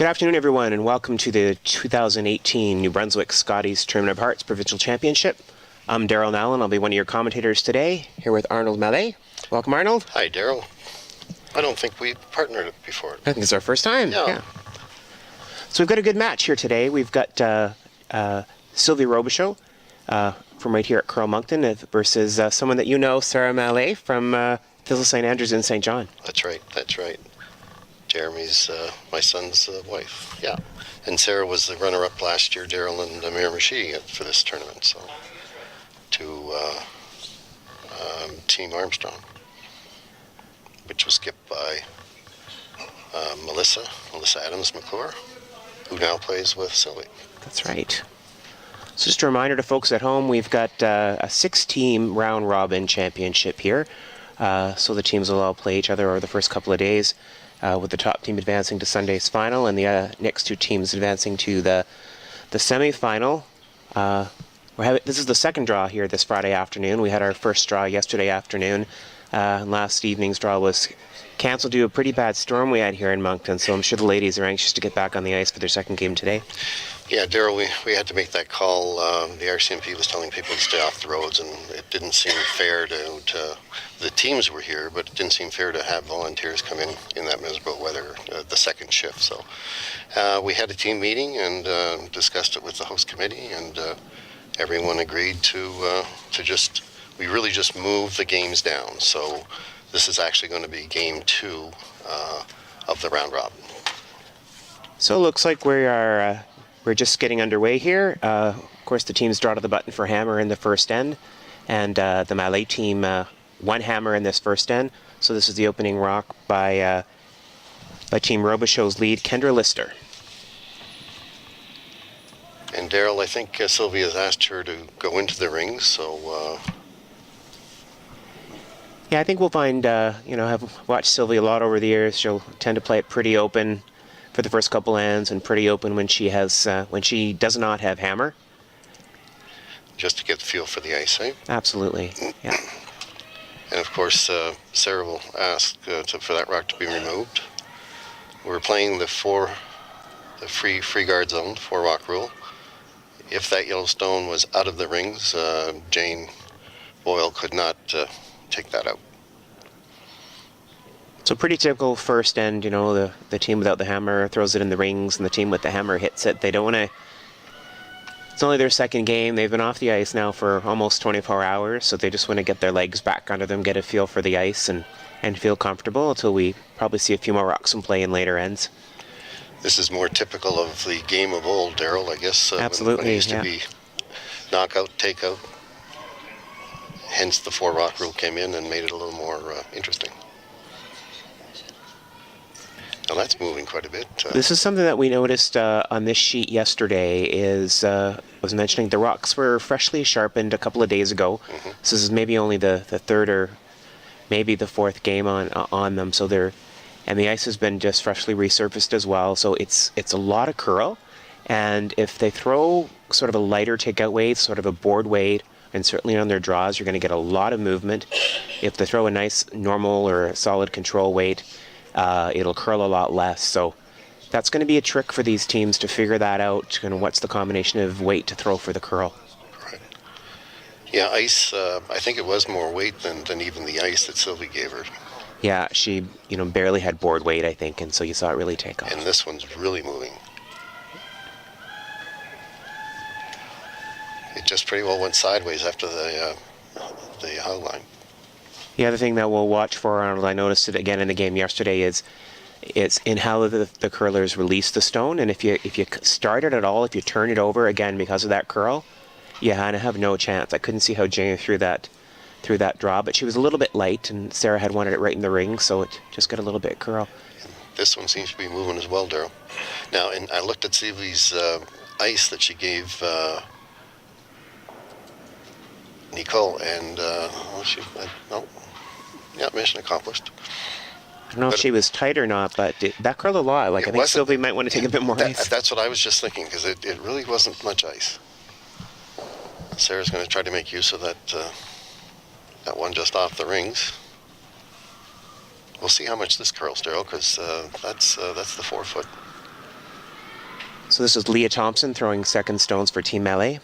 Good afternoon, everyone, and welcome to the 2018 New Brunswick Scotties Tournament of Hearts Provincial Championship. I'm Daryl Nallen. I'll be one of your commentators today, here with Arnold Mallais. Welcome, Arnold. Hi, Daryl. I don't think we partnered before. I think it's our first time. Yeah. So we've got a good match here today. We've got Sylvie Robichaud from right here at Curl Moncton versus someone that you know, Sarah Mallais from Thistle St. Andrews in St. John. That's right. Jeremy's my son's wife. Yeah. And Sarah was the runner-up last year, Daryl and Miramichi for this tournament. So, to Team Armstrong, which was skipped by Melissa Adams McClure, who now plays with Sylvie. That's right. So just a reminder to folks at home, we've got a 6-team round-robin championship here. So the teams will all play each other over the first couple of days, with the top team advancing to Sunday's final and the next two teams advancing to the semi-final. This is the second draw here this Friday afternoon. We had our first draw yesterday afternoon. Last evening's draw was canceled due to a pretty bad storm we had here in Moncton, so I'm sure the ladies are anxious to get back on the ice for their second game today. Yeah, Daryl, we had to make that call. The RCMP was telling people to stay off the roads, and it didn't seem fair to the teams were here, but it didn't seem fair to have volunteers come in that miserable weather, the second shift. So we had a team meeting and discussed it with the host committee, and everyone agreed to we really just moved the games down. So this is actually going to be game 2 of the round robin. So it looks like we're just getting underway here. Of course, the teams draw to the button for hammer in the first end, and the Mallais team one hammer in this first end. So this is the opening rock by Team Robichaud's lead, Kendra Lister. And Daryl, I think Sylvie has asked her to go into the rings, so... Yeah, I think we'll find, have watched Sylvie a lot over the years. She'll tend to play it pretty open for the first couple ends and pretty open when she does not have hammer. Just to get the feel for the ice, eh? Absolutely, yeah. And of course, Sarah will ask for that rock to be removed. We're playing the free guard zone, 4-rock rule. If that yellow stone was out of the rings, Jane Boyle could not take that out. So pretty typical first end, the team without the hammer throws it in the rings and the team with the hammer hits it. They don't want to... It's only their second game. They've been off the ice now for almost 24 hours, so they just want to get their legs back under them, get a feel for the ice, and feel comfortable until we probably see a few more rocks in play in later ends. This is more typical of the game of old, Daryl, I guess. Absolutely, when it used to be knockout, takeout. Hence the 4-rock rule came in and made it a little more interesting. Now that's moving quite a bit. This is something that we noticed on this sheet yesterday. I was mentioning the rocks were freshly sharpened a couple of days ago. Mm-hmm. This is maybe only the third or maybe the fourth game on them. So and the ice has been just freshly resurfaced as well. So it's a lot of curl. And if they throw sort of a lighter takeout weight, sort of a board weight, and certainly on their draws, you're going to get a lot of movement. If they throw a nice normal or a solid control weight, it'll curl a lot less. So that's going to be a trick for these teams to figure that out. What's the combination of weight to throw for the curl? Right. Yeah, ice, I think it was more weight than even the ice that Sylvie gave her. Yeah, she barely had board weight, I think, and so you saw it really take off. And this one's really moving. It just pretty well went sideways after the hug line. The other thing that we'll watch for, Arnold, I noticed it again in the game yesterday, is it's in how the curlers release the stone. And if you start it at all, if you turn it over again because of that curl, you kind of have no chance. I couldn't see how Jane threw that draw, but she was a little bit light, and Sarah had wanted it right in the ring, so it just got a little bit curl. This one seems to be moving as well, Daryl. Now, and I looked at Sylvie's ice that she gave Nicole, and mission accomplished. I don't know if she was tight or not, but that curled a lot. I think Sylvie might want to take a bit more ice. That's what I was just thinking, because it really wasn't much ice. Sarah's going to try to make use of that one just off the rings. We'll see how much this curls, Daryl, because that's the 4 foot. So this is Leah Thompson throwing second stones for Team Mallais.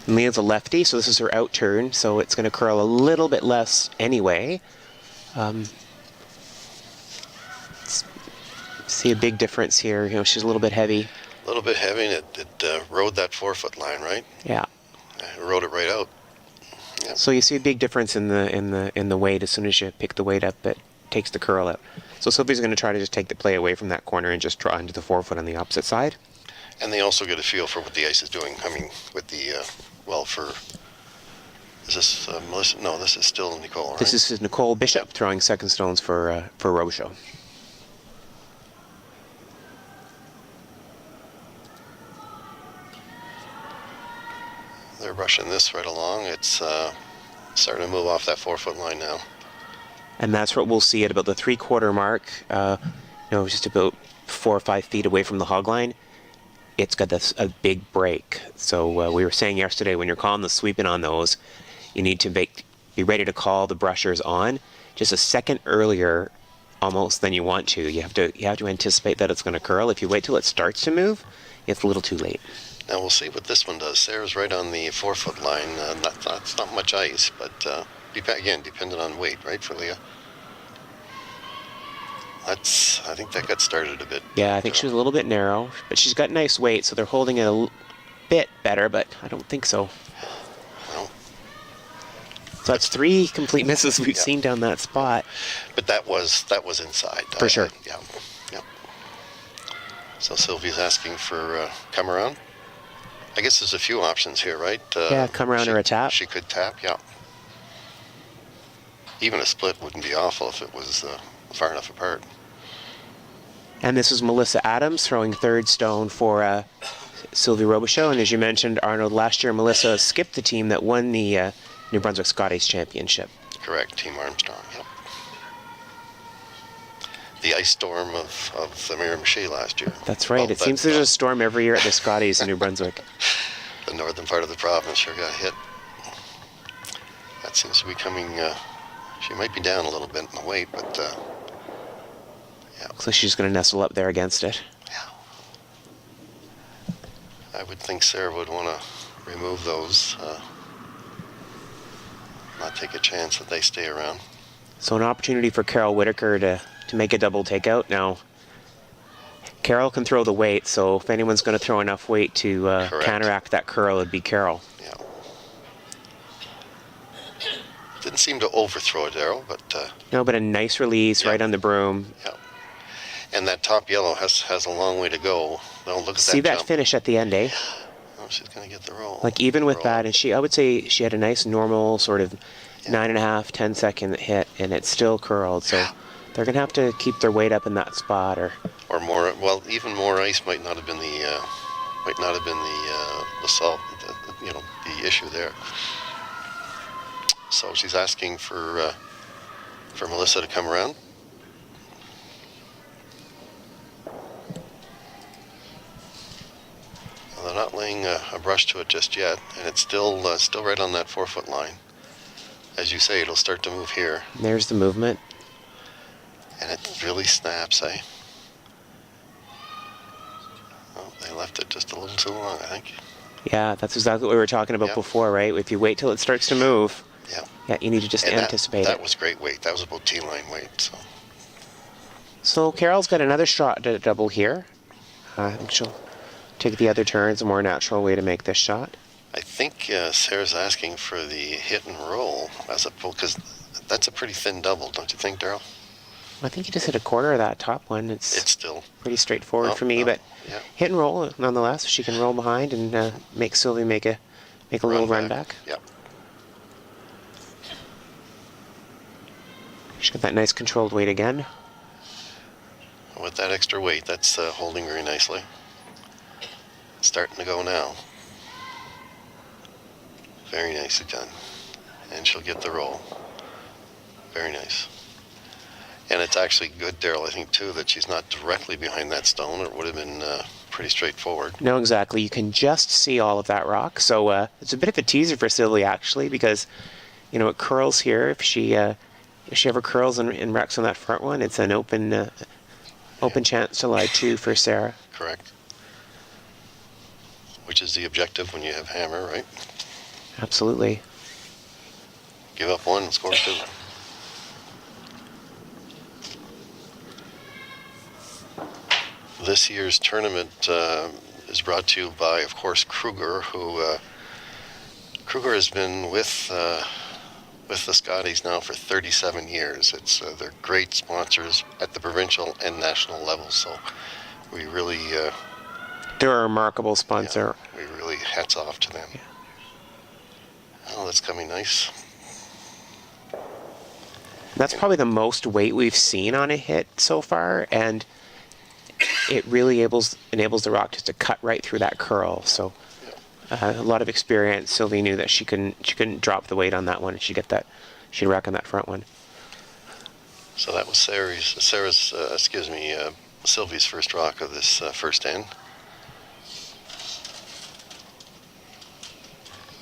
And Leah's a lefty, so this is her out turn, so it's going to curl a little bit less anyway. See a big difference here. You know, she's a little bit heavy. A little bit heavy, and it rode that 4-foot line, right? Yeah. It rode it right out. Yeah. So you see a big difference in the weight. As soon as you pick the weight up, it takes the curl out. So Sylvie's going to try to just take the play away from that corner and just draw into the 4-foot on the opposite side. And they also get a feel for what the ice is doing. I mean, with the is this Melissa? No, this is still Nicole, right? This is Nicole Bishop throwing second stones for Robichaud. They're rushing this right along. It's starting to move off that 4-foot line now. And that's what we'll see at about the 3/4 mark. Just about 4 or 5 feet away from the hog line. It's got a big break. So we were saying yesterday, when you're calling the sweeping on those, you need to be ready to call the brushers on just a second earlier, almost, than you want to. You have to anticipate that it's going to curl. If you wait till it starts to move, it's a little too late. Now we'll see what this one does. Sarah's right on the 4-foot line. That's not much ice, but again, dependent on weight, right, for Leah? I think that got started a bit. Yeah, I think she was a little bit narrow, but she's got nice weight, so they're holding it a bit better, but I don't think so. No. So that's 3 complete misses we've seen down that spot. But that was inside. For sure. Yeah. So Sylvia's asking for come around. I guess there's a few options here, right? Come around or a tap. She could tap, yeah. Even a split wouldn't be awful if it was far enough apart. And this is Melissa Adams throwing third stone for Sylvie Robichaud. And as you mentioned, Arnold, last year Melissa skipped the team that won the New Brunswick Scotties Championship. Correct, Team Armstrong, yep. The ice storm of the Miramichi last year. That's right. It seems there's a storm every year at the Scotties in New Brunswick. The northern part of the province sure got hit. That seems to be coming. She might be down a little bit in the weight, but yeah. Looks like she's going to nestle up there against it. Yeah. I would think Sarah would want to remove those. Not take a chance that they stay around. So an opportunity for Carol Whitaker to make a double takeout. Now, Carol can throw the weight, so if anyone's going to throw enough weight to counteract that curl, it'd be Carol. Yeah. Didn't seem to overthrow it, Darryl, but... No, but a nice release right on the broom. Yeah. And that top yellow has a long way to go. Don't look at See that finish at the end, eh? Oh, she's going to get the roll. Like, even with that, and I would say she had a nice normal sort of 9.5, 10-second hit, and it still curled. So they're going to have to keep their weight up in that spot, or more. Well, even more ice might not have been the salt. The issue there. So she's asking for Melissa to come around. Well, they're not laying a brush to it just yet, and it's still right on that 4-foot line. As you say, it'll start to move here. There's the movement. And it really snaps, eh? Oh, they left it just a little too long, I think. Yeah, that's exactly what we were talking about before, right? If you wait till it starts to move, you need to just anticipate it. That was great weight. That was about T-line weight. So Carol's got another shot at a double here. I think she'll take the other turns, a more natural way to make this shot. I think Sarah's asking for the hit and roll as a pull, because that's a pretty thin double, don't you think, Darryl? I think you just hit a quarter of that top one. It's still pretty straightforward for me, but hit and roll nonetheless. She can roll behind and make Sylvie make a little run back. Yep. She's got that nice controlled weight again. With that extra weight, that's holding very nicely. Starting to go now. Very nicely done. And she'll get the roll. Very nice. And it's actually good, Darryl, I think, too, that she's not directly behind that stone, or it would have been pretty straightforward. No, exactly. You can just see all of that rock. So it's a bit of a teaser for Sylvie, actually, because, it curls here. If If she ever curls and wrecks on that front one, it's an open chance to lie 2 for Sarah. Correct. Which is the objective when you have hammer, right? Absolutely. Give up 1 and score 2. This year's tournament is brought to you by, of course, Kruger, who Kruger has been with the Scotties now for 37 years. They're great sponsors at the provincial and national level. So we really They're a remarkable sponsor. we really hats off to them. Yeah. Oh, that's coming nice. That's probably the most weight we've seen on a hit so far, and it really enables the rock just to cut right through that curl. So a lot of experience. Sylvie knew that she couldn't drop the weight on that one. She'd wreck on that front one. So that was Sylvie's first rock of this first end.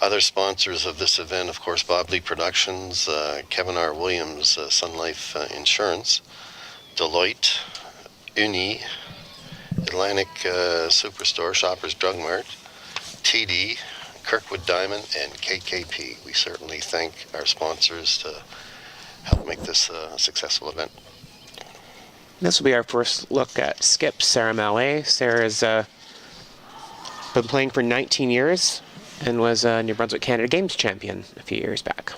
Other sponsors of this event, of course, Bob Lee Productions, Kevin R. Williams, Sun Life Insurance, Deloitte, Uni, Atlantic Superstore, Shoppers Drug Mart, TD, Kirkwood Diamond, and KKP. We certainly thank our sponsors to help make this a successful event. This will be our first look at skip Sarah Mallais. Sarah's been playing for 19 years and was New Brunswick Canada Games champion a few years back.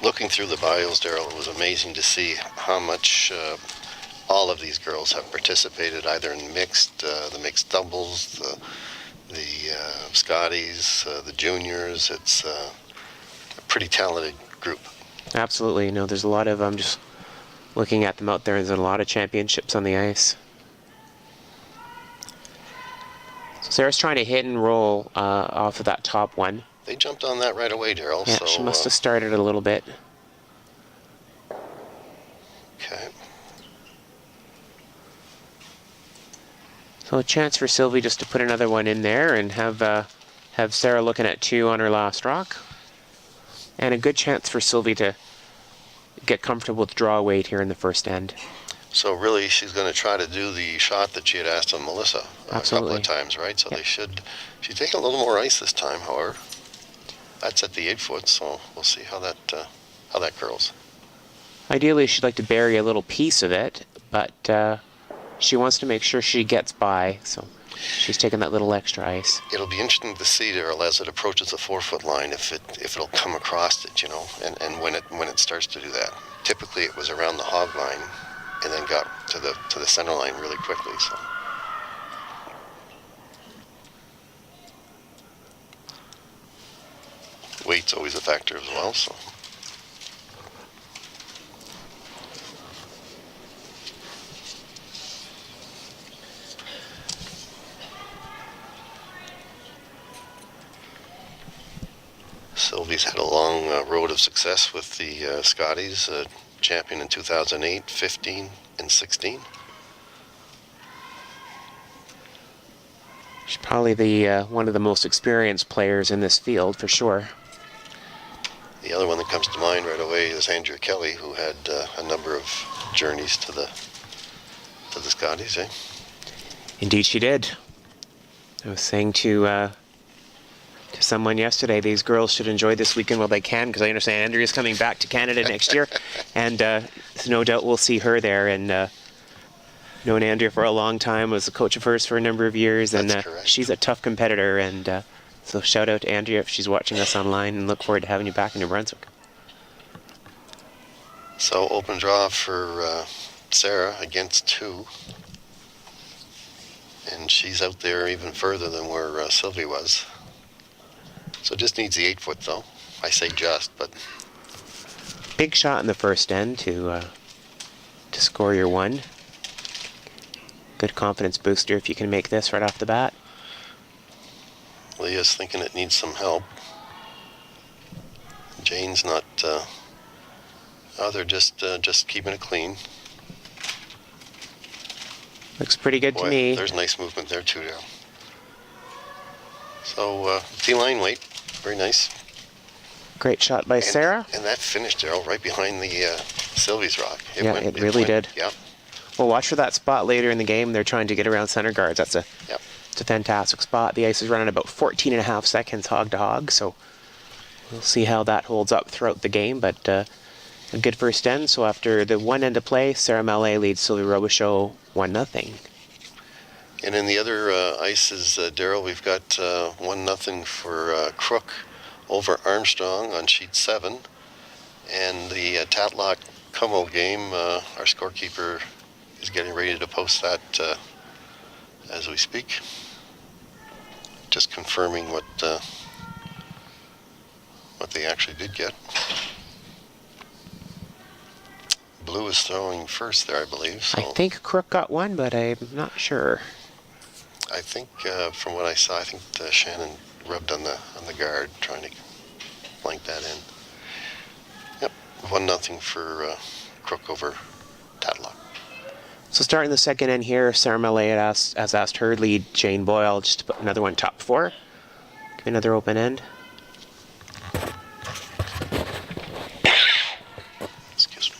Looking through the bios, Daryl, it was amazing to see how much all of these girls have participated, either in the mixed doubles, the Scotties, the juniors. It's a pretty talented group. Absolutely. No, there's a lot of, I'm just looking at them out there, there's a lot of championships on the ice. So Sarah's trying to hit and roll off of that top one. They jumped on that right away, Daryl. Yeah, so, she must have started a little bit. Okay. So a chance for Sylvie just to put another one in there and have Sarah looking at 2 on her last rock. And a good chance for Sylvie to get comfortable with draw weight here in the first end. So really, she's going to try to do the shot that she had asked of Melissa a couple of times, right? So she's taking a little more ice this time, however. That's at the 8 foot, so we'll see how that curls. Ideally, she'd like to bury a little piece of it, but she wants to make sure she gets by, so she's taking that little extra ice. It'll be interesting to see, Daryl, as it approaches the 4 foot line, if it'll come across it, and when it starts to do that. Typically, it was around the hog line, and then got to the center line really quickly. So. Weight's always a factor as well. So. Sylvie's had a long road of success with the Scotties, champion in 2008, 15, and 16. She's probably the one of the most experienced players in this field, for sure. The other one that comes to mind right away is Andrea Kelly, who had a number of journeys to the Scotties, eh? Indeed she did. I was saying to someone yesterday, these girls should enjoy this weekend while they can, because I understand Andrea's coming back to Canada next year, and so no doubt we'll see her there. And known Andrea for a long time, was a coach of hers for a number of years, and she's a tough competitor. And so shout out to Andrea if she's watching us online, and look forward to having you back in New Brunswick. So open draw for Sarah against 2. And she's out there even further than where Sylvie was. So just needs the 8 foot, though. I say just, but Big shot in the first end to score your 1. Good confidence booster if you can make this right off the bat. Leah's thinking it needs some help. Jane's not. They're just keeping it clean. Looks pretty good Boy, to me. There's nice movement there too, Daryl. So T-line weight, very nice. Great shot by Sarah. And that finished, Daryl, right behind the Sylvie's rock. It really did. Yeah. Well, watch for that spot later in the game. They're trying to get around center guards. That's it's a fantastic spot. The ice is running about 14 and a half seconds hog to hog, so we'll see how that holds up throughout the game, but a good first end. So after the one end of play, Sarah Mallais leads Sylvie Robichaud 1-0. And in the other ices, Daryl, we've got 1-0 for Crook over Armstrong on sheet 7. And the Tatlock Como game, our scorekeeper is getting ready to post that as we speak. Just confirming what they actually did get. Blue is throwing first there, I believe. So I think Crook got one, but I'm not sure. I think from what I saw, I think Shannon rubbed on the guard, trying to flank that in. Yep, 1-0 for Crook over Tatlock. So starting the second end here, Sarah Mallais has asked her lead Jane Boyle just to put another one top 4. Give me another open end. Excuse me.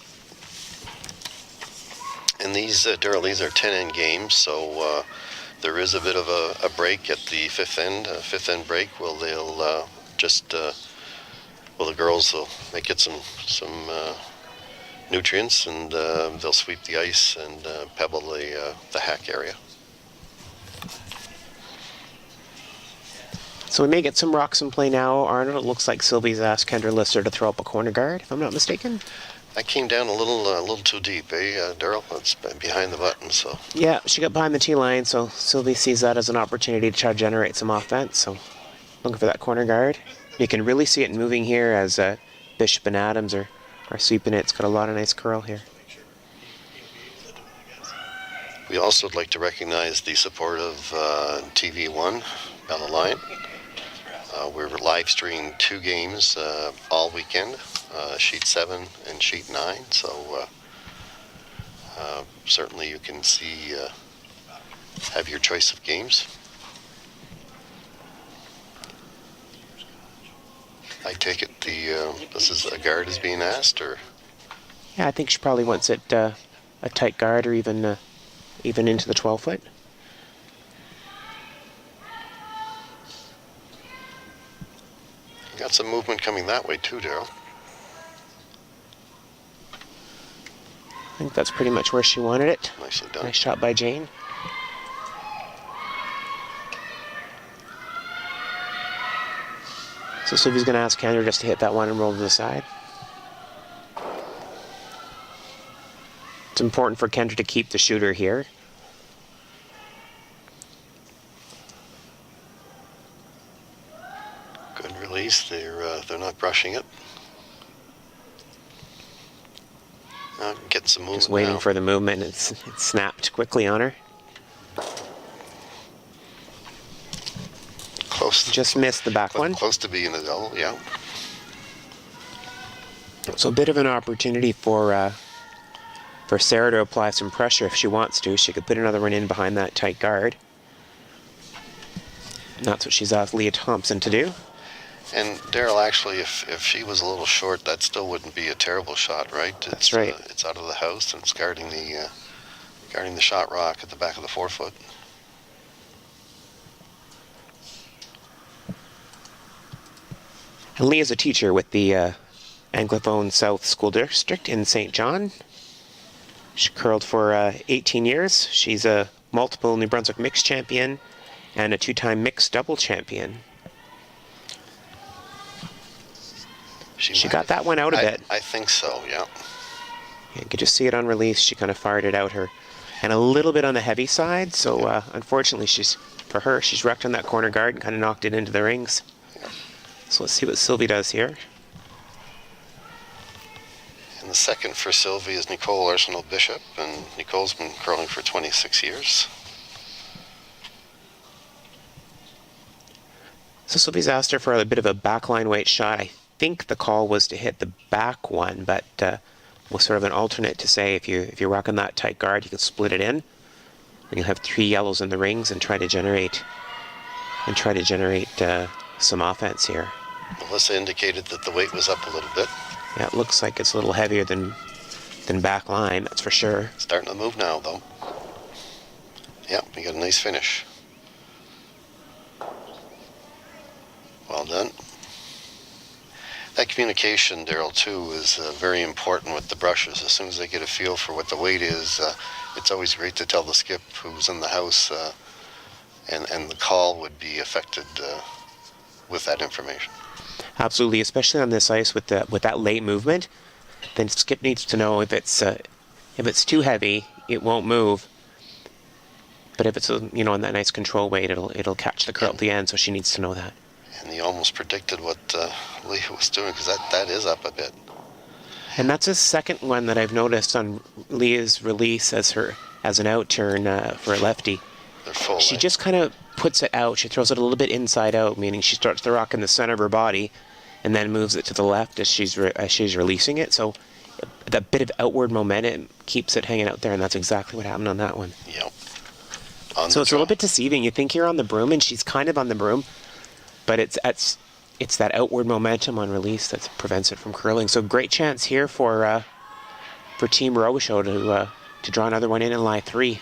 And these, Daryl, these are 10-end games, so there is a bit of a break at the fifth end break. The girls will may get some nutrients, and they'll sweep the ice and pebble the hack area. So we may get some rocks in play now. Arnold, it looks like Sylvie's asked Kendra Lister to throw up a corner guard, if I'm not mistaken. That came down a little too deep, Daryl? That's behind the button, so. Yeah, she got behind the tee line, so Sylvie sees that as an opportunity to try to generate some offense. So looking for that corner guard. You can really see it moving here as Bishop and Adams are sweeping it. It's got a lot of nice curl here. We also would like to recognize the support of TV1, Bella Line. We're live streaming 2 games all weekend, sheet 7 and sheet 9. So certainly you can see, have your choice of games. I take it this is a guard is being asked, or? Yeah, I think she probably wants it a tight guard, or even into the 12-foot. Got some movement coming that way too, Daryl. I think that's pretty much where she wanted it. Nicely done. Nice shot by Jane. So Sylvie's going to ask Kendra just to hit that one and roll to the side. It's important for Kendra to keep the shooter here. Good release. They're not brushing it. Getting some movement. Just waiting now. for the movement. It snapped quickly on her. Close. Just missed the back one. Close to being a double, yeah. So a bit of an opportunity for Sarah to apply some pressure if she wants to. She could put another one in behind that tight guard. And that's what she's asked Leah Thompson to do. And Daryl, actually, if she was a little short, that still wouldn't be a terrible shot, right? That's right. It's out of the house, and it's guarding the shot rock at the back of the 4-foot. And Leah's a teacher with the Anglophone South School District in St. John. She curled for 18 years. She's a multiple New Brunswick mixed champion and a 2-time mixed double champion. She got that one out a bit. I think so, yeah. You could just see it on release. She kind of fired it out her. And a little bit on the heavy side, so unfortunately she's wrecked on that corner guard and kind of knocked it into the rings. Yeah. So let's see what Sylvie does here. And the second for Sylvie is Nicole Arsenal Bishop, and Nicole's been curling for 26 years. So Sylvie's asked her for a bit of a backline weight shot. I think the call was to hit the back one, but was sort of an alternate to say if you're rocking that tight guard, you can split it in, and you'll have 3 yellows in the rings and try to generate some offense here. Melissa indicated that the weight was up a little bit. Yeah, it looks like it's a little heavier than back line, that's for sure. Starting to move now, though. Yep, we got a nice finish. Well done. That communication, Daryl, too, is very important with the brushes. As soon as they get a feel for what the weight is, it's always great to tell the skip who's in the house, and the call would be affected with that information. Absolutely, especially on this ice with that late movement. Then skip needs to know if it's too heavy, it won't move. But if it's on that nice control weight, it'll catch the curl at the end. So she needs to know that. And he almost predicted what Leah was doing, because that is up a bit. And that's a second one that I've noticed on Leah's release as an out turn for a lefty. They're full. She just kind of puts it out. She throws it a little bit inside out, meaning she starts the rock in the center of her body, and then moves it to the left as she's releasing it. So that bit of outward momentum keeps it hanging out there, and that's exactly what happened on that one. Yep. So it's a little bit deceiving. You think you're on the broom, and she's kind of on the broom, but it's that outward momentum on release that prevents it from curling. So great chance here for Team Robichaud to draw another one in lie 3.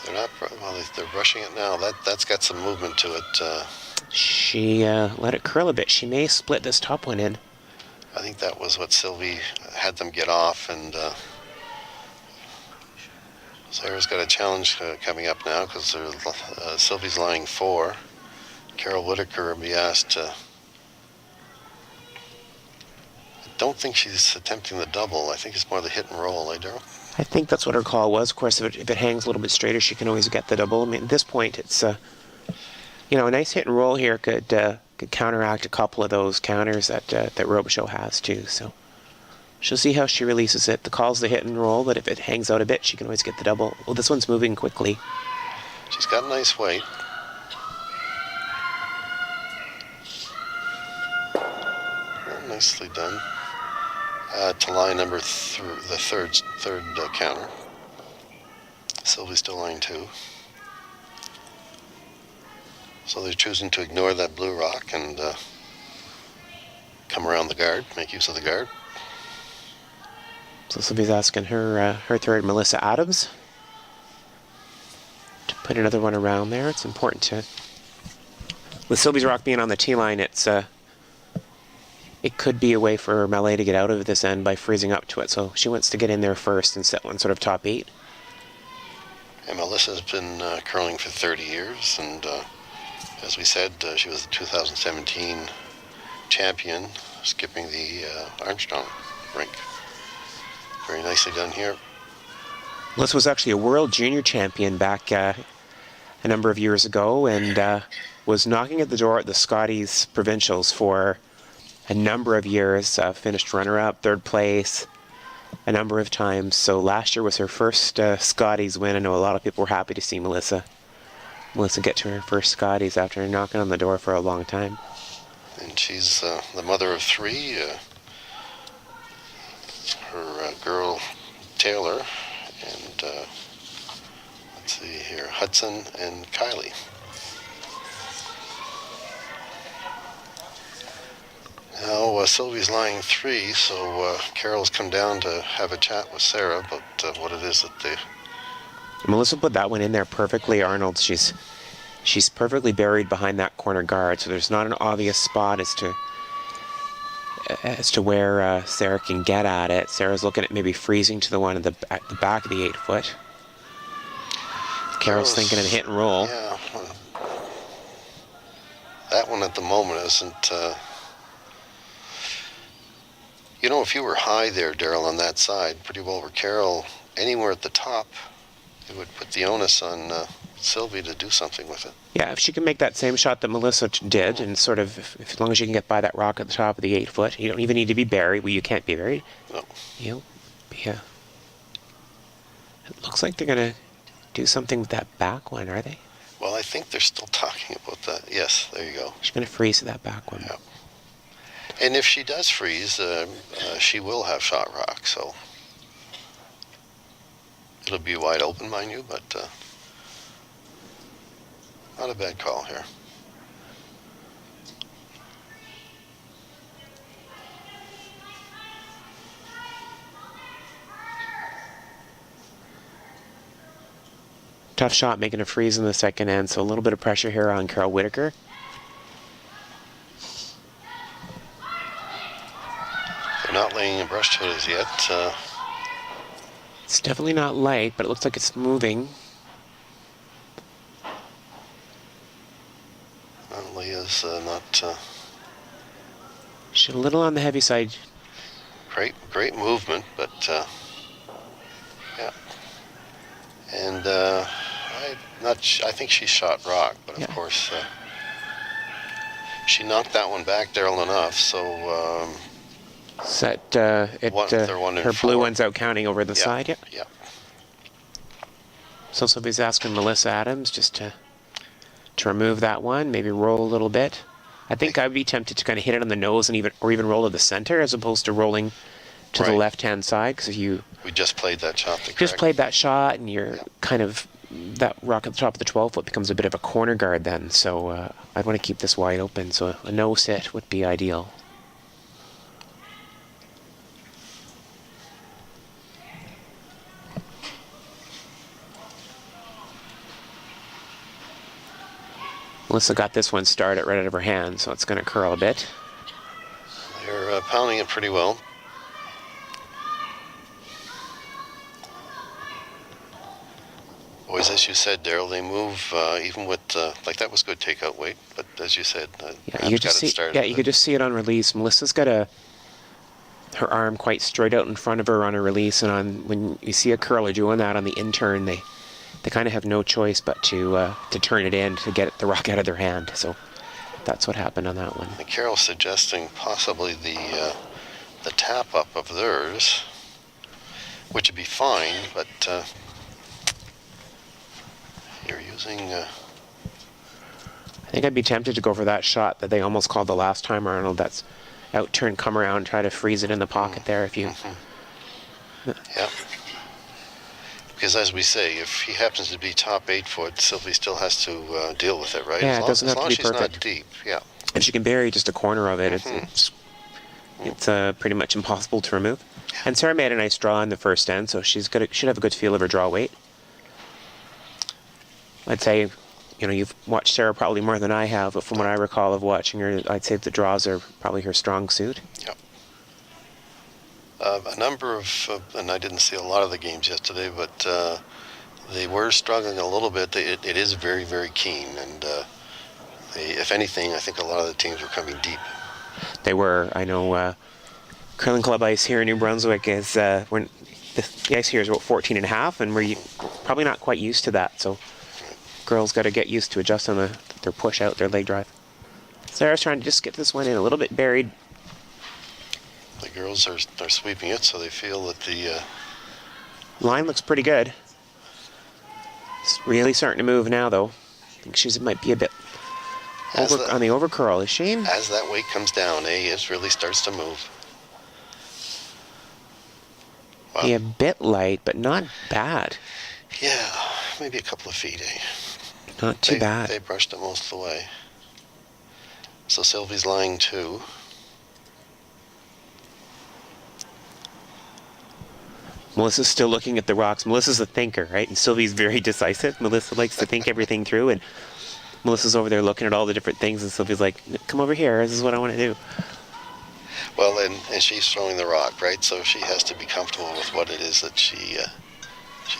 They're rushing it now. That's got some movement to it. She let it curl a bit. She may split this top one in. I think that was what Sylvie had them get off, and Sarah's got a challenge coming up now because Sylvie's lying 4. Carol Whitaker will be asked to... I don't think she's attempting the double. I think it's more the hit and roll, Daryl? I think that's what her call was. Of course, if it hangs a little bit straighter, she can always get the double. I mean, at this point, it's a nice hit and roll here could counteract a couple of those counters that Robichaud has too. So she'll see how she releases it. The call's the hit and roll, but if it hangs out a bit, she can always get the double. Well, this one's moving quickly. She's got a nice weight. Nicely done. To line number the third counter. Sylvie's still line 2. So they're choosing to ignore that blue rock and come around the guard, make use of the guard. So Sylvie's asking her third, Melissa Adams, to put another one around there. It's important to... With Sylvie's rock being on the tee line, it could be a way for Mallais to get out of this end by freezing up to it. So she wants to get in there first and set one sort of top 8. And Melissa's been curling for 30 years, and as we said, she was the 2017 champion, skipping the Armstrong rink. Very nicely done here. Melissa was actually a world junior champion back a number of years ago, and was knocking at the door at the Scotties provincials for a number of years. Finished runner-up, 3rd place a number of times. So last year was her first Scotties win. I know a lot of people were happy to see Melissa get to her first Scotties after knocking on the door for a long time. And she's the mother of 3. Her girl Taylor, and let's see here, Hudson and Kylie. Now Sylvie's lying 3, so Carol's come down to have a chat with Sarah about what it is that they... Melissa put that one in there perfectly, Arnold. She's perfectly buried behind that corner guard, so there's not an obvious spot as to where Sarah can get at it. Sarah's looking at maybe freezing to the one at the back of the 8-foot. Carol's thinking of hit and roll. Yeah. That one at the moment isn't... if you were high there, Daryl, on that side, pretty well where Carol, anywhere at the top, it would put the onus on Sylvie to do something with it. Yeah, if she can make that same shot that Melissa did, and sort of, if as long as you can get by that rock at the top of the 8-foot, you don't even need to be buried. Well, you can't be buried. No. Yeah. It looks like they're going to do something with that back one, are they? Well, I think they're still talking about that. Yes, there you go. She's going to freeze that back one. Yeah. And if she does freeze, she will have shot rock, so it'll be wide open, mind you, but not a bad call here. Tough shot, making a freeze in the second end, so a little bit of pressure here on Carol Whitaker. They're not laying a brush to it as yet. It's definitely not light, but it looks like it's moving. Leah's not She's a little on the heavy side. great movement, but yeah. And I think she shot rock, but of course she knocked that one back, Daryl, enough. So her blue one's out counting over the side. Yeah. Yeah. So somebody's asking Melissa Adams just to remove that one, maybe roll a little bit. I think I'd be tempted to kind of hit it on the nose and even roll to the center as opposed to rolling to the left-hand side, because we just played that shot. Just played that shot, and you're kind of, that rock at the top of the 12-foot becomes a bit of a corner guard then. So I'd want to keep this wide open. So a no sit would be ideal. Melissa got this one started right out of her hand, so it's going to curl a bit. They're pounding it pretty well. Boys, as you said, Daryl, they move even with like that was good takeout weight, but as you said, you could just see it on release. Melissa's got her arm quite straight out in front of her on a release, and when you see a curler doing that on the in-turn, they kind of have no choice but to turn it in to get the rock out of their hand. So that's what happened on that one. And Carol's suggesting possibly the tap up of theirs, which would be fine, but you're using. I think I'd be tempted to go for that shot that they almost called the last time, Arnold. That's out turn, come around, try to freeze it in the pocket there. If you. Yeah. Because as we say, if he happens to be top 8 foot, Sylvie still has to deal with it, right? Yeah, it doesn't have to be perfect. As long as she's not deep, yeah. If she can bury just a corner of it, it's pretty much impossible to remove. And Sarah made a nice draw in the first end, so should have a good feel of her draw weight. I'd say, you've watched Sarah probably more than I have, but from what I recall of watching her, I'd say the draws are probably her strong suit. Yep. A number of, and I didn't see a lot of the games yesterday, but they were struggling a little bit. It is very, very keen, and if anything, I think a lot of the teams were coming deep. They were. I know Curling Club ice here in New Brunswick is, the ice here is about 14 and a half, and we're probably not quite used to that, so girls got to get used to adjusting their push out, their leg drive. Sarah's trying to just get this one in a little bit buried. The girls are sweeping it, so they feel that the line looks pretty good. It's really starting to move now, though. I think she might be a bit on the over curl, is she? As that weight comes down, it really starts to move. Wow. Be a bit light, but not bad. Yeah, maybe a couple of feet, Not too bad. They brushed it most of the way. So Sylvie's lying 2. Melissa's still looking at the rocks. Melissa's a thinker, right? And Sylvie's very decisive. Melissa likes to think everything through, and Melissa's over there looking at all the different things, and Sylvie's like, come over here, this is what I want to do. Well, and she's throwing the rock, right? So she has to be comfortable with what it is that she'd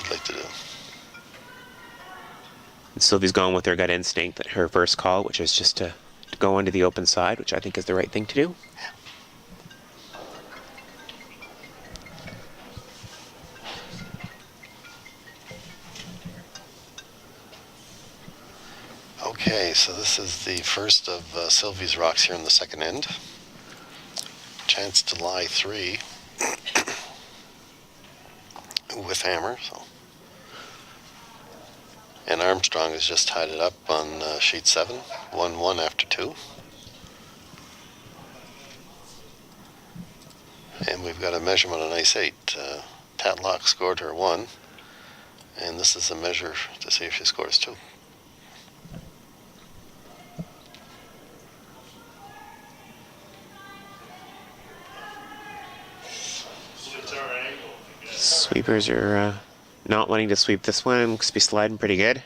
like to do. And Sylvie's going with her gut instinct, her first call, which is just to go onto the open side, which I think is the right thing to do. Okay, so this is the first of Sylvie's rocks here in the second end. Chance to lie 3 with hammer. So. And Armstrong has just tied it up on sheet 7, 1-1 after 2. And we've got a measurement on ice 8. Tatlock scored her 1, and this is a measure to see if she scores 2. Sweepers are not wanting to sweep this one. Looks to be sliding pretty good.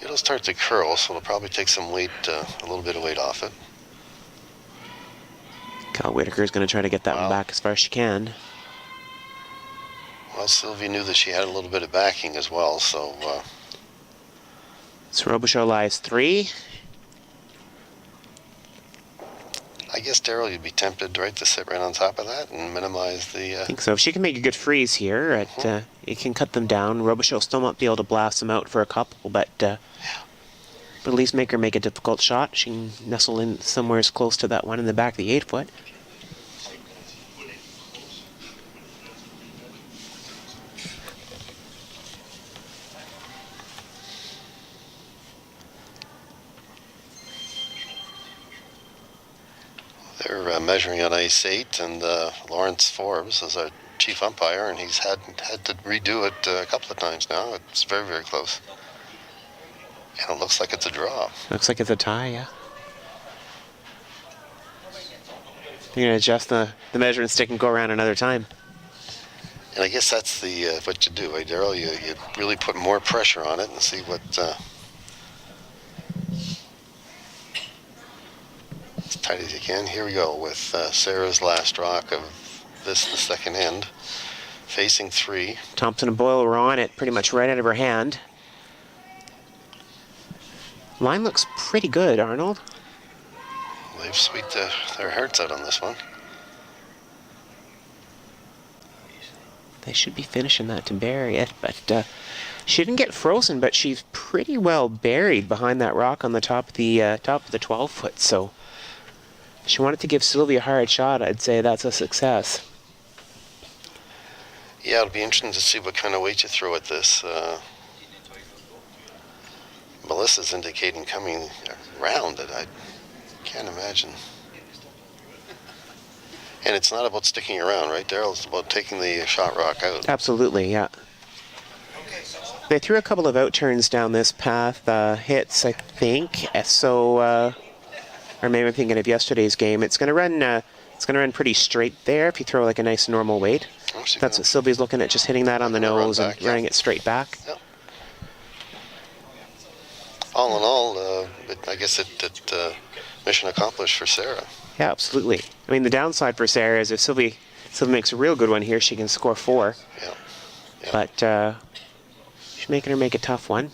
It'll start to curl, so it'll probably take some weight, a little bit of weight off it. Cal Whitaker's going to try to get that one back as far as she can. Well, Sylvie knew that she had a little bit of backing as well, so... So Robichaud lies 3. I guess, Daryl, you'd be tempted, right, to sit right on top of that and minimize the... I think so. If she can make a good freeze here, it can cut them down. Robichaud will still not be able to blast them out for a couple, but at least make her make a difficult shot. She can nestle in somewhere as close to that one in the back of the 8-foot. They're measuring on ice 8, and Lawrence Forbes is our chief umpire, and he's had to redo it a couple of times now. It's very, very close. And it looks like it's a draw. Looks like it's a tie, yeah. You're going to adjust the measuring stick and go around another time. And I guess that's the what you do, right, Daryl? You really put more pressure on it and see what... as tight as you can. Here we go with Sarah's last rock of this, the second end, facing 3. Thompson and Boyle were on it pretty much right out of her hand. Line looks pretty good, Arnold. They've squeaked their hearts out on this one. They should be finishing that to bury it, but she didn't get frozen, but she's pretty well buried behind that rock on the top of the 12-foot, so... She wanted to give Sylvie a hard shot. I'd say that's a success. Yeah, it'll be interesting to see what kind of weight you throw at this. Melissa's indicating coming around it. I can't imagine. And it's not about sticking around, right, Daryl? It's about taking the shot rock out. Absolutely, yeah. They threw a couple of out turns down this path, hits, I think. So... or maybe I'm thinking of yesterday's game. It's going to run pretty straight there if you throw like a nice normal weight. That's what Sylvie's looking at, just hitting that on the nose and running it straight back. Yep. All in all, I guess it mission accomplished for Sarah. Yeah, absolutely. I mean, the downside for Sarah is if Sylvie makes a real good one here, she can score 4. Yeah. But she's making her make a tough one.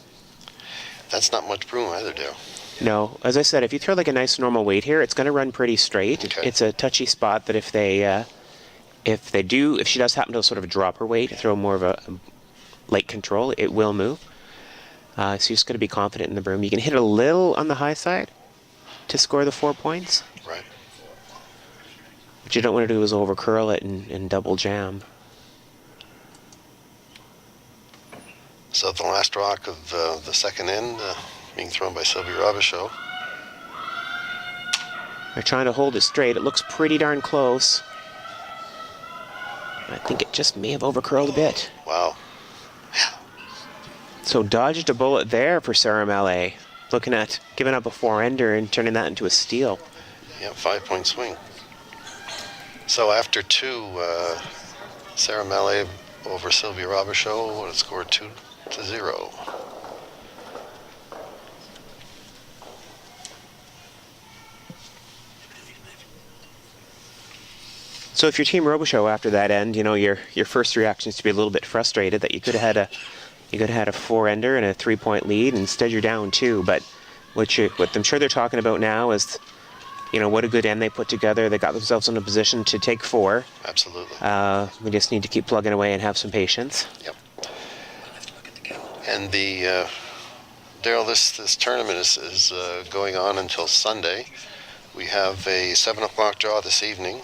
That's not much room either, Dale. No, as I said, if you throw like a nice normal weight here, it's going to run pretty straight. Okay. It's a touchy spot that if she does happen to sort of drop her weight, throw more of a light control, it will move. So you're just going to be confident in the broom. You can hit it a little on the high side to score the 4 points. Right. What you don't want to do is over curl it and double jam. So the last rock of the second end being thrown by Sylvie Robichaud. They're trying to hold it straight. It looks pretty darn close. I think it just may have overcurled a bit. Wow. So dodged a bullet there for Sarah Mallais. Looking at giving up a 4-ender and turning that into a steal. Yeah, 5-point swing. So after 2, Sarah Mallais over Sylvie Robichaud would have scored 2-0. So if you're Team Robichaud after that end, you know your first reaction is to be a little bit frustrated that you could have had a 4-ender and a 3-point lead, and instead you're down 2. But what I'm sure they're talking about now is, you know, what a good end they put together. They got themselves in a position to take 4. Absolutely. We just need to keep plugging away and have some patience. Yep. And the Daryl, this tournament is going on until Sunday. We have a 7 o'clock draw this evening.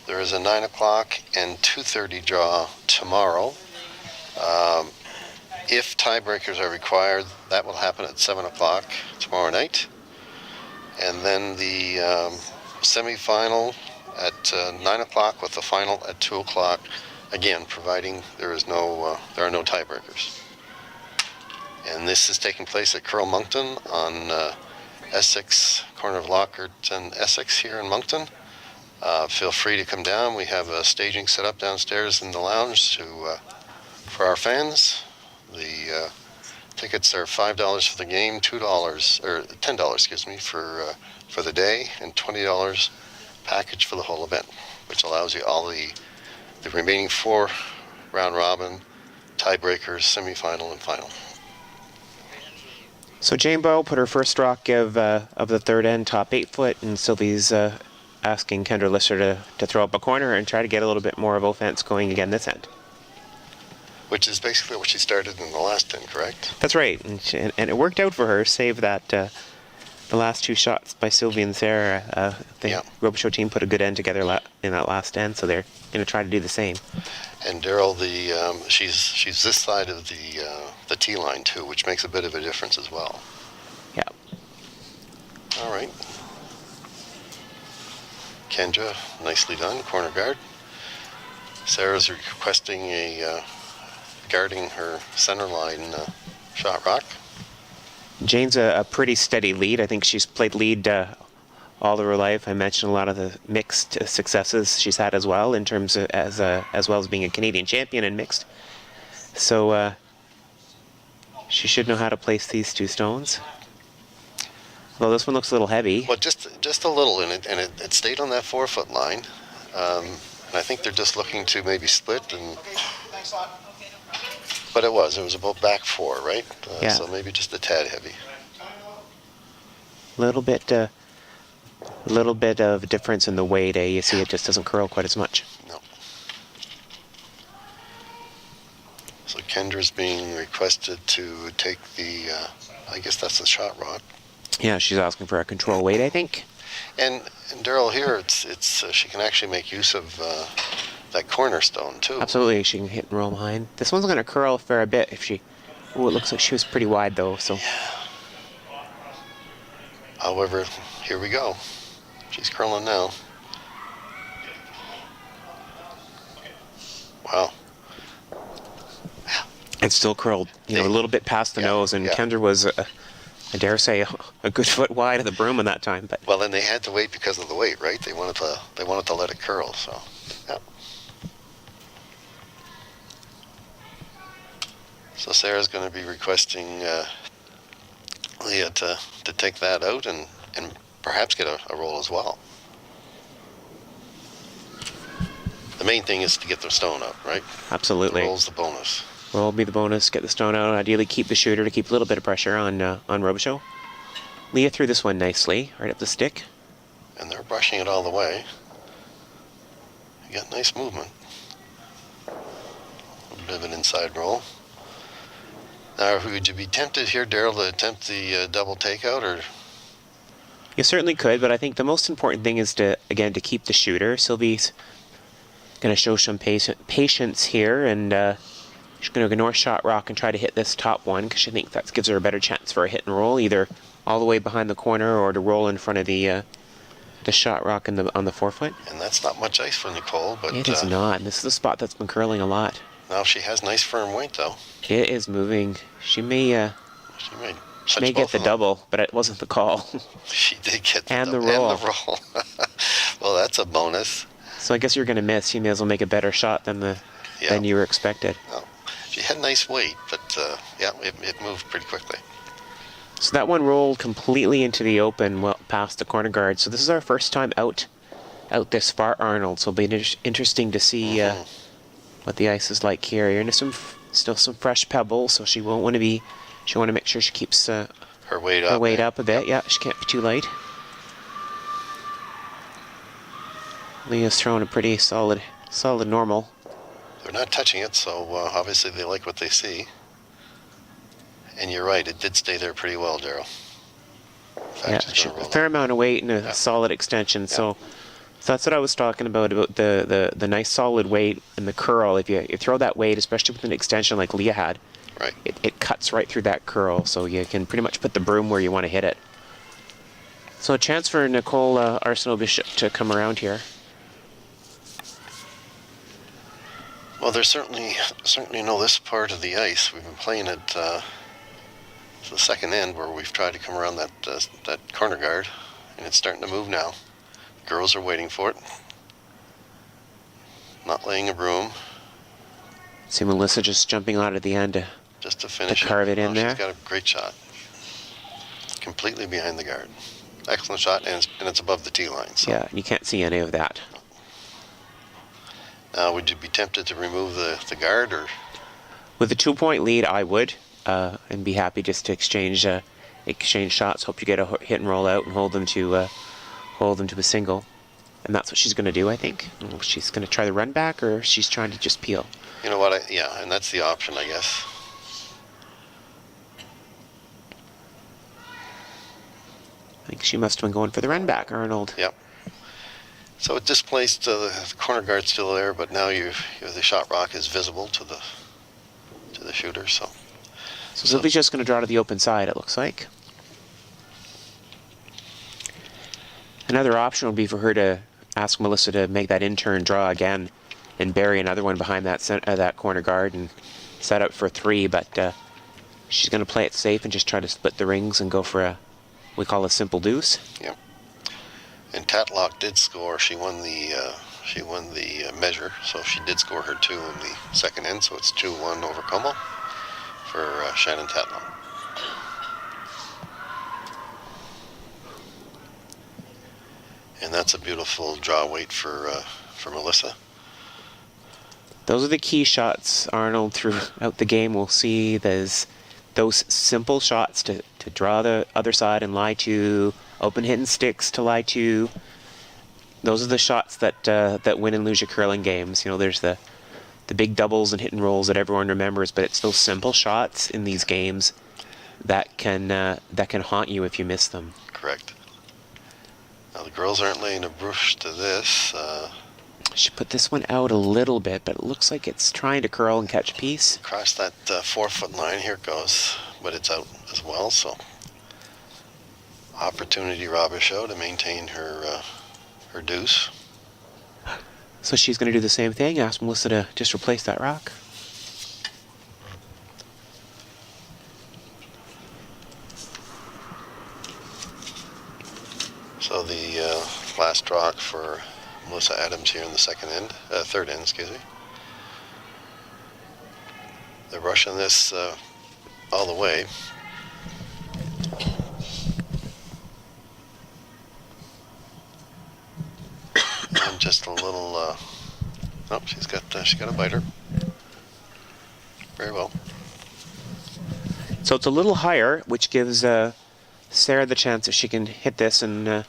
There is a 9 o'clock and 2:30 draw tomorrow. If tiebreakers are required, that will happen at 7 o'clock tomorrow night. And then the semifinal at 9 o'clock with the final at 2 o'clock, again, providing there are no tiebreakers. And this is taking place at Curl Moncton on Essex, corner of Lockhart and Essex here in Moncton. Feel free to come down. We have a staging set up downstairs in the lounge for For our fans, the tickets are $5 for the game, $2 or $10, excuse me, for the day, and $20 package for the whole event, which allows you all the remaining 4 round robin, tiebreakers, semifinal, and final. So Jane Bowe put her first rock of the third end, top 8 foot, and Sylvie's asking Kendra Lister to throw up a corner and try to get a little bit more of offense going again this end. Which is basically what she started in the last end, correct? That's right, and it worked out for her, save that the last 2 shots by Sylvie and Sarah. The Robichaud team put a good end together in that last end, so they're going to try to do the same. And Daryl, she's this side of the tee line too, which makes a bit of a difference as well. Yeah. All right. Kendra, nicely done, corner guard. Sarah's requesting a guarding her center line shot rock. Jane's a pretty steady lead. I think she's played lead all of her life. I mentioned a lot of the mixed successes she's had as well, in terms of as well as being a Canadian champion in mixed. So she should know how to place these 2 stones. Well, this one looks a little heavy. Well, just a little, and it stayed on that 4-foot line. And I think they're just looking to maybe split, but it was about back 4, right? Yeah. So maybe just a tad heavy. Little bit of difference in the weight. You see, it just doesn't curl quite as much. No. So Kendra's being requested to take the, I guess that's the shot rock. Yeah, she's asking for a control weight, I think. And Daryl, here it's she can actually make use of that cornerstone too. Absolutely, she can hit and roll behind. This one's going to curl a fair bit if she. Oh, it looks like she was pretty wide though. So. Yeah. However, here we go. She's curling now. Wow. It's still curled, a little bit past the nose, and Kendra was, I dare say, a good foot wide of the broom in that time. But well, and they had to wait because of the weight, right? They wanted to let it curl. So, yeah. So Sarah's going to be requesting Leah to take that out and perhaps get a roll as well. The main thing is to get the stone up, right? Absolutely. The roll's the bonus. Roll will be the bonus. Get the stone out. Ideally, keep the shooter to keep a little bit of pressure on Robichaud. Leah threw this one nicely, right up the stick. And they're brushing it all the way. You got nice movement. A bit of an inside roll. Now, would you be tempted here, Daryl, to attempt the double takeout, or? You certainly could, but I think the most important thing is to keep the shooter. Sylvie's going to show some patience here, and she's going to ignore shot rock and try to hit this top one, because she thinks that gives her a better chance for a hit and roll, either all the way behind the corner or to roll in front of the shot rock on the 4-foot. And that's not much ice for Nicole, but it is not. And this is a spot that's been curling a lot. Now she has nice firm weight, though. It is moving. She may get the double, but it wasn't the call. She did get the and double. The roll. And the roll. Well, that's a bonus. So I guess you're going to miss. You may as well make a better shot than you were expected. No. She had nice weight, but it moved pretty quickly. So that one rolled completely into the open, well past the corner guard. So this is our first time out this far, Arnold. So it'll be interesting to see what the ice is like here. You're into still some fresh pebbles, so she won't want to be. She want to make sure she keeps her weight up a bit. Yeah, she can't be too light. Leah's throwing a pretty solid normal. They're not touching it, so obviously they like what they see. And you're right, it did stay there pretty well, Daryl. Yeah, a fair amount of weight and a solid extension. Yeah. So that's what I was talking about the nice solid weight and the curl. If you throw that weight, especially with an extension like Leah had, right, it cuts right through that curl, so you can pretty much put the broom where you want to hit it. So a chance for Nicole Arsenault-Bishop to come around here. Well, there's certainly know this part of the ice. We've been playing it the second end where we've tried to come around that corner guard, and it's starting to move now. Girls are waiting for it. Not laying a broom. See Melissa just jumping out at the end. Just to finish carve it in there. She's got a great shot. Completely behind the guard. Excellent shot, and it's above the tee line. So. Yeah, you can't see any of that. Now, would you be tempted to remove the guard, or? With a 2-point lead, I would, and be happy just to exchange shots. Hope you get a hit and roll out and hold them to a single, and that's what she's going to do. I think she's going to try the run back, or she's trying to just peel. You know what? Yeah, and that's the option, I guess. I think she must have been going for the run back, Arnold. Yep. So it displaced the corner guard still there, but now the shot rock is visible to the shooter. So Sylvie's just going to draw to the open side, it looks like. Another option would be for her to ask Melissa to make that in-turn draw again and bury another one behind that corner guard and set up for 3, but she's going to play it safe and just try to split the rings and go for we call a simple deuce. Yep. And Tatlock did score. She won the measure, so she did score her 2 in the second end. So it's 2-1 over Como for Shannon Tatlock. And that's a beautiful draw weight for Melissa. Those are the key shots, Arnold, throughout the game. We'll see those simple shots to draw the other side and lie to, open hitting sticks to lie to. Those are the shots that win and lose your curling games. You know, there's the big doubles and hit and rolls that everyone remembers, but it's those simple shots in these games that can haunt you if you miss them. Correct. Now the girls aren't laying a brush to this. She put this one out a little bit, but it looks like it's trying to curl and catch a piece. Across that 4-foot line, here it goes, but it's out as well. So opportunity Robichaud to maintain her deuce. So she's going to do the same thing, ask Melissa to just replace that rock. So the last rock for Melissa Adams here in the third end, excuse me. They're rushing this all the way. And just a little, oh, she's got a biter. Very well. So it's a little higher, which gives Sarah the chance that she can hit this and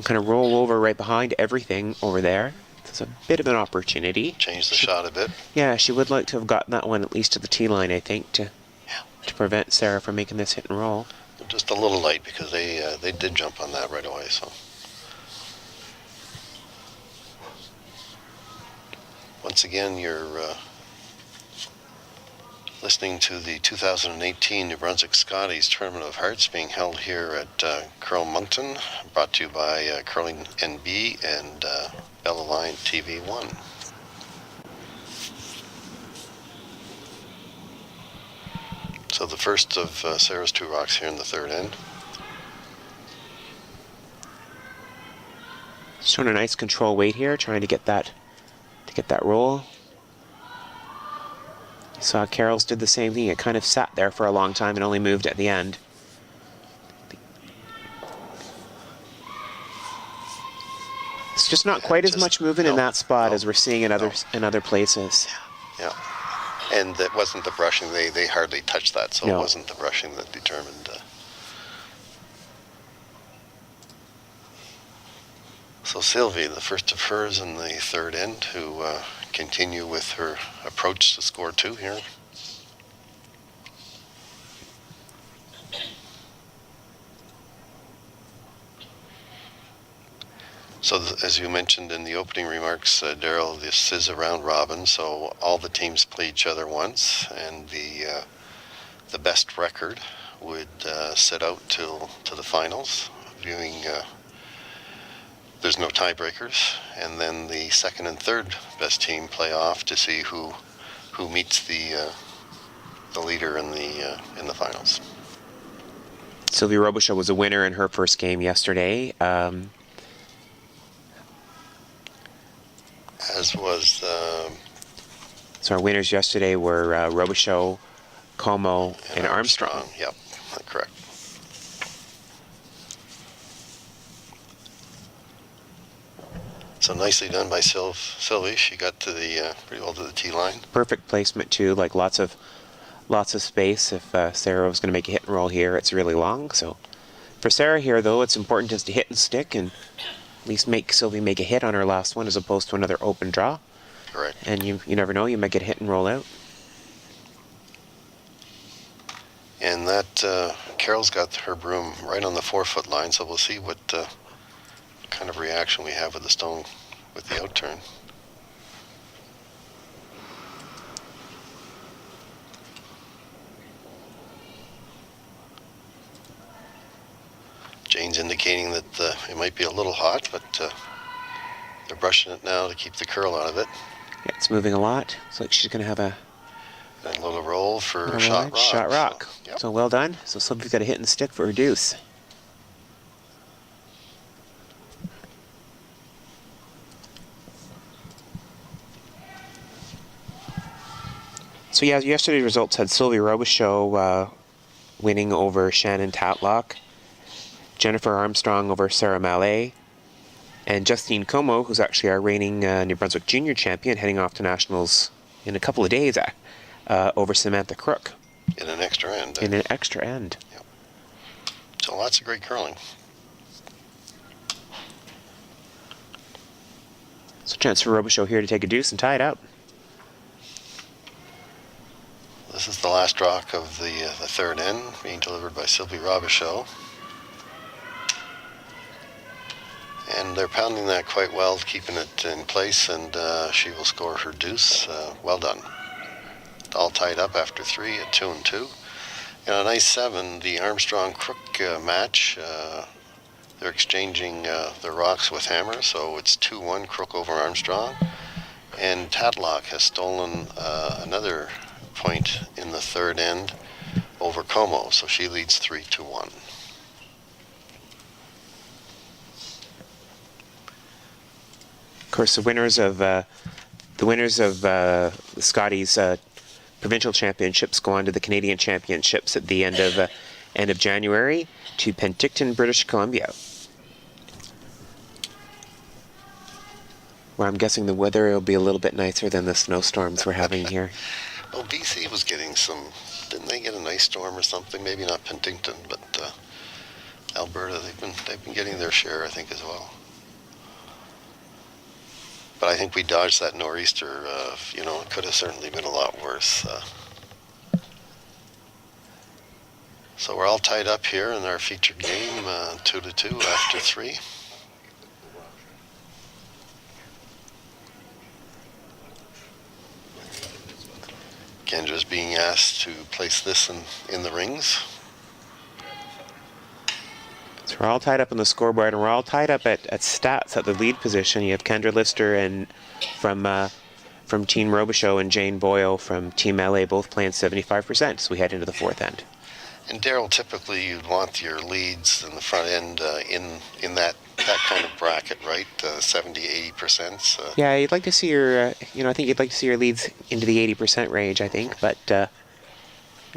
kind of roll over right behind everything over there. It's a bit of an opportunity. Change the shot a bit. Yeah, she would like to have gotten that one at least to the tee line, I think, to prevent Sarah from making this hit and roll. Just a little light because they did jump on that right away. So once again, you're listening to the 2018 New Brunswick Scotties Tournament of Hearts being held here at Curl Moncton, brought to you by Curling NB and Bella Line TV1. So the first of Sarah's 2 rocks here in the third end. Showing a nice control weight here, trying to get that roll. You saw Carol's did the same thing. It kind of sat there for a long time and only moved at the end. It's just not quite as much movement in that spot as we're seeing in other places. Yeah. And it wasn't the brushing. They hardly touched that, so No. It wasn't the brushing that determined. So Sylvie, the first of hers in the third end, who continue with her approach to score 2 here. So as you mentioned in the opening remarks, Daryl, this is a round robin, so all the teams play each other once, and the best record would sit out to the finals, viewing. There's no tiebreakers, and then the second and third best team play off to see who meets the leader in the finals. Sylvie Robichaud was a winner in her first game yesterday. As was So our winners yesterday were Robichaud, Como, and Armstrong. Yep, correct. So nicely done by Sylvie. She got to the pretty well to the tee line. Perfect placement too, like lots of space. If Sarah was going to make a hit and roll here, it's really long. So for Sarah here, though, it's important just to hit and stick and at least make Sylvie make a hit on her last one as opposed to another open draw. Correct. And you never know, you might get a hit and roll out. And that Carol's got her broom right on the 4-foot line, so we'll see what kind of reaction we have with the stone with the outturn. Jane's indicating that it might be a little hot, but they're brushing it now to keep the curl out of it. Yeah, it's moving a lot. Looks like she's going to have a little roll for shot rock. Shot rock. So, yep. So well done. So Sylvie's got a hit and stick for her deuce. So yeah, yesterday's results had Sylvie Robichaud winning over Shannon Tatlock, Jennifer Armstrong over Sarah Mallais, and Justine Como, who's actually our reigning New Brunswick Junior champion, heading off to nationals in a couple of days, over Samantha Crook. In an extra end. In an extra end. Yep. So lots of great curling. So chance for Robichaud here to take a deuce and tie it up. This is the last rock of the third end, being delivered by Sylvie Robichaud. And they're pounding that quite well, keeping it in place, and she will score her deuce. Well done. All tied up after 3 at 2-2. And a nice 7, the Armstrong-Crook match. They're exchanging the rocks with hammer, so it's 2-1 Crook over Armstrong. And Tatlock has stolen another point in the third end over Como, so she leads 3-1. Of course, the winners of the Scotties provincial championships go on to the Canadian championships at the end of January to Penticton, British Columbia, where I'm guessing the weather will be a little bit nicer than the snowstorms we're having here. Well, BC was getting some. Didn't they get a nice storm or something? Maybe not Penticton, but Alberta. They've been getting their share, I think, as well. But I think we dodged that nor'easter. It could have certainly been a lot worse. So we're all tied up here in our featured game, 2-2 after 3. Kendra's being asked to place this in the rings. So we're all tied up on the scoreboard, and we're all tied up at stats at the lead position. You have Kendra Lister and from Team Robichaud and Jane Boyle from Team Mallais both playing 75%. So we head into the fourth end. And Daryl, typically you'd want your leads in the front end in that kind of bracket, right? 70-80%. Yeah, you'd like to see your, I think you'd like to see your leads into the 80% range, I think. But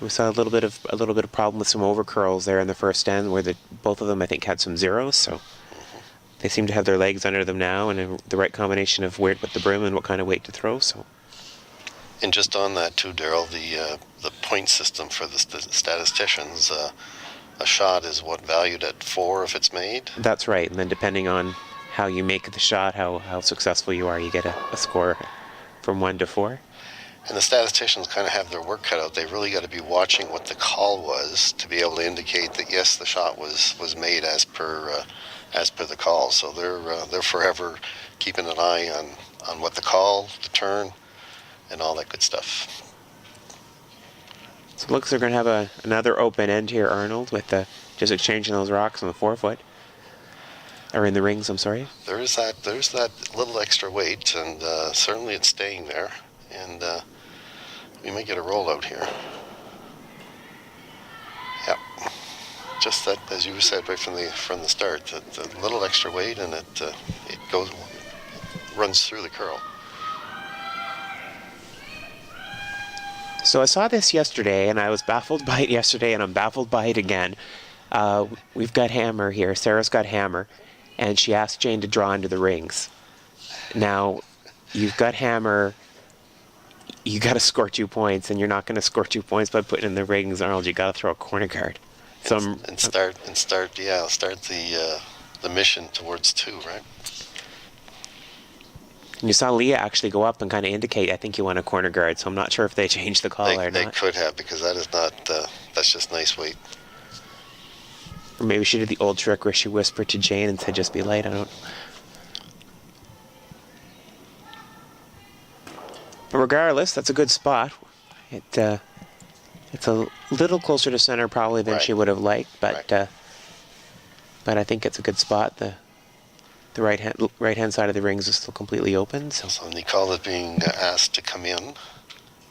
we saw a little bit of problem with some over curls there in the first end, where both of them I think had some zeros. So they seem to have their legs under them now, and the right combination of where to put the broom and what kind of weight to throw. So. And just on that too, Daryl, the point system for the statisticians, a shot is valued at 4 if it's made? That's right, and then depending on how you make the shot, how successful you are, you get a score from 1 to 4. And the statisticians kind of have their work cut out. They really got to be watching what the call was to be able to indicate that yes, the shot was made as per the call. So they're forever keeping an eye on what the call, the turn, and all that good stuff. So it looks like we're going to have another open end here, Arnold, with just exchanging those rocks on the 4-foot. Or in the rings, I'm sorry. There's that little extra weight, and certainly it's staying there. And we may get a rollout here. Yeah. Just that, as you said right from the start, the little extra weight, and it runs through the curl. So I saw this yesterday, and I was baffled by it yesterday, and I'm baffled by it again. We've got Hammer here. Sarah's got Hammer, and she asked Jane to draw into the rings. Now, you've got Hammer. You got to score 2 points, and you're not going to score 2 points by putting in the rings, Arnold. You got to throw a corner guard. So Start the mission towards 2, right? you saw Leah actually go up and kind of indicate, I think you want a corner guard. So I'm not sure if they changed the call or They not. could have, because that is not. That's just nice weight. Or maybe she did the old trick where she whispered to Jane and said, "Just be light." I don't know. But regardless, that's a good spot. It's a little closer to center probably than she would have liked, but but I think it's a good spot. The right hand side of the rings is still completely open. So Nicole is being asked to come in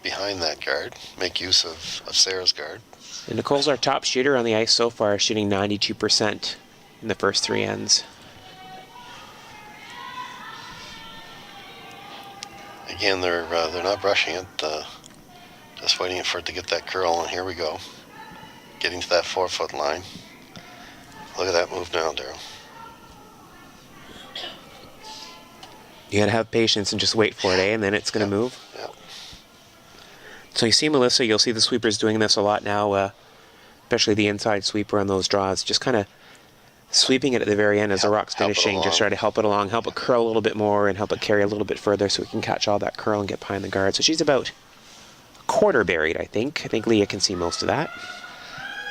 behind that guard, make use of Sarah's guard. And Nicole's our top shooter on the ice so far, shooting 92% in the first 3 ends. Again, they're not brushing it, just waiting for it to get that curl, and here we go. Getting to that 4-foot line. Look at that move now, Daryl. You gotta have patience and just wait for it, and then it's gonna move. Yeah. So you see Melissa, you'll see the sweepers doing this a lot now, especially the inside sweeper on those draws, just kind of sweeping it at the very end as the rock's finishing, just try to help it along, help it curl a little bit more and help it carry a little bit further so we can catch all that curl and get behind the guard. So she's about a quarter buried, I think. I think Leah can see most of that.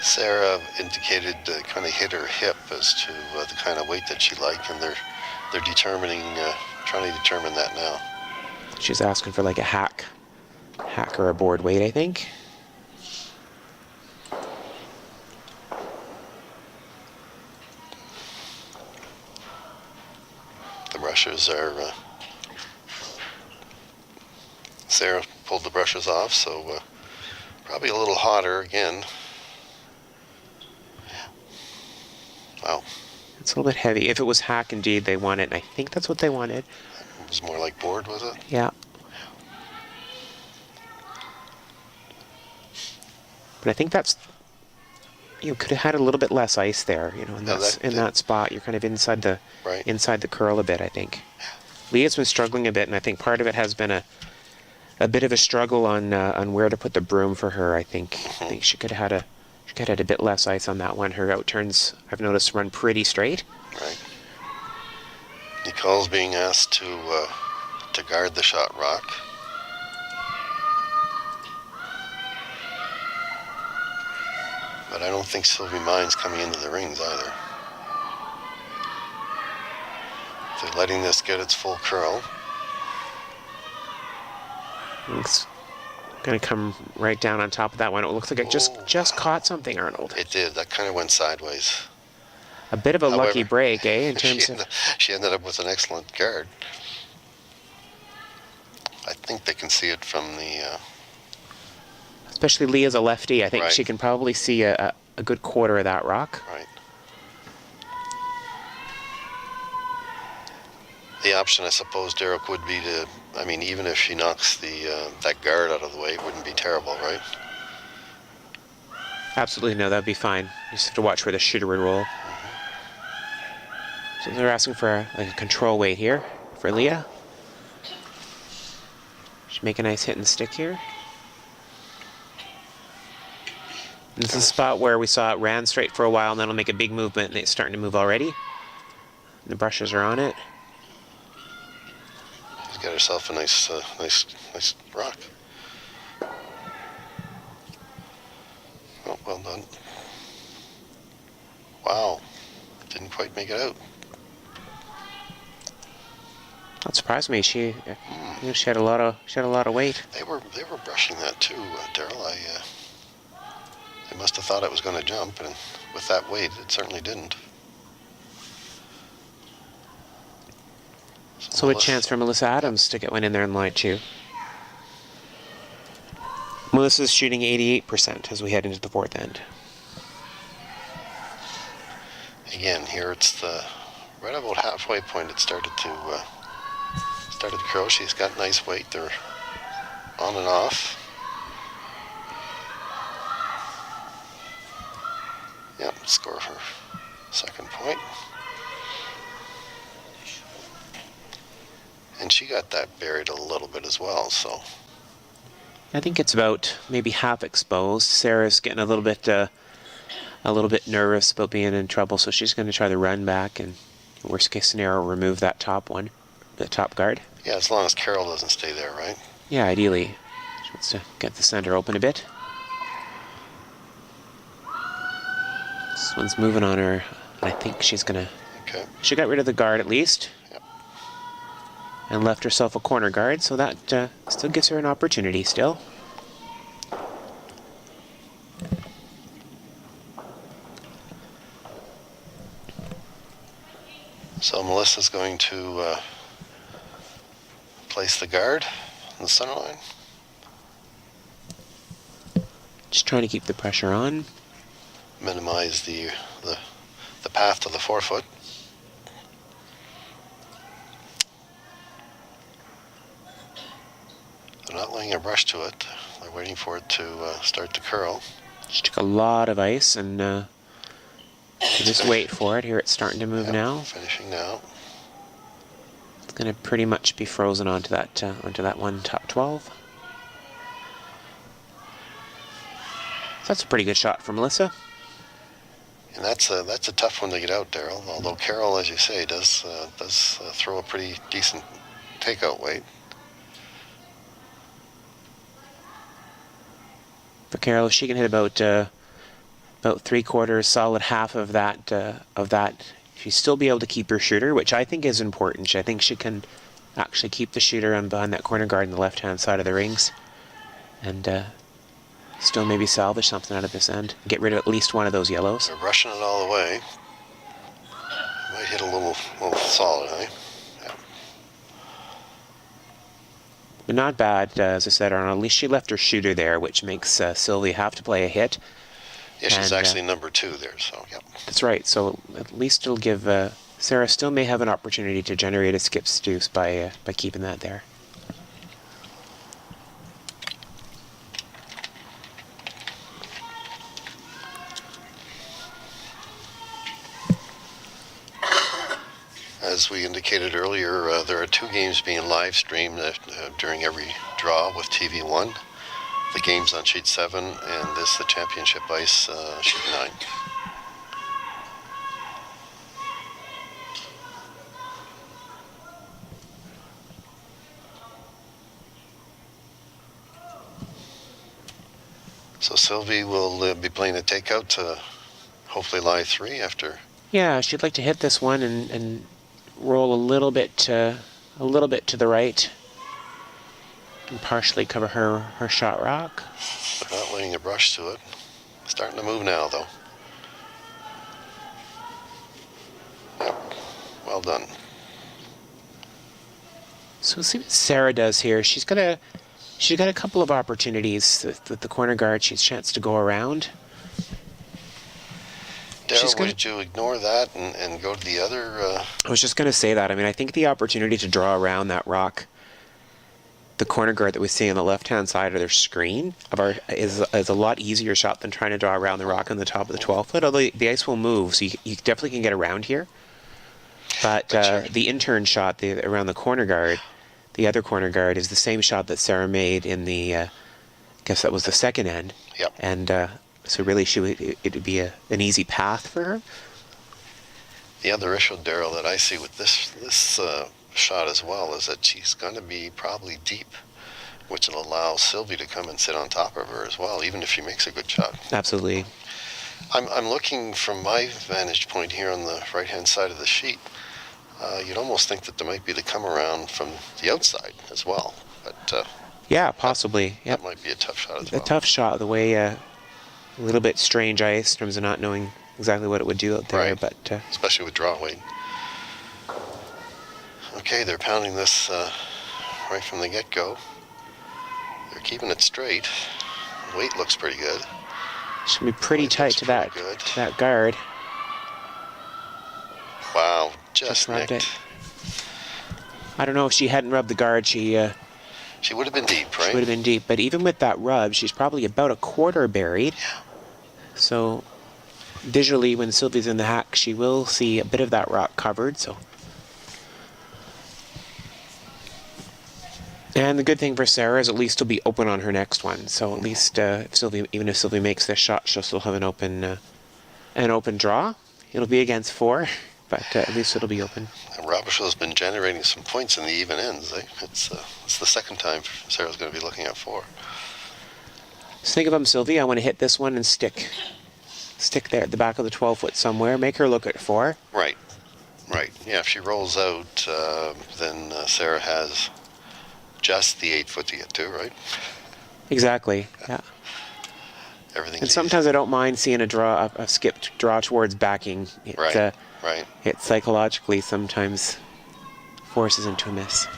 Sarah indicated kind of hit her hip as to the kind of weight that she liked, and they're trying to determine that now. She's asking for like a hack or a board weight, I think. The brushes are. Sarah pulled the brushes off, so probably a little hotter again. Wow. It's a little bit heavy. If it was hack, indeed, they want it, and I think that's what they wanted. It was more like board, was it? Yeah. But I think that's, you could have had a little bit less ice there, in that spot. You're kind of inside the curl a bit, I think. Leah's been struggling a bit, and I think part of it has been a bit of a struggle on where to put the broom for her. I think she could have had a bit less ice on that one. Her out turns, I've noticed, run pretty straight. Right. Nicole's being asked to guard the shot rock. But I don't think Sylvie minds coming into the rings either. They're letting this get its full curl. It's going to come right down on top of that one. It looks like it just caught something, Arnold. It did. That kind of went sideways. A bit of a lucky break, eh? In terms of she ended up with an excellent guard. I think they can see it from the. Especially Leah's a lefty. I think she can probably see a good quarter of that rock. Right. The option, I suppose, Derek, would be to. I mean, even if she knocks that guard out of the way, it wouldn't be terrible, right? Absolutely, no, that'd be fine. You just have to watch where the shooter would roll. So they're asking for a control weight here for Leah. Should make a nice hit and stick here. And this is a spot where we saw it ran straight for a while, and then it'll make a big movement, and it's starting to move already. The brushes are on it. She's got herself a nice rock. Oh, well done. Wow, didn't quite make it out. That surprised me. She had a lot of weight. They were brushing that too, Daryl. They must have thought it was going to jump, and with that weight, it certainly didn't. So a chance for Melissa Adams to get one in there and line two. Melissa's shooting 88% as we head into the fourth end. Again, here it's right about halfway point. It started to curl. She's got nice weight. They're on and off. Yep, score her second point. And she got that buried a little bit as well, so. I think it's about maybe half exposed. Sarah's getting a little bit nervous about being in trouble, so she's going to try to run back and, worst case scenario, remove that top one, the top guard. Yeah, as long as Carol doesn't stay there, right? Yeah, ideally. She wants to get the center open a bit. This one's moving on her, and I think she's going to... Okay. She got rid of the guard at least. Yep. And left herself a corner guard, so that still gives her an opportunity still. So Melissa's going to place the guard in the center line. Just trying to keep the pressure on. Minimize the path to the forefoot. They're not laying a brush to it. They're waiting for it to start to curl. She took a lot of ice and just wait for it. Here it's starting to move now. Finishing now. It's going to pretty much be frozen onto that one top 12. So that's a pretty good shot from Melissa. And that's a tough one to get out, Daryl. Although Carol, as you say, does throw a pretty decent takeout weight. For Carol, if she can hit about 3/4, solid half of that, she'll still be able to keep her shooter, which I think is important. I think she can actually keep the shooter on behind that corner guard on the left-hand side of the rings, and still maybe salvage something out of this end. Get rid of at least one of those yellows. They're rushing it all the way. Might hit a little solid, eh? Yeah. But not bad, as I said, Arnold. At least she left her shooter there, which makes Sylvie have to play a hit. Yeah, she's actually number 2 there, so yep. That's right. So at least it'll give Sarah still may have an opportunity to generate a skip's deuce by keeping that there. As we indicated earlier, there are 2 games being live streamed during every draw with TV1. The games on sheet 7 and the championship ice, sheet 9. So Sylvie will be playing a takeout to hopefully lie 3 after. Yeah, she'd like to hit this one and roll a little bit to the right and partially cover her shot rock. Not laying a brush to it. Starting to move now, though. Yep. Well done. So we'll see what Sarah does here. She's got a couple of opportunities with the corner guard. She's a chance to go around. Daryl, would you ignore that and go to the other? I was just going to say that. I mean, I think the opportunity to draw around that rock, the corner guard that we see on the left-hand side of their screen is a lot easier shot than trying to draw around the rock on the top of the 12-foot, although the ice will move, so you definitely can get around here. But the intern shot around the corner guard, the other corner guard, is the same shot that Sarah made in the, I guess that was the second end. Yep. And so really it would be an easy path for her. The other issue, Daryl, that I see with this shot as well is that she's going to be probably deep, which will allow Sylvie to come and sit on top of her as well, even if she makes a good shot. Absolutely. I'm looking from my vantage point here on the right-hand side of the sheet. You'd almost think that there might be the come around from the outside as well, but yeah, possibly. That might be a tough shot as well. A tough shot, the way a little bit strange ice in terms of not knowing exactly what it would do out there, right. But especially with draw weight. Okay, they're pounding this right from the get-go. They're keeping it straight. Weight looks pretty good. Should be pretty tight to that guard. Wow, just nicked. It. I don't know if she hadn't rubbed the guard, she would have been deep, right? She would have been deep, but even with that rub, she's probably about a quarter buried. Yeah. So visually, when Sylvie's in the hack, she will see a bit of that rock covered, so. And the good thing for Sarah is at least it'll be open on her next one. So at least if Sylvie, even if Sylvie makes this shot, she'll still have an open draw. It'll be against 4, but at least it'll be open. Robichaux's been generating some points in the even ends. It's the second time Sarah's going to be looking at 4. So think if I'm Sylvie, I want to hit this one and stick there at the back of the 12-foot somewhere. Make her look at 4. Right. Yeah, if she rolls out, then Sarah has just the 8 foot to get to, right? Exactly. Yeah. Everything's And sometimes easy. I don't mind seeing a skipped draw towards backing. Right. It psychologically sometimes forces into a miss.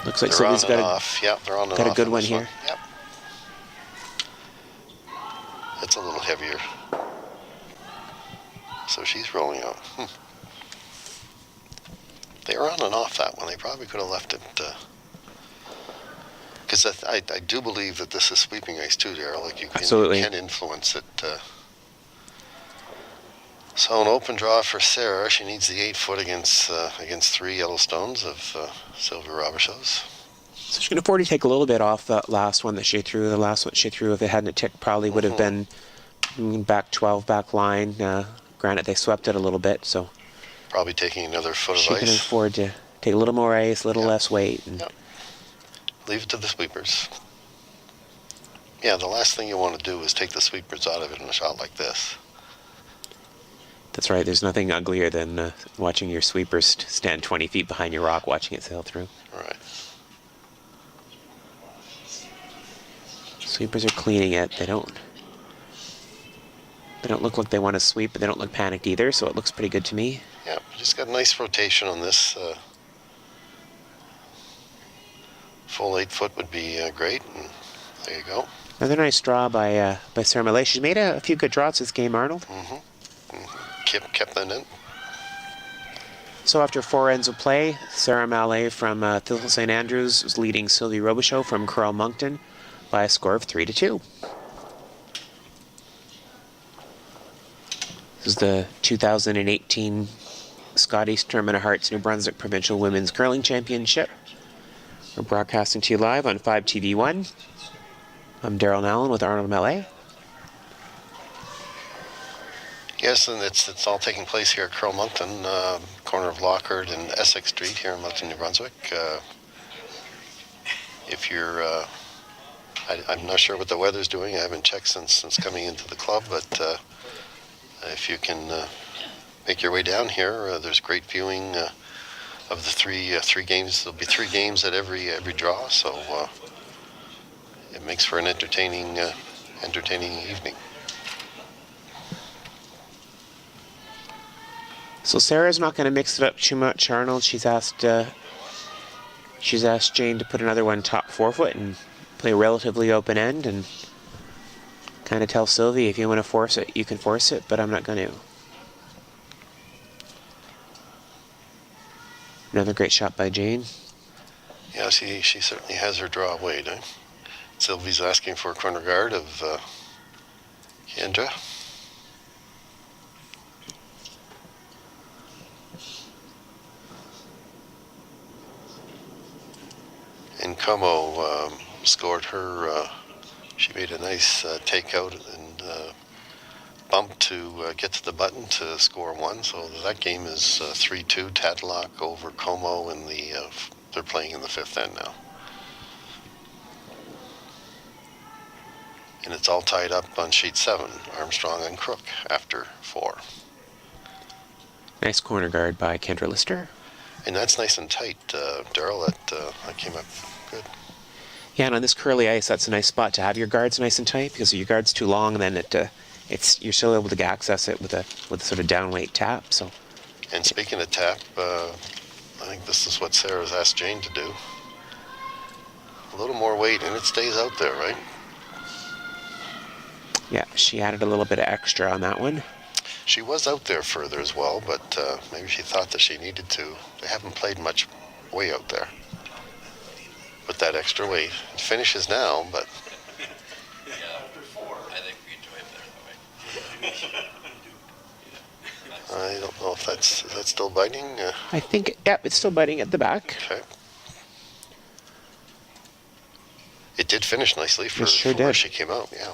Looks like They're Sylvie's on and got off. Yep, they're on and got a off good on one this here. Yep. It's a little heavier. So she's rolling out. They were on and off that one. They probably could have left it. Because I do believe that this is sweeping ice too, Daryl. Like you Absolutely. can influence it. So an open draw for Sarah. She needs the 8 foot against 3 Yellowstones of Sylvie Robichaud's. So she can afford to take a little bit off that last one that she threw. The last one she threw, if it hadn't ticked, probably would have been back 12, back line. Granted, they swept it a little bit, so Probably taking another foot of she ice. can afford to take a little more ice, a little less weight. And Leave it to the sweepers. Yeah, the last thing you want to do is take the sweepers out of it in a shot like this. That's right. There's nothing uglier than watching your sweepers stand 20 feet behind your rock, watching it sail through. Right. Sweepers are cleaning it. They don't look like they want to sweep, but they don't look panicked either, so it looks pretty good to me. Yeah, just got a nice rotation on this. Full 8 foot would be great, and there you go. Another nice draw by Sarah Mallais. She's made a few good draws this game, Arnold. Kept that in. So after 4 ends of play, Sarah Mallais from Thistle St. Andrews is leading Sylvie Robichaud from Curl Moncton by a score of 3-2. This is the 2018 Scotties Tournament of Hearts New Brunswick Provincial Women's Curling Championship. We're broadcasting to you live on 5TV1. I'm Daryl Nallen with Arnold Mallais. Yes, and it's all taking place here at Curl Moncton, corner of Lockhart and Essex Street here in Moncton, New Brunswick. If you're, I'm not sure what the weather's doing. I haven't checked since coming into the club, but if you can make your way down here, there's great viewing of the three games. There'll be 3 games at every draw, so it makes for an entertaining evening. So Sarah's not going to mix it up too much, Arnold. She's asked Jane to put another one top 4 foot and play a relatively open end, and kind of tell Sylvie, if you want to force it, you can force it, but I'm not going to. Another great shot by Jane. Yeah, she certainly has her draw weighed. Sylvie's asking for a corner guard of Kendra. And Como scored her. She made a nice takeout and bump to get to the button to score 1. So that game is 3-2 Tadlock over Como in they're playing in the 5th end now. And it's all tied up on sheet 7, Armstrong and Crook after 4. Nice corner guard by Kendra Lister. And that's nice and tight, Daryl. That came up good. Yeah, and on this curly ice, that's a nice spot to have your guards nice and tight, because if your guard's too long, then you're still able to access it with a sort of down weight tap. So. And speaking of tap, I think this is what Sarah's asked Jane to do. A little more weight, and it stays out there, right? Yeah, she added a little bit of extra on that one. She was out there further as well, but maybe she thought that she needed to. They haven't played much way out there with that extra weight. It finishes now, but Yeah, after 4, I think we enjoy it there that way. I don't know if is that still biting? I think, yeah, it's still biting at the back. Okay. It did finish nicely for, It sure for where did. she came out, yeah.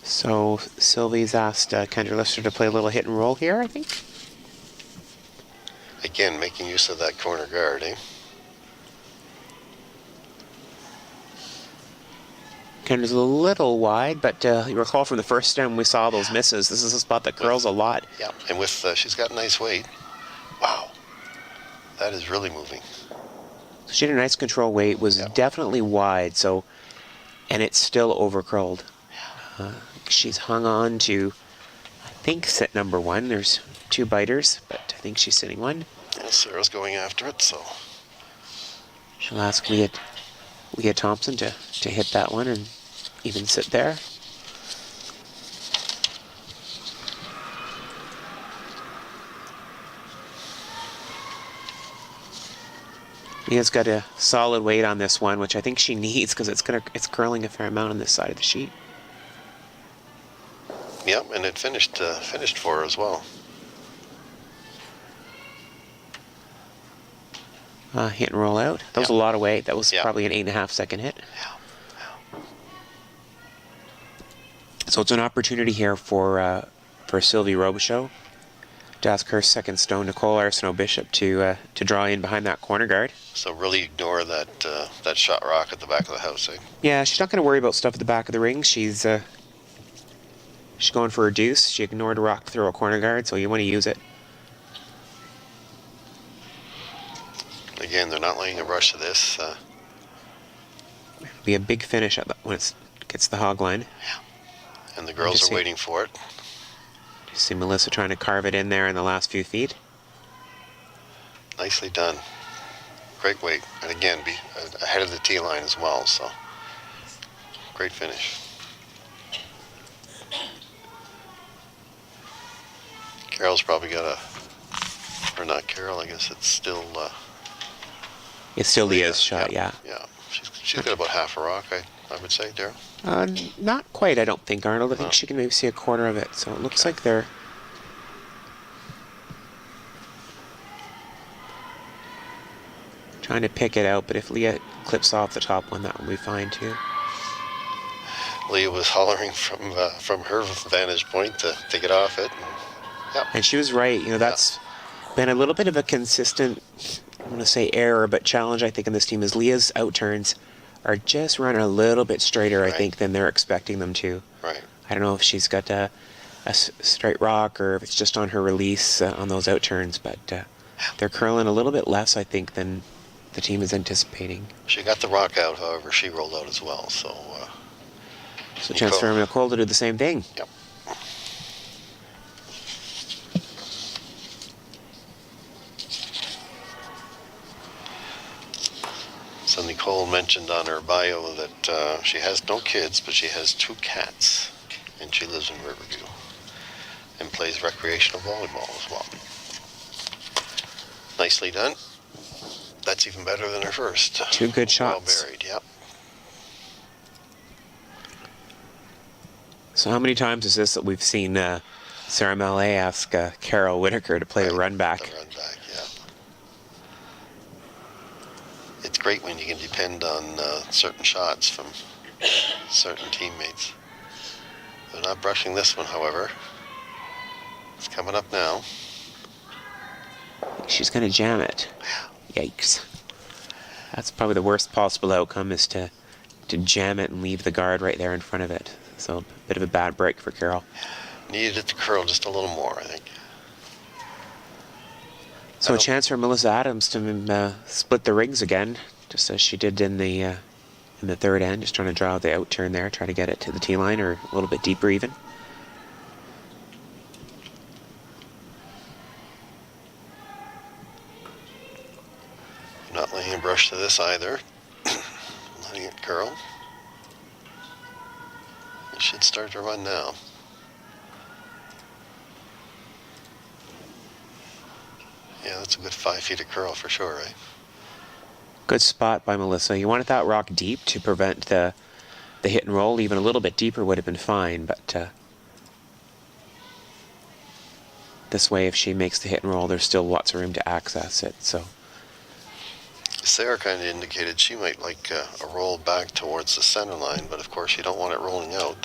So Sylvie's asked Kendra Lister to play a little hit and roll here, I think. Again, making use of that corner guard, eh? Kendra's a little wide, but you recall from the first stem we saw those misses. This is a spot that curls a lot. Yeah, and with she's got nice weight. Wow, that is really moving. So she had a nice control weight, was definitely wide, so, and it's still over curled. She's hung on to, I think, sit number 1. There's 2 biters, but I think she's sitting 1. Yeah, Sarah's going after it, so. She'll ask Leah Thompson to hit that one and even sit there. Leah's got a solid weight on this one, which I think she needs because it's curling a fair amount on this side of the sheet. Yep, and it finished for her as well. Hit and roll out. That was a lot of weight. That was probably an 8.5 second hit. Yeah. So it's an opportunity here for Sylvie Robichaud to ask her second stone, Nicole Arsenault Bishop, to draw in behind that corner guard. So really ignore that shot rock at the back of the house, eh? Yeah, she's not going to worry about stuff at the back of the ring. She's going for a deuce. She ignored a rock through a corner guard, so you want to use it. Again, they're not laying a brush to this. It'll be a big finish when it gets the hog line. Yeah. And the girls are waiting for it. You see Melissa trying to carve it in there in the last few feet. Nicely done. Great weight. And again, be ahead of the tee line as well, so great finish. Carol's probably got or not Carol, I guess it's still... It's still Leah's shot, yeah. Yeah, she's got about half a rock, I would say, Daryl. Not quite, I don't think, Arnold. I think she can maybe see a quarter of it. So it looks like they're... trying to pick it out, but if Leah clips off the top one, that will be fine too. Leah was hollering from her vantage point to get off it. And she was right. You know, that's been a little bit of a consistent, I'm going to say error, but challenge, I think, in this team is Leah's outturns are just running a little bit straighter, I think, than they're expecting them to. Right. I don't know if she's got a straight rock or if it's just on her release on those outturns, but they're curling a little bit less, I think, than the team is anticipating. She got the rock out, however, she rolled out as well, so... so chance for Nicole to do the same thing. Yep. So Nicole mentioned on her bio that she has no kids, but she has 2 cats, and she lives in Riverview and plays recreational volleyball as well. Nicely done. That's even better than her first. 2 good shots. Well buried, yep. So how many times is this that we've seen Sarah Mallais ask Carol Whitaker to play a run back? The run back, yeah. It's great when you can depend on certain shots from certain teammates. They're not brushing this one, however. It's coming up now. She's going to jam it. Yikes. That's probably the worst possible outcome, is to jam it and leave the guard right there in front of it. So a bit of a bad break for Carol. Needed it to curl just a little more, I think. So a chance for Melissa Adams to split the rings again, just as she did in the third end, just trying to draw the out turn there, try to get it to the tee line or a little bit deeper even. Not letting it brush to this either. Letting it curl. It should start to run now. Yeah, that's a good 5 feet of curl for sure, right? Good spot by Melissa. You wanted that rock deep to prevent the hit and roll. Even a little bit deeper would have been fine, but this way, if she makes the hit and roll, there's still lots of room to access it. So Sarah kind of indicated she might like a roll back towards the center line, but of course you don't want it rolling out.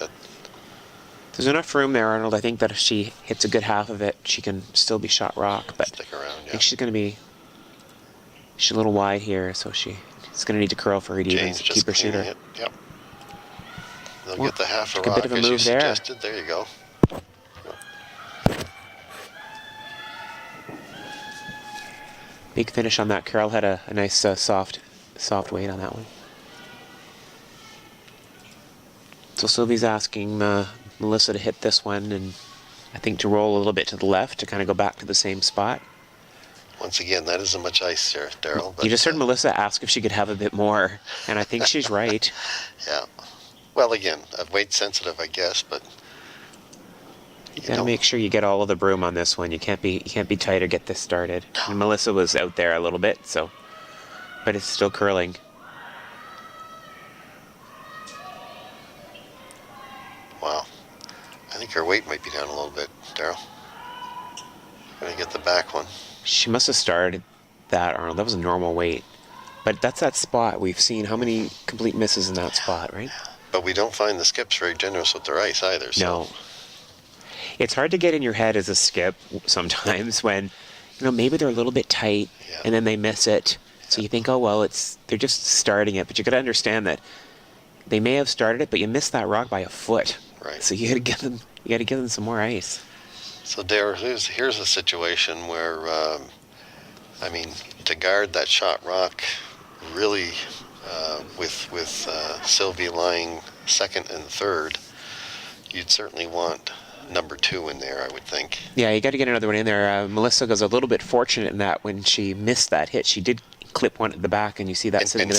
there's enough room there, Arnold. I think that if she hits a good half of it, she can still be shot rock. But Stick around, I think she's going to be. She's a little wide here, so she's going to need to curl for her to even keep her shooter. It. Yep. They'll Well, get the half a took a rock bit of a as you move there. suggested. There you go. Big finish on that. Carol had a nice soft weight on that one. So Sylvie's asking Melissa to hit this one, and I think to roll a little bit to the left to kind of go back to the same spot. Once again, that isn't much ice there, Daryl. You just heard Melissa ask if she could have a bit more, and I think she's right. Yeah. Well, again, weight sensitive, I guess, but You gotta make sure you get all of the broom on this one. You can't be tight or get this started. And Melissa was out there a little bit, so, but it's still curling. Wow. I think her weight might be down a little bit, Daryl. Gonna get the back one. She must have started that, Arnold. That was a normal weight. But that's that spot. We've seen how many complete misses in that spot, right? But we don't find the skips very generous with their ice either. So. No. It's hard to get in your head as a skip sometimes when, maybe they're a little bit tight and then they miss it. So you think, oh, well, they're just starting it. But you got to understand that they may have started it, but you missed that rock by a foot. Right. So you got to give them some more ice. So, Darryl, here's a situation where, to guard that shot rock, really, with Sylvie lying second and third, you'd certainly want number 2 in there, I would think. Yeah, you got to get another one in there. Melissa was a little bit fortunate in that when she missed that hit, she did clip one at the back, and you see that sitting in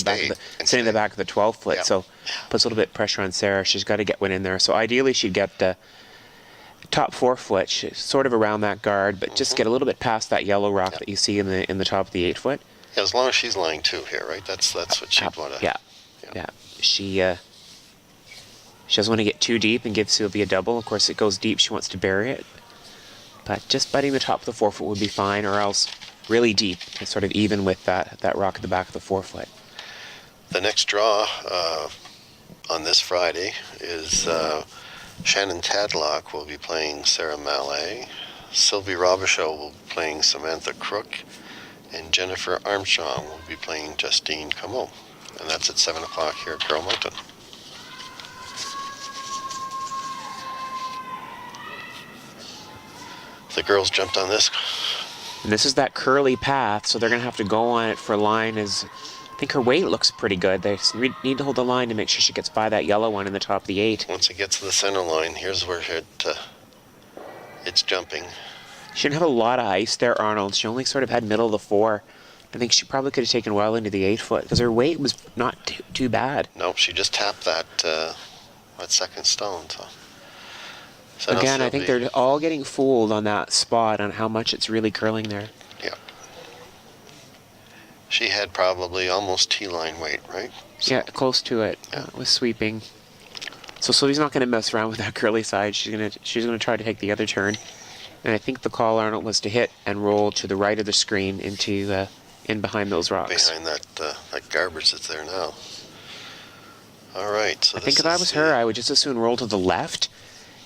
the back of the 12 foot. Yep. So puts a little bit of pressure on Sarah. She's got to get one in there. So ideally, she'd get the top 4 foot, sort of around that guard, but just get a little bit past that yellow rock that you see in the top of the 8 foot. Yeah, as long as she's lying 2 here, right? That's what she'd want to. Yeah. She doesn't want to get too deep and give Sylvie a double. Of course, it goes deep. She wants to bury it. But just butting the top of the 4 foot would be fine, or else really deep and sort of even with that rock at the back of the 4 foot. The next draw on this Friday is Shannon Tadlock will be playing Sarah Mallais. Sylvie Robichaud will be playing Samantha Crook. And Jennifer Armstrong will be playing Justine Comeau. And that's at 7 o'clock here at Carroll Mountain. The girls jumped on this. And this is that curly path, so they're going to have to go on it for line. I think her weight looks pretty good. They need to hold the line to make sure she gets by that yellow one in the top of the 8. Once it gets to the center line, here's where it's jumping. She didn't have a lot of ice there, Arnold. She only sort of had middle of the 4. I think she probably could have taken well into the 8 foot because her weight was not too bad. Nope, she just tapped that second stone. So again, I think they're all getting fooled on that spot on how much it's really curling there. Yeah. She had probably almost T-line weight, right? So, yeah, close to it. With sweeping. So Sylvie's not going to mess around with that curly side. She's gonna try to take the other turn. And I think the call, Arnold, was to hit and roll to the right of the screen into in behind those rocks. Behind that garbage that's there now. All right. So I think if I was her, I would just as soon roll to the left.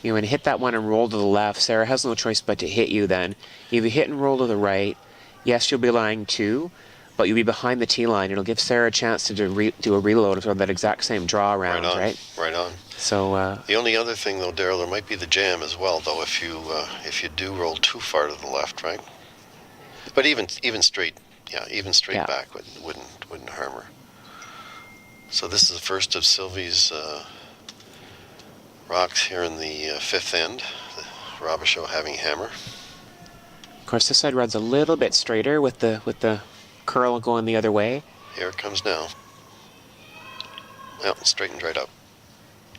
And hit that one and roll to the left. Sarah has no choice but to hit you then. If you hit and roll to the right, yes, you'll be lying 2, but you'll be behind the T line. It'll give Sarah a chance to do a reload of that exact same draw around, right? Right on. So the only other thing, though, Daryl, there might be the jam as well, though, if you do roll too far to the left, right? But even straight, back wouldn't harm her. So this is the first of Sylvie's rocks here in the 5th end. The Robichaud having hammer. Of course, this side runs a little bit straighter with the curl going the other way. Here it comes now. Well, it straightened right up.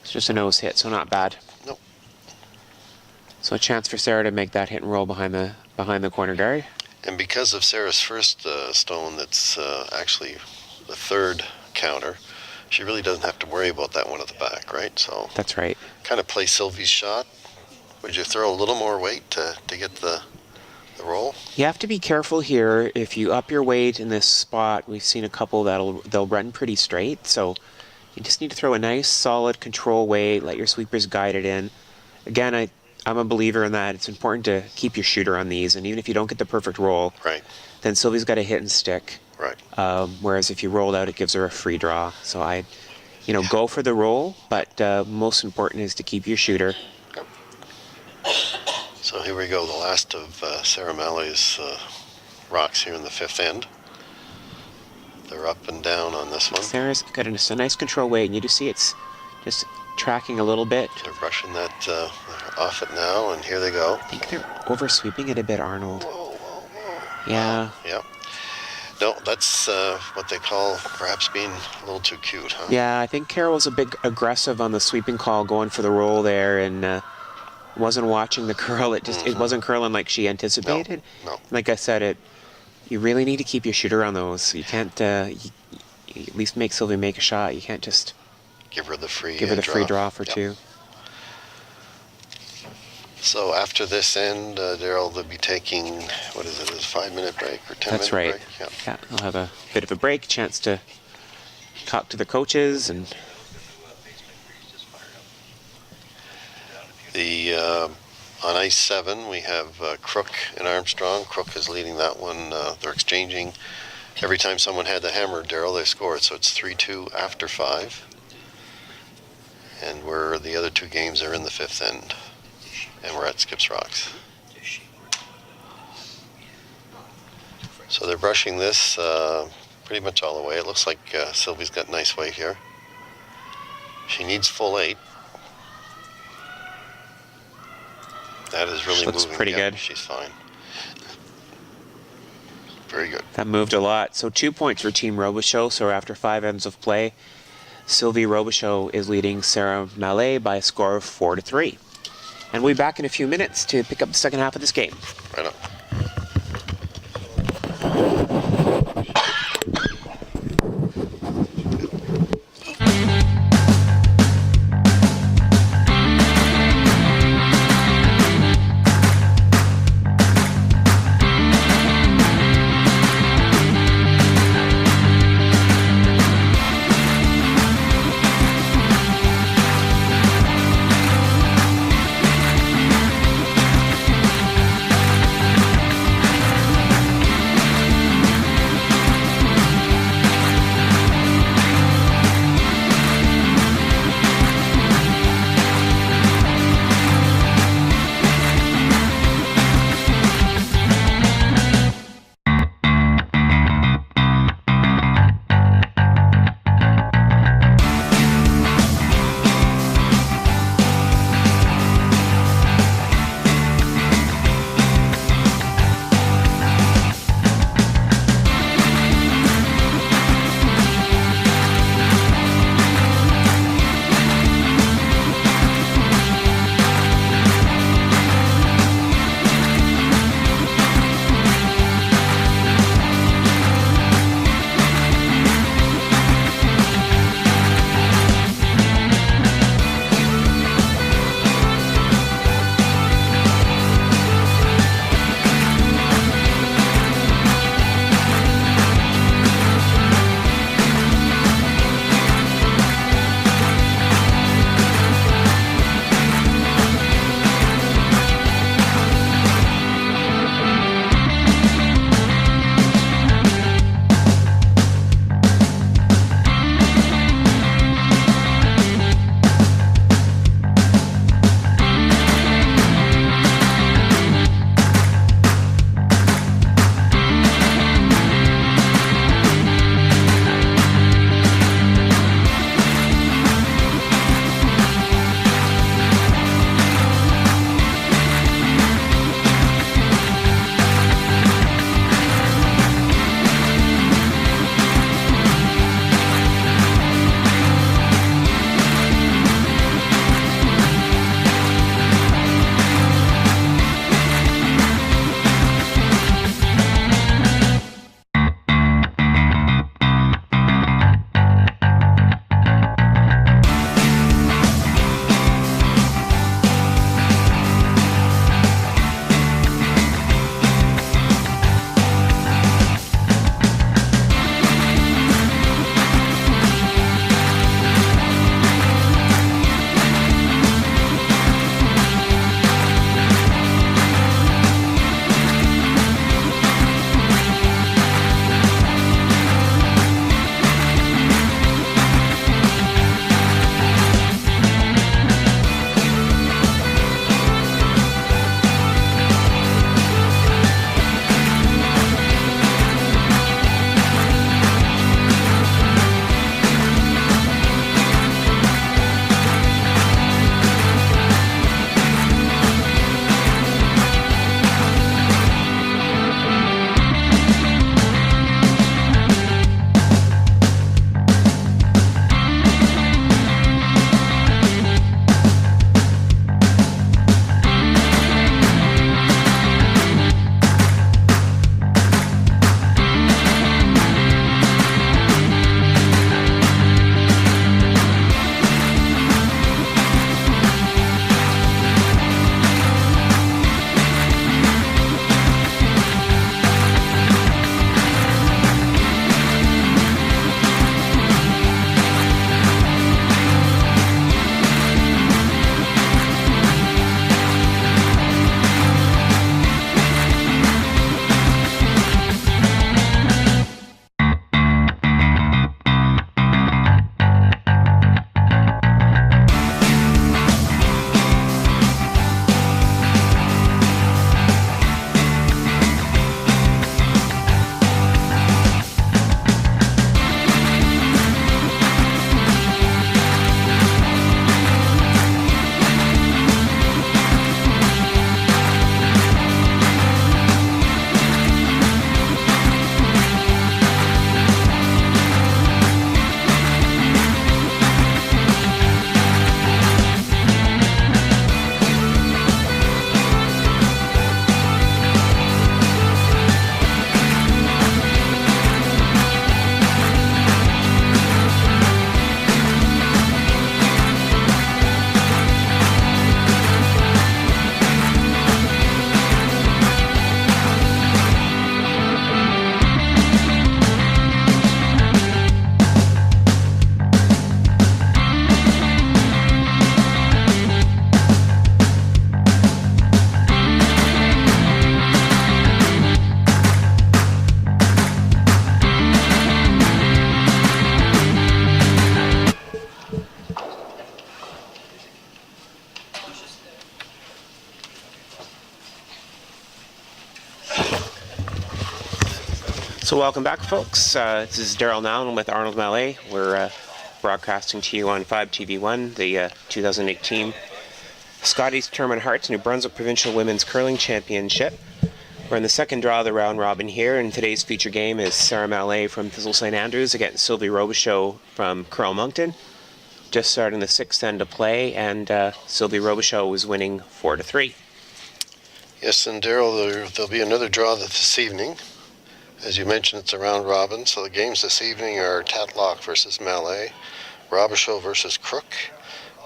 It's just a nose hit, so not bad. Nope. So a chance for Sarah to make that hit and roll behind the corner guard. And because of Sarah's first stone that's actually the third counter, she really doesn't have to worry about that one at the back, right? So That's right. kind of play Sylvie's shot. Would you throw a little more weight to get the roll? You have to be careful here. If you up your weight in this spot, we've seen a couple they'll run pretty straight. So you just need to throw a nice, solid control weight. Let your sweepers guide it in. Again, I'm a believer in that. It's important to keep your shooter on these, and even if you don't get the perfect roll, Right. then Sylvie's got a hit and stick. Right. Whereas if you roll out, it gives her a free draw. So go for the roll, but most important is to keep your shooter. So here we go, the last of Sarah Mallais' rocks here in the fifth end. They're up and down on this one. Sarah's got a nice control weight, and you just see it's just tracking a little bit. They're brushing that off it now, and here they go. I think they're over-sweeping it a bit, Arnold. Whoa, whoa, whoa. Yeah. Yeah. No, that's what they call perhaps being a little too cute, huh? Yeah, I think Carol was a bit aggressive on the sweeping call, going for the roll there, and wasn't watching the curl. It wasn't curling like she anticipated. No. Like I said, you really need to keep your shooter on those. You can't you at least make Sylvie make a shot. You can't just give her the free free draw for two. So after this end, Daryl, they'll be taking, what is it, a 5-minute break or 10-minute break? That's right. Yeah, they'll have a bit of a break, chance to talk to the coaches. And on ice 7, we have Crook and Armstrong. Crook is leading that one. They're exchanging. Every time someone had the hammer, Daryl, they scored. So it's 3-2 after 5. And the other two games are in the fifth end. And we're at Skips Rocks. So they're brushing this pretty much all the way. It looks like Sylvie's got nice weight here. She needs full 8. That is really looks moving. pretty Yeah, good. She's fine. Very good. that moved a lot. So 2 points for Team Robichaud. So after 5 ends of play, Sylvie Robichaud is leading Sarah Mallais by a score of 4-3. And we'll be back in a few minutes to pick up the second half of this game. Right on. So welcome back, folks. This is Daryl Nowlin with Arnold Mallais. We're broadcasting to you on 5TV1, the 2018 Scotties Tournament Hearts New Brunswick Provincial Women's Curling Championship. We're in the second draw of the round robin here, and today's feature game is Sarah Mallais from Thistle St. Andrews against Sylvie Robichaud from Curl Moncton. Just starting the sixth end of play, and Sylvie Robichaud was winning 4-3. Yes, and Daryl, there'll be another draw this evening. As you mentioned, it's a round robin, so the games this evening are Tatlock versus Mallais, Robichaud versus Crook,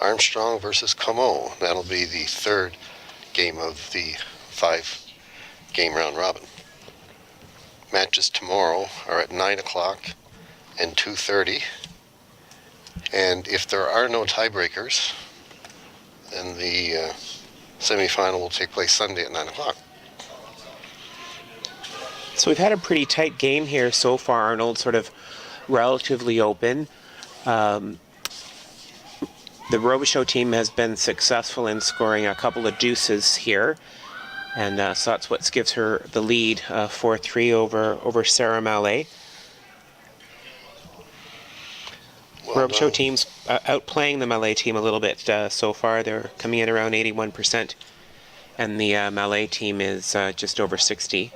Armstrong versus Como. That'll be the third game of the 5-game round robin. Matches tomorrow are at 9 o'clock and 2:30. And if there are no tiebreakers, then the semifinal will take place Sunday at 9 o'clock. So we've had a pretty tight game here so far, Arnold, sort of relatively open. The Robichaud team has been successful in scoring a couple of deuces here, and so that's what gives her the lead, 4-3 over Sarah Mallais. Robichaud team's outplaying the Mallais team a little bit so far. They're coming in around 81%, and the Mallais team is just over 60%.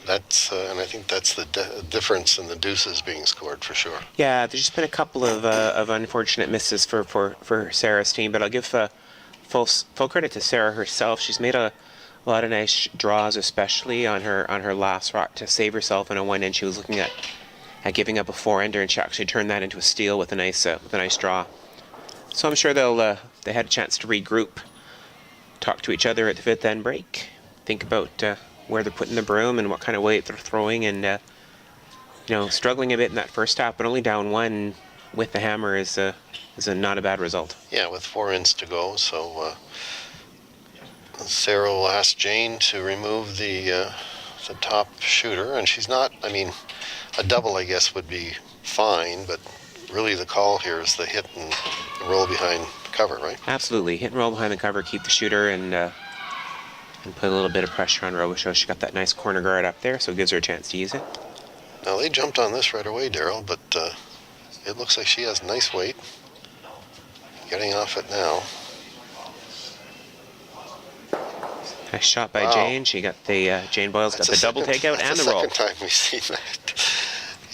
That's and I think that's the difference in the deuces being scored for sure. Yeah, there's just been a couple of unfortunate misses for Sarah's team, but I'll give full credit to Sarah herself. She's made a lot of nice draws, especially on her last rock to save herself in a one-end. She was looking at giving up a four-ender, and she actually turned that into a steal with a nice draw. So I'm sure they had a chance to regroup, talk to each other at the fifth end break, think about where they're putting the broom and what kind of weight they're throwing, and struggling a bit in that first half, but only down one with the hammer is not a bad result. Yeah, with 4 ends to go, so Sarah will ask Jane to remove the top shooter, and she's not. I mean, a double, I guess, would be fine, but really the call here is the hit and roll behind cover, right? Absolutely, hit and roll behind the cover, keep the shooter, and put a little bit of pressure on Robichaud. She got that nice corner guard up there, so it gives her a chance to use it. Now, they jumped on this right away, Daryl, but it looks like she has nice weight. Getting off it now. Nice shot by Jane. She got the, Jane Boyle's got the double takeout and the roll. That's the second time we've seen that.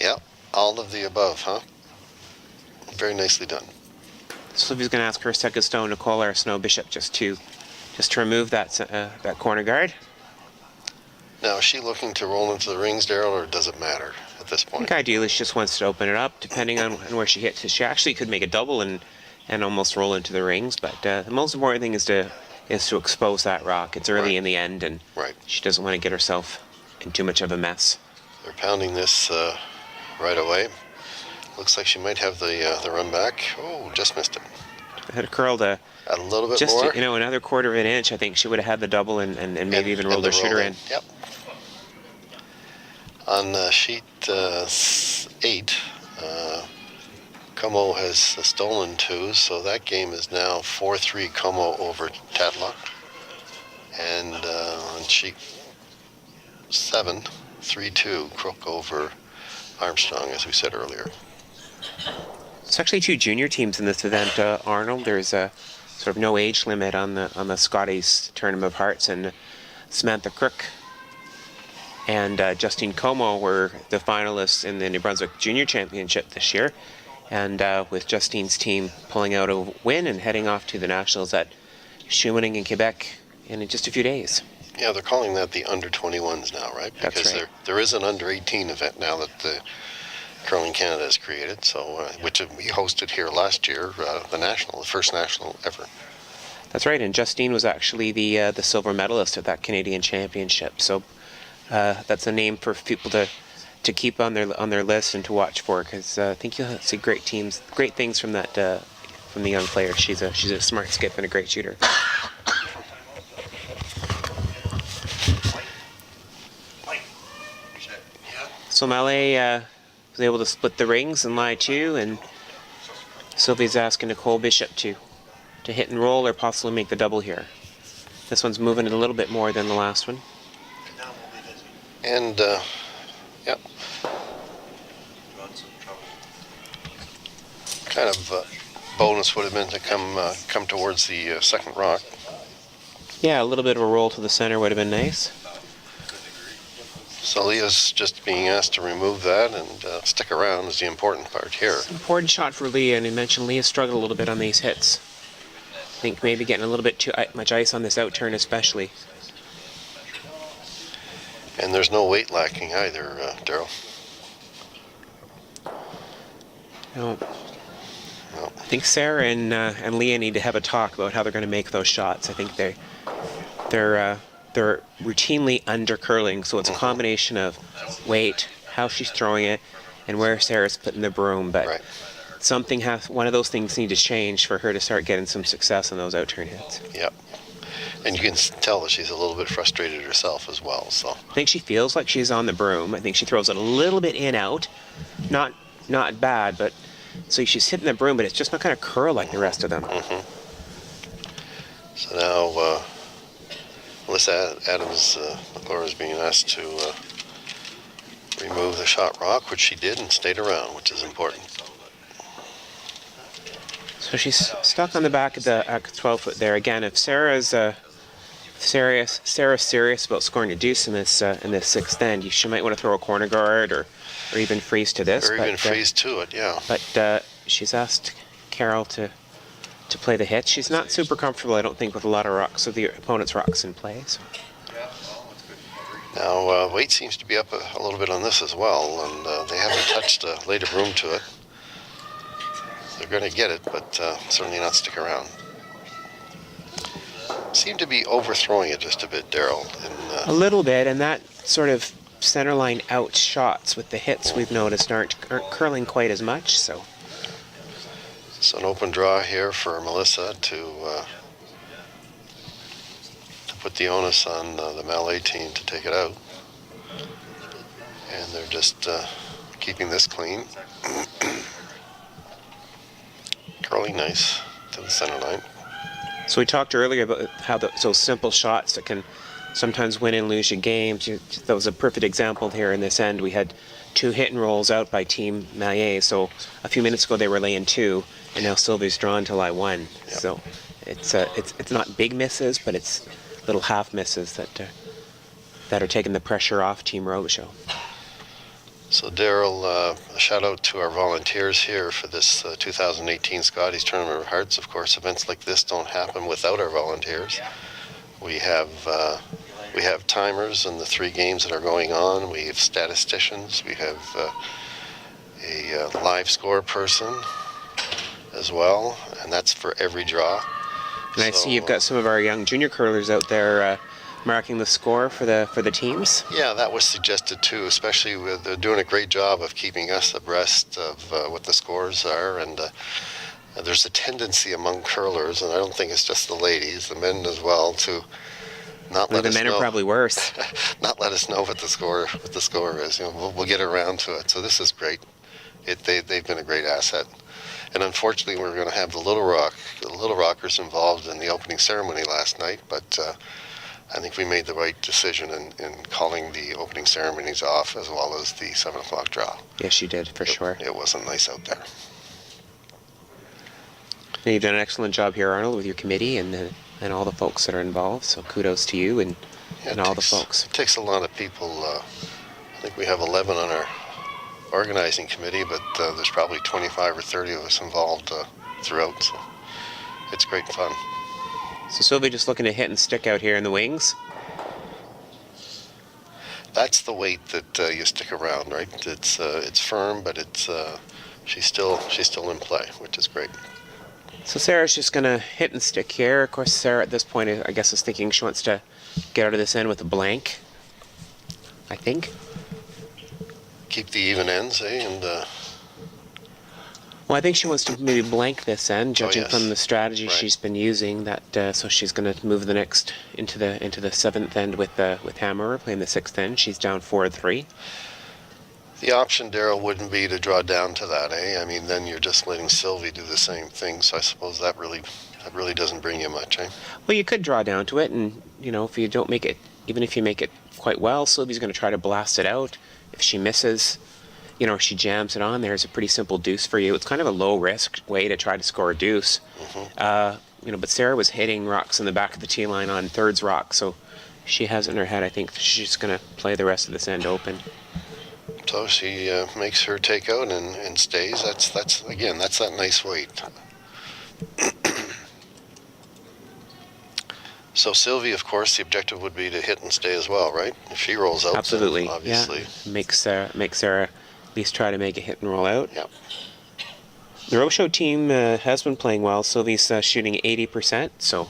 Yep, all of the above, huh? Very nicely done. Sylvie's going to ask her second stone, Nicole Arsenault Bishop, just to remove that corner guard. Now, is she looking to roll into the rings, Daryl, or does it matter at this point? I think ideally she just wants to open it up, depending on where she hits. She actually could make a double and almost roll into the rings, but the most important thing is to expose that rock. It's early in the end, and she doesn't want to get herself in too much of a mess. They're pounding this right away. Looks like she might have the run back. Oh, just missed it. It had curled a little bit just more. Another quarter of an inch. I think she would have had the double and maybe even rolled her shooter in. Yep. On sheet 8, Como has stolen 2, so that game is now 4-3 Como over Tatlock. And on sheet 7, 3-2 Crook over Armstrong, as we said earlier. It's actually 2 junior teams in this event, Arnold. There's a sort of no age limit on the Scotties Tournament of Hearts, and Samantha Crook and Justine Como were the finalists in the New Brunswick Junior Championship this year, and with Justine's team pulling out a win and heading off to the Nationals at Shawinigan in Quebec in just a few days. Yeah, they're calling that the under-21s now, right? Because That's right. There is an under-18 event now that the Curling Canada has created, so which we hosted here last year, the first national ever. That's right, and Justine was actually the silver medalist at that Canadian Championship. So that's a name for people to keep on their list and to watch for, because I think you'll see great things from that from the young player. She's a smart skip and a great shooter. So Mallais was able to split the rings and lie 2, and Sylvie's asking Nicole Bishop to hit and roll or possibly make the double here. This one's moving it a little bit more than the last one. And, yep, kind of bonus would have been to come towards the second rock. Yeah, a little bit of a roll to the center would have been nice. So Leah's just being asked to remove that and stick around is the important part here. Important shot for Leah, and you mentioned Leah struggled a little bit on these hits. I think maybe getting a little bit too much ice on this out turn especially. And there's no weight lacking either, Daryl. No. I think Sarah and Leah need to have a talk about how they're going to make those shots. I think they're routinely under curling, so it's a combination of weight, how she's throwing it, and where Sarah's putting the broom. But right. One of those things need to change for her to start getting some success on those out turn hits. Yep. And you can tell that she's a little bit frustrated herself as well. So I think she feels like she's on the broom. I think she throws it a little bit in out, not bad, but so she's hitting the broom, but it's just not going to curl like the rest of them. So now Melissa Adams McClure is being asked to remove the shot rock, which she did and stayed around, which is important. So she's stuck on the back of the 12-foot there. Again, if Sarah's serious about scoring a deuce in this sixth end, she might want to throw a corner guard or even freeze to this. Or even freeze to it, yeah. But she's asked Carol to play the hits. She's not super comfortable, I don't think, with a lot of rocks, of the opponent's rocks in play. So. Now, weight seems to be up a little bit on this as well, and they haven't touched laid a broom to it. They're going to get it, but certainly not stick around. Seem to be overthrowing it just a bit, Daryl. A little bit, and that sort of center line out shots with the hits we've noticed aren't curling quite as much. So an open draw here for Melissa to put the onus on the Mallais team to take it out, and they're just keeping this clean. Curling nice to the center line. So we talked earlier about how those simple shots that can sometimes win and lose you games. That was a perfect example here in this end. We had 2 hit and rolls out by Team Mallais. So a few minutes ago they were laying 2, and now Sylvie's drawn to lie 1. Yep. So it's not big misses, but it's little half misses that are taking the pressure off Team Robichaud. So Daryl, a shout out to our volunteers here for this 2018 Scotties Tournament of Hearts. Of course, events like this don't happen without our volunteers. We have timers in the 3 games that are going on. We have statisticians. We have a live score person as well, and that's for every draw. And I see you've got some of our young junior curlers out there marking the score for the teams. Yeah, that was suggested too, especially with they're doing a great job of keeping us abreast of what the scores are, and there's a tendency among curlers, and I don't think it's just the ladies, the men as well, to not let us know. The men are probably worse. Not let us know what the score is. You know, we'll get around to it. So this is great. They've been a great asset. And unfortunately, we're going to have the Little Rockers involved in the opening ceremony last night, but I think we made the right decision in calling the opening ceremonies off as well as the 7 o'clock draw. Yes, you did, for sure. It wasn't nice out there. And you've done an excellent job here, Arnold, with your committee and all the folks that are involved. So kudos to you and all the folks. It takes a lot of people. I think we have 11 on our organizing committee, but there's probably 25 or 30 of us involved throughout. So it's great fun. So Sylvie just looking to hit and stick out here in the wings. That's the weight that you stick around, right? It's firm, but she's still in play, which is great. So Sarah's just going to hit and stick here. Of course, Sarah at this point, I guess, is thinking she wants to get out of this end with a blank, I think. Keep the even ends, eh? And well, I think she wants to maybe blank this end, judging from the strategy right. she's been using. That so she's going to move the next into the 7th end with Hammerer playing the 6th end. She's down 4-3. The option, Daryl, wouldn't be to draw down to that, eh? I mean, then you're just letting Sylvie do the same thing. So I suppose that really doesn't bring you much, eh? Well, you could draw down to it, and if you don't make it, even if you make it quite well, Sylvie's going to try to blast it out. If she misses, she jams it on there. It's a pretty simple deuce for you. It's kind of a low risk way to try to score a deuce. But Sarah was hitting rocks in the back of the tee line on thirds rock, so she has in her head, I think she's just going to play the rest of this end open. So she makes her takeout and stays. That's that nice weight. So Sylvie, of course, the objective would be to hit and stay as well, right? If she rolls out, Absolutely, then obviously. Yeah. Make Sarah at least try to make a hit and roll out. Yep. The Robichaud team has been playing well. Sylvie's shooting 80%, so.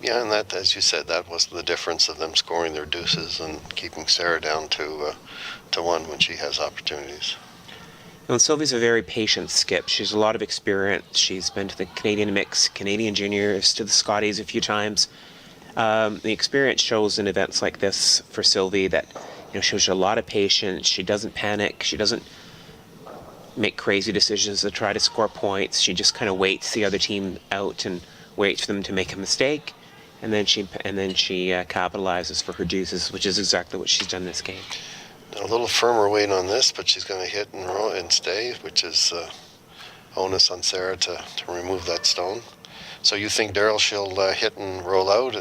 Yeah, and that, as you said, that was the difference of them scoring their deuces and keeping Sarah down to one when she has opportunities. And Sylvie's a very patient skip. She has a lot of experience. She's been to the Canadian Mix, Canadian Juniors, to the Scotties a few times. The experience shows in events like this for Sylvie that she shows a lot of patience. She doesn't panic. She doesn't make crazy decisions to try to score points. She just kind of waits the other team out and waits for them to make a mistake, and then she capitalizes for her deuces, which is exactly what she's done this game. A little firmer weight on this, but she's going to hit and roll and stay, which is onus on Sarah to remove that stone. So you think, Daryl, she'll hit and roll out?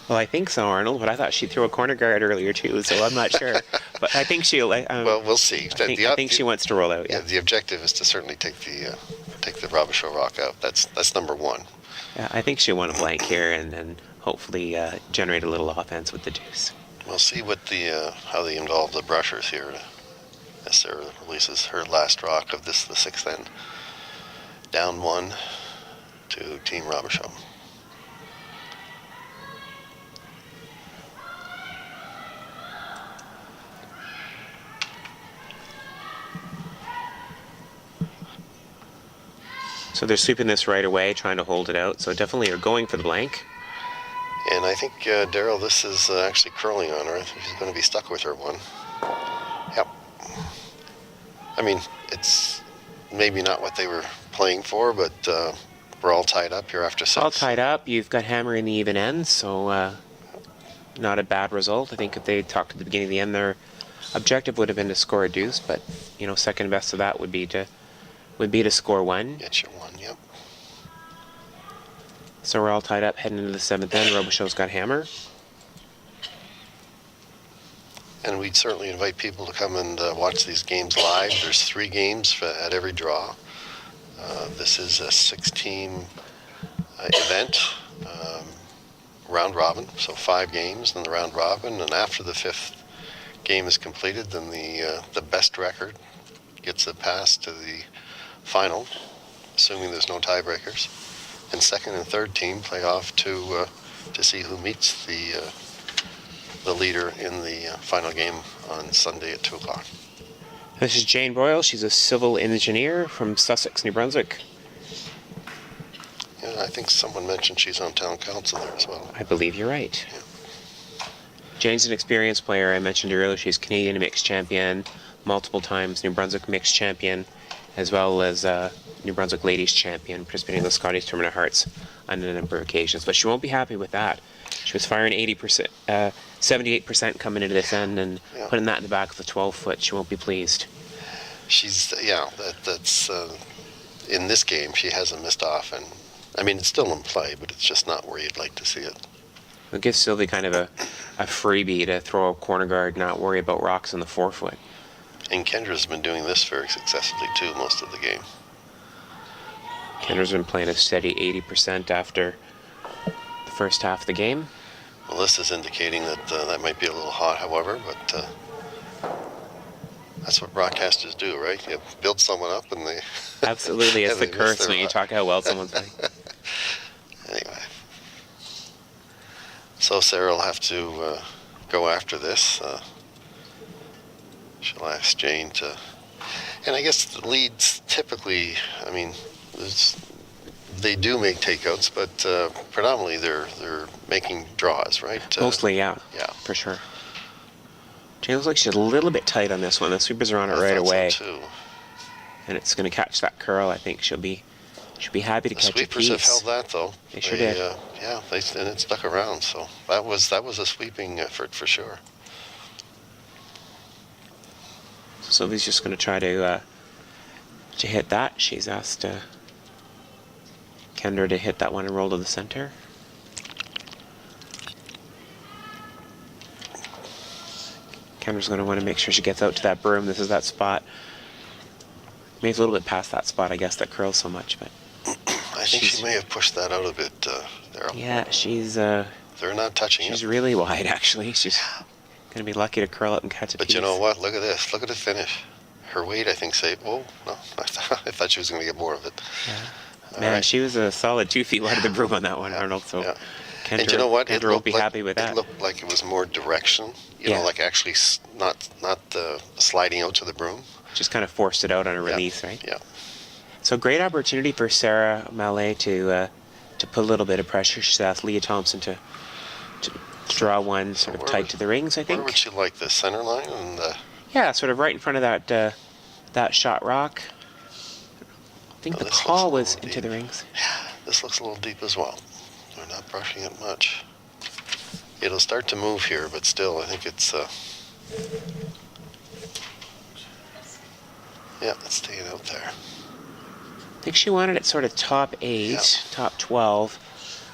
Well, I think so, Arnold, but I thought she'd throw a corner guard earlier too, so I'm not sure. But I think she'll. Well, we'll see. I think she wants to roll out. Yeah. The objective is to certainly take the Robichaud rock out. That's number one. Yeah, I think she'll want a blank here and hopefully generate a little offense with the deuce. We'll see what how they involve the brushers here as Sarah releases her last rock of this, the sixth end. Down one to Team Robichaud. So they're sweeping this right away, trying to hold it out. So definitely are going for the blank. And I think, Daryl, this is actually curling on her. I think she's going to be stuck with her one. Yep. I mean, it's maybe not what they were playing for, but we're all tied up here after six. All tied up. You've got hammer in the even end, so not a bad result. I think if they talked at the beginning of the end, their objective would have been to score a deuce, but second best of that would be to score one. Get your one, yep. So we're all tied up heading into the seventh end. Robichaud's got hammer. And we'd certainly invite people to come and watch these games live. There's 3 games at every draw. This is a 6-team event, round robin, so 5 games in the round robin. And after the 5th game is completed, then the best record gets a pass to the final, assuming there's no tiebreakers. And second and third team play off to see who meets the leader in the final game on Sunday at 2 o'clock. This is Jane Boyle. She's a civil engineer from Sussex, New Brunswick. Yeah, I think someone mentioned she's on town council there as well. I believe you're right. Yeah. Jane's an experienced player. I mentioned earlier she's Canadian mixed champion multiple times, New Brunswick mixed champion, as well as New Brunswick ladies champion, participating in the Scotties Tournament of Hearts on a number of occasions. But she won't be happy with that. She was firing 80%, 78% coming into this end, and putting that in the back of the 12-foot. She won't be pleased. She's that's in this game she hasn't missed off, and I mean it's still in play, but it's just not where you'd like to see it. It gives Sylvie kind of a freebie to throw a corner guard, not worry about rocks on the 4-foot. And Kendra's been doing this very successfully too most of the game. Kendra's been playing a steady 80% after the first half of the game. Well, this is indicating that that might be a little hot, however, but that's what broadcasters do, right? You build someone up and they... Absolutely, it's the curse when you talk how well someone's playing. Anyway. So Sarah will have to go after this. She'll ask Jane to... And I guess the leads typically, I mean, they do make takeouts, but predominantly they're making draws, right? Mostly, yeah. Yeah. For sure. Jane looks like she's a little bit tight on this one. The sweepers are on it right away. So too. And it's going to catch that curl. I think she'll be happy to catch a piece. The sweepers have held that, though. They sure did. And it stuck around, so that was a sweeping effort for sure. Sylvie's just going to try to hit that. She's asked Kendra to hit that one and roll to the center. Kendra's going to want to make sure she gets out to that broom. This is that spot. Maybe a little bit past that spot, I guess, that curls so much, but I think she may have pushed that out a bit, Daryl. yeah, she's they're not touching it. She's really wide, actually. She's going to be lucky to curl it and catch a piece. But you know what? Look at this. Look at the finish. Her weight, I think, saved. Oh, no. I thought she was going to get more of it. Yeah. Man, she was a solid 2 feet wide of the broom on that one, Arnold. So Kendra, and you know what? Kendra will be happy with that. It looked like it was more direction. You know, like actually not sliding out to the broom. Just kind of forced it out on a release, right? Yeah. So great opportunity for Sarah Mallais to put a little bit of pressure. She's asked Leah Thompson to draw one sort of tight to the rings, I think. Where would she like the center line? And yeah, sort of right in front of that shot rock. I think the call was into the rings. Yeah, this looks a little deep as well. We're not brushing it much. It'll start to move here, but still, I think it's yeah, it's staying out there. I think she wanted it sort of top 8, top 12,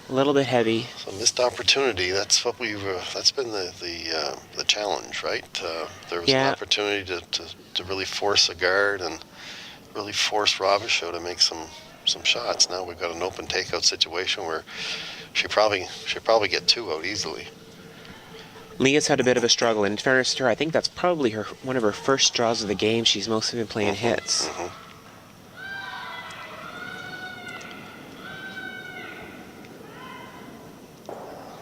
a little bit heavy. So missed opportunity. That's what that's been the challenge, right? There was an opportunity to really force a guard and really force Robichaud to make some shots. Now we've got an open takeout situation where she probably get 2 out easily. Leah's had a bit of a struggle. In fairness to her, I think that's probably one of her first draws of the game. She's mostly been playing hits.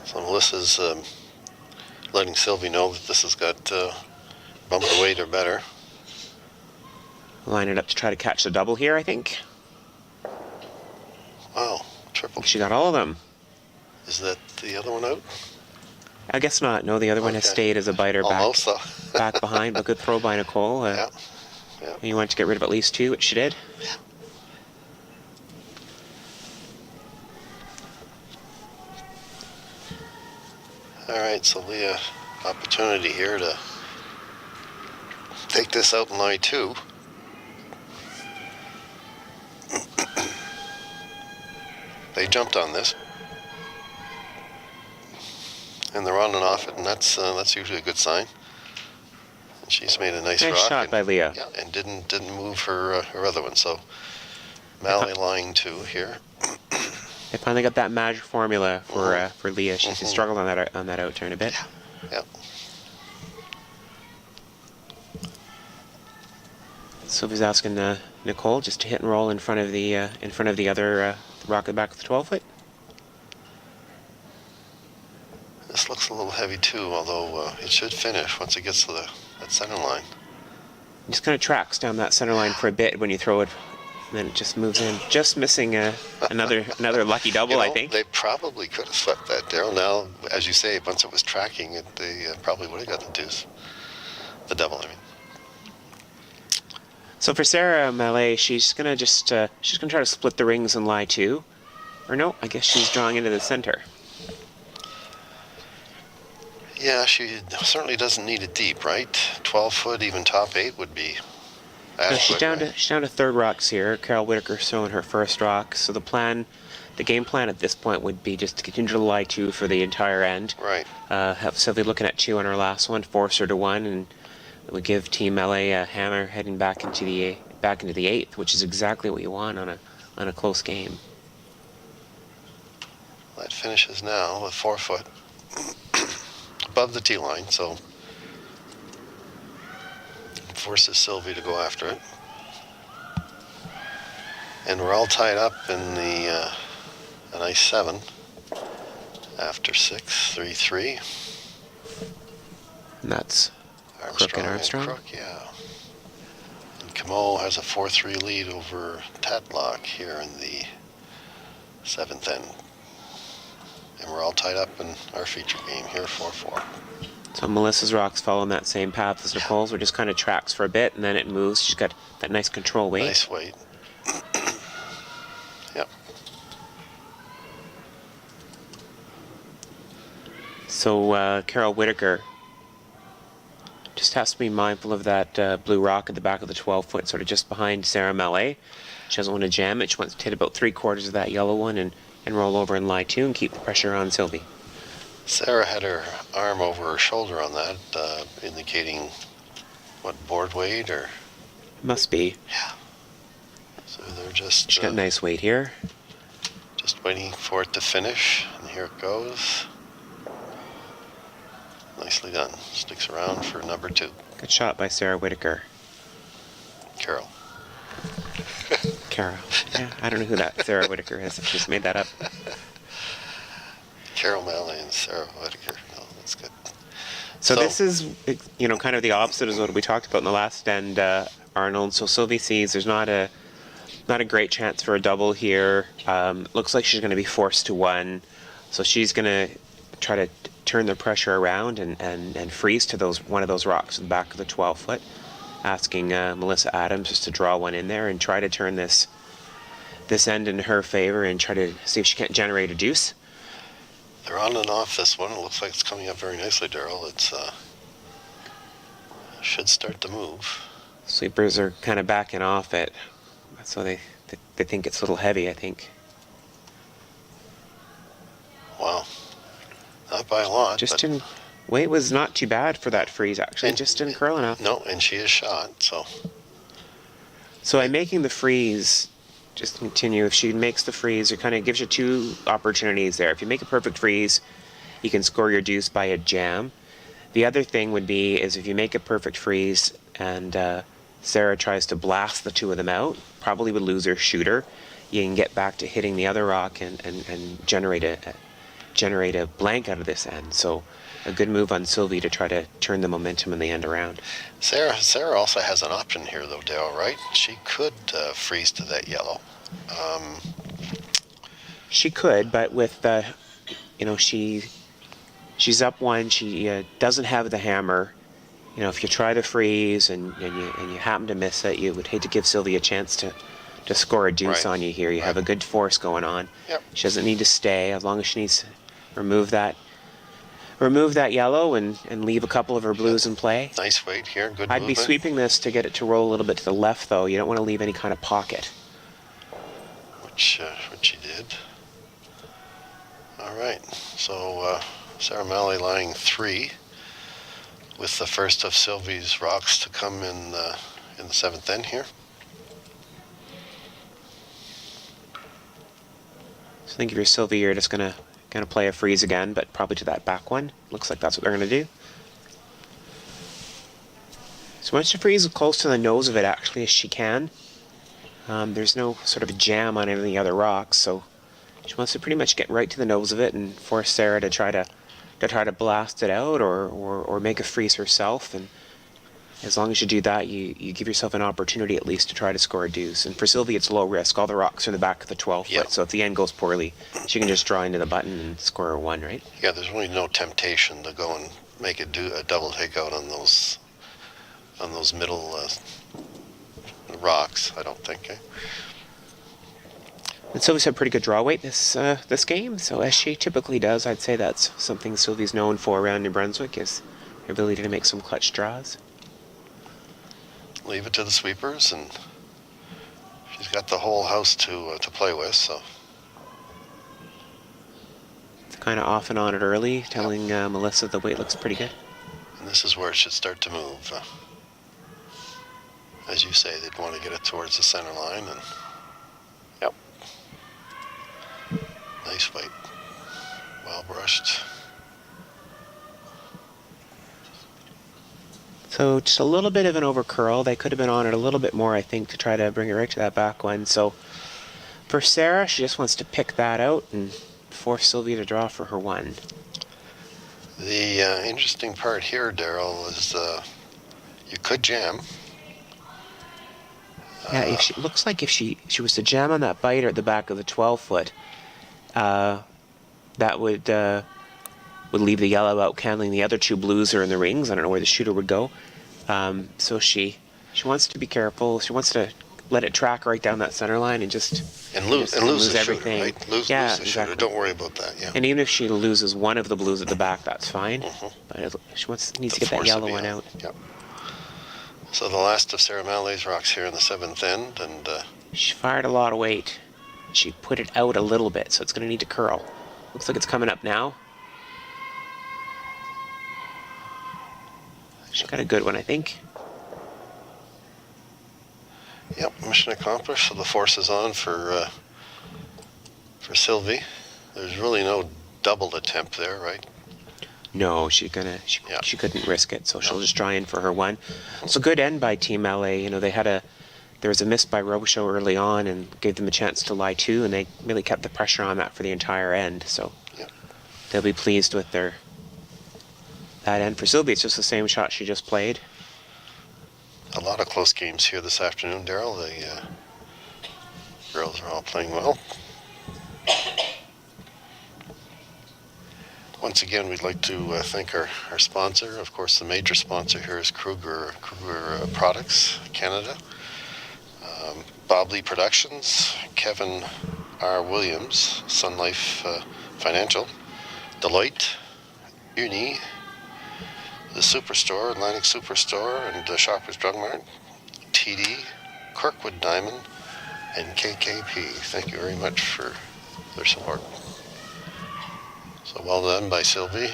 So Melissa's letting Sylvie know that this has got bumper weight or better. Line it up to try to catch the double here, I think. Wow, triple. She got all of them. Is that the other one out? I guess not. No, the other one has stayed as a biter back behind, but good throw by Nicole. Yeah. You wanted to get rid of at least 2, which she did. Yeah. All right, so Leah, opportunity here to take this out in line 2. They jumped on this, and they're on and off it, and that's usually a good sign. And she's made a nice rock shot by Leah. Yeah, and didn't move her other one. So Mallais line 2 here. They finally got that magic formula for Leah. She struggled on that out turn a bit. Yeah. Sylvie's asking Nicole just to hit and roll in front of the other rock at the back of the 12-foot. This looks a little heavy too, although it should finish once it gets to that center line. It just kind of tracks down that center line for a bit when you throw it, and then it just moves in. Just missing another lucky double, I think. They probably could have swept that, Daryl. Now, as you say, once it was tracking, they probably would have got the deuce. The double, I mean. So for Sarah Mallais, she's gonna try to split the rings and lie 2. Or no, I guess she's drawing into the center. Yeah, she certainly doesn't need it deep, right? 12-foot, even top 8 would be adequate. She's down to third rocks here. Carol Whitaker's throwing her first rock. So the game plan at this point would be just to continue to lie 2 for the entire end. Right. Have Sylvie looking at 2 on her last one, force her to 1, and it would give Team Mallais a hammer heading back into the 8th, which is exactly what you want on a close game. That finishes now with 4-foot. Above the tee line, so forces Sylvie to go after it. And we're all tied up in the a nice 7 after 6, 3-3. And that's Crook and Armstrong. Crook, yeah. And Camo has a 4-3 lead over Tatlock here in the 7th end. And we're all tied up in our feature game here, 4-4. So Melissa's rocks following that same path as Nicole's. We're just kind of tracks for a bit, and then it moves. She's got that nice control weight. Nice weight. Yep. So Carol Whitaker Just has to be mindful of that blue rock at the back of the 12-foot, sort of just behind Sarah Mallais. She doesn't want to jam it. She wants to hit about 3/4 of that yellow one and roll over and lie to and keep the pressure on Sylvie. Sarah had her arm over her shoulder on that, indicating what, board weight or? Must be. Yeah. So they're just. She's got nice weight here. Just waiting for it to finish, and here it goes. Nicely done. Sticks around for number 2. Good shot by Sarah Whitaker. Carol. Carol. Yeah, I don't know who that Sarah Whitaker is. I just made that up. Carol Mallais and Sarah Whitaker. No, that's good. So this is, kind of the opposite of what we talked about in the last end, Arnold. So Sylvie sees there's not a great chance for a double here. Looks like she's going to be forced to one. So she's going to try to turn the pressure around and freeze to one of those rocks in the back of the 12-foot, asking Melissa Adams just to draw one in there and try to turn this end in her favor and try to see if she can't generate a deuce. They're on and off this one. It looks like it's coming up very nicely, Daryl. It's should start to move. Sweepers are kind of backing off it, so they think it's a little heavy, I think. Wow. Not by a lot. Weight was not too bad for that freeze, actually. Just didn't curl enough. No, and she is shot, so. So by making the freeze, just continue. If she makes the freeze, it kind of gives you 2 opportunities there. If you make a perfect freeze, you can score your deuce by a jam. The other thing would be is if you make a perfect freeze and Sarah tries to blast the 2 of them out, probably would lose her shooter. You can get back to hitting the other rock and generate a blank out of this end. So a good move on Sylvie to try to turn the momentum in the end around. Sarah also has an option here, though, Dale, right? She could freeze to that yellow. She could, but with she's up 1. She doesn't have the hammer. If you try to freeze and you happen to miss it, you would hate to give Sylvie a chance to score a deuce on you here. You have a good force going on. Yep. She doesn't need to stay as long as she needs to remove that yellow and leave a couple of her blues in play. Nice weight here, good I'd movement. be sweeping this to get it to roll a little bit to the left, though. You don't want to leave any kind of pocket. Which she did. All right, so Sarah Mallais lying 3 with the first of Sylvie's rocks to come in the 7th end here. So I think if you're Sylvie, you're just going to play a freeze again, but probably to that back one. Looks like that's what they're going to do. So once you freeze as close to the nose of it actually as she can, there's no sort of jam on any of the other rocks, so she wants to pretty much get right to the nose of it and force Sarah to try to blast it out or make a freeze herself. And as long as you do that, you give yourself an opportunity at least to try to score a deuce. And for Sylvie, it's low risk. All the rocks are in the back of the 12 foot, so if the end goes poorly, she can just draw into the button and score a 1, right? Yeah, there's really no temptation to go and make a double takeout on those middle rocks, I don't think. Eh? And Sylvie's had pretty good draw weight this game, so as she typically does, I'd say that's something Sylvie's known for around New Brunswick, is her ability to make some clutch draws. Leave it to the sweepers, and she's got the whole house to play with, so. It's kind of off and on it early, telling Melissa the weight looks pretty good. And this is where it should start to move. As you say, they'd want to get it towards the center line, and nice weight, well brushed. So just a little bit of an overcurl. They could have been on it a little bit more, I think, to try to bring it right to that back one. So for Sarah, she just wants to pick that out and force Sylvie to draw for her 1. The interesting part here, Daryl, is you could jam. Yeah, it looks like if she was to jam on that biter at the back of the 12 foot, that would leave the yellow out, handling the other 2 blues are in the rings. I don't know where the shooter would go. So she wants to be careful. She wants to let it track right down that center line and lose the everything. Shooter, right? Lose the exactly. shooter. Don't worry about that. Yeah. And even if she loses one of the blues at the back, that's fine. But she needs to get that yellow one out. Yep. So the last of Sarah Mallais rocks here in the 7th end, and She fired a lot of weight. She put it out a little bit, so it's going to need to curl. Looks like it's coming up now. She got a good one, I think. yep, mission accomplished. So the force is on for Sylvie. There's really no double attempt there, right? No, she couldn't risk it, so she'll just try in for her one. So good end by Team Mallais. You know, there was a miss by Robichaud early on and gave them a chance to lie two, and they really kept the pressure on that for the entire end. So they'll be pleased with that end. For Sylvie, it's just the same shot she just played. A lot of close games here this afternoon, Daryl. The girls are all playing well. Once again, we'd like to thank our sponsor. Of course, the major sponsor here is Kruger Products Canada, Bob Lee Productions, Kevin R. Williams, Sun Life Financial, Deloitte, Uni, the Superstore, Atlantic Superstore, and Shoppers Drug Mart, TD, Kirkwood Diamond, and KKP. Thank you very much for their support. So well done by Sylvie.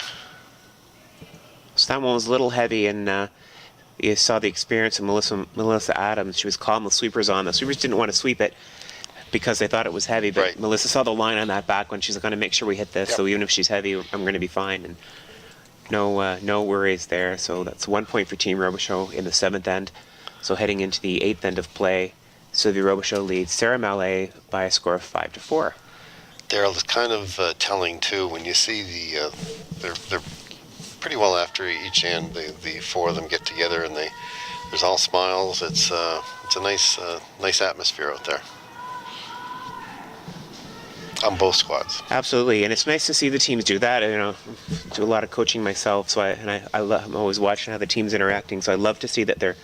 So that one was a little heavy, and you saw the experience of Melissa Adams. She was calm with sweepers on. The sweepers didn't want to sweep it because they thought it was heavy, but Right. Melissa saw the line on that back one. She's going to make sure we hit this, so even if she's heavy, I'm going to be fine. And no worries there. So that's 1 point for Team Robichaud in the 7th end. So heading into the 8th end of play, Sylvie Robichaud leads Sarah Mallais by a score of 5-4. Daryl, is kind of telling too when you see they're pretty well after each end. The four of them get together and there's all smiles. It's a nice atmosphere out there on both squads. Absolutely, and it's nice to see the teams do that. You know, do a lot of coaching myself, so I'm always watching how the team's interacting. So I love to see that they're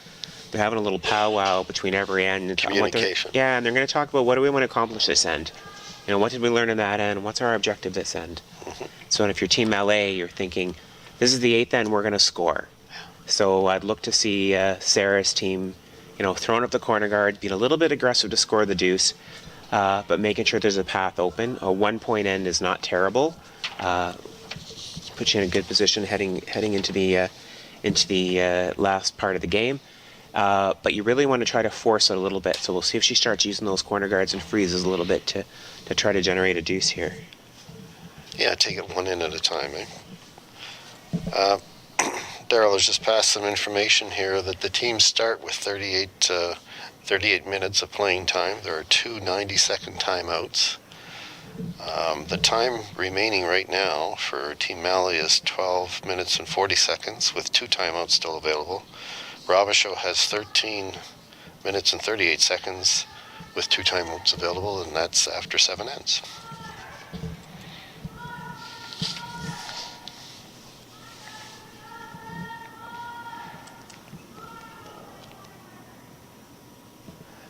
having a little powwow between every end. And communication. And they're going to talk about what do we want to accomplish this end. You know, what did we learn in that end? What's our objective this end? So if you're Team Mallais, you're thinking, this is the 8th end, we're going to score. So I'd look to see Sarah's team, you know, throwing up the corner guard, being a little bit aggressive to score the deuce, but making sure there's a path open. A 1 point end is not terrible. Puts you in a good position heading into the last part of the game. But you really want to try to force it a little bit. So we'll see if she starts using those corner guards and freezes a little bit to try to generate a deuce here. Yeah, take it one in at a time, eh? Daryl has just passed some information here that the teams start with 38 minutes of playing time. There are 2 90-second timeouts. The time remaining right now for Team Mallais is 12 minutes and 40 seconds with 2 timeouts still available. Robichaud has 13 minutes and 38 seconds with 2 timeouts available, and that's after 7 ends.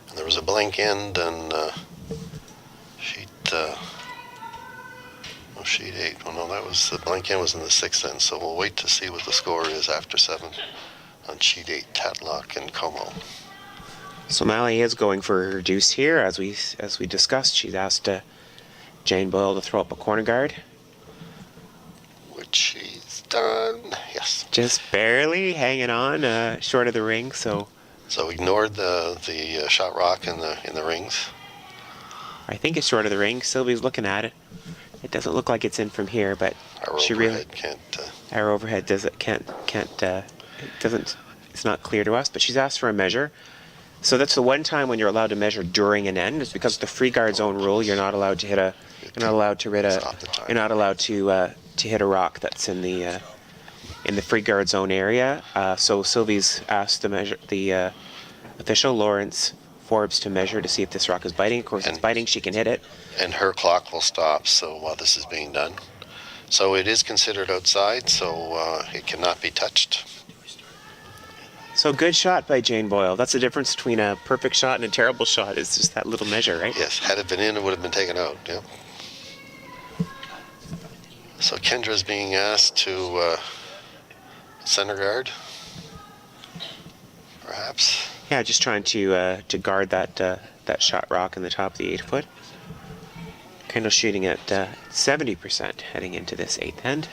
And there was a blank end and sheet 8. Well, no, that was the blank end was in the 6th end, so we'll wait to see what the score is after 7 on sheet 8, Tatlock and Como. So Mallais is going for her deuce here, as we discussed. She's asked Jane Boyle to throw up a corner guard, which she's done. Yes. Just barely hanging on, short of the ring. So ignored the shot rock in the rings. I think it's short of the ring. Sylvie's looking at it. It doesn't look like it's in from here, but Our she overhead really can't. our overhead it's not clear to us. But she's asked for a measure. So that's the one time when you're allowed to measure during an end. It's because of the free guard zone rule. You're not allowed to hit a. You're not allowed to hit a. You're not allowed to hit a rock that's in the free guard zone area. So Sylvie's asked to measure the official Lawrence Forbes to measure to see if this rock is biting. Of course, it's biting. She can hit it. And her clock will stop. So while this is being done, so it is considered outside. So it cannot be touched. So good shot by Jane Boyle. That's the difference between a perfect shot and a terrible shot. It's just that little measure, right? Yes, had it been in, it would have been taken out. Yeah. So Kendra's being asked to center guard perhaps. Yeah, just trying to guard that shot rock in the top of the 8-foot. Kendall shooting at 70% heading into this 8th end.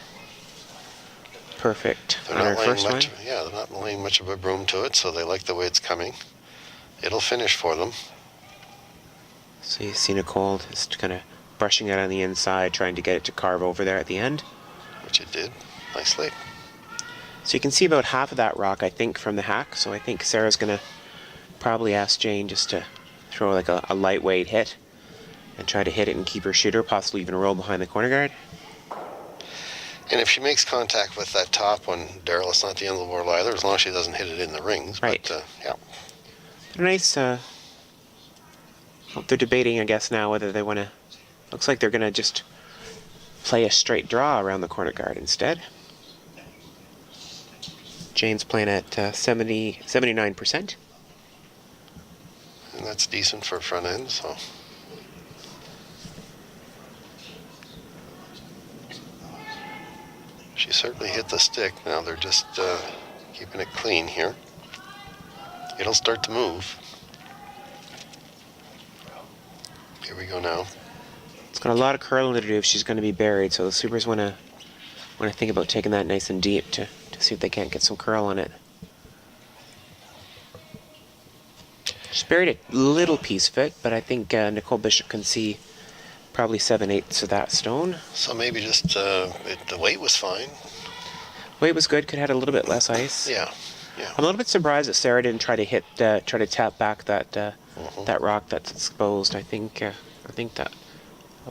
Perfect They're on not our laying first much. one. Yeah, they're not laying much of a broom to it, so they like the way it's coming. It'll finish for them. So you see Nicole just kind of brushing it on the inside, trying to get it to carve over there at the end. Which it did nicely. So you can see about half of that rock, I think, from the hack. So I think Sarah's going to probably ask Jane just to throw like a lightweight hit and try to hit it and keep her shooter, possibly even roll behind the corner guard. And if she makes contact with that top one, Daryl, it's not the end of the world either, as long as she doesn't hit it in the rings. Right. But, yeah. They're nice. They're debating, I guess, now whether they want to. Looks like they're going to just play a straight draw around the corner guard instead. Jane's playing at 79%. And that's decent for a front end, so. She certainly hit the stick. Now they're just keeping it clean here. It'll start to move. Here we go now. It's got a lot of curling to do if she's going to be buried, so the Supers want to think about taking that nice and deep to see if they can't get some curl on it. She's buried a little piece of it, but I think Nicole Bishop can see probably 7/8 of that stone. So maybe just the weight was fine. Weight was good. Could have had a little bit less ice. Yeah. I'm a little bit surprised that Sarah didn't try to tap back that rock that's exposed. I think that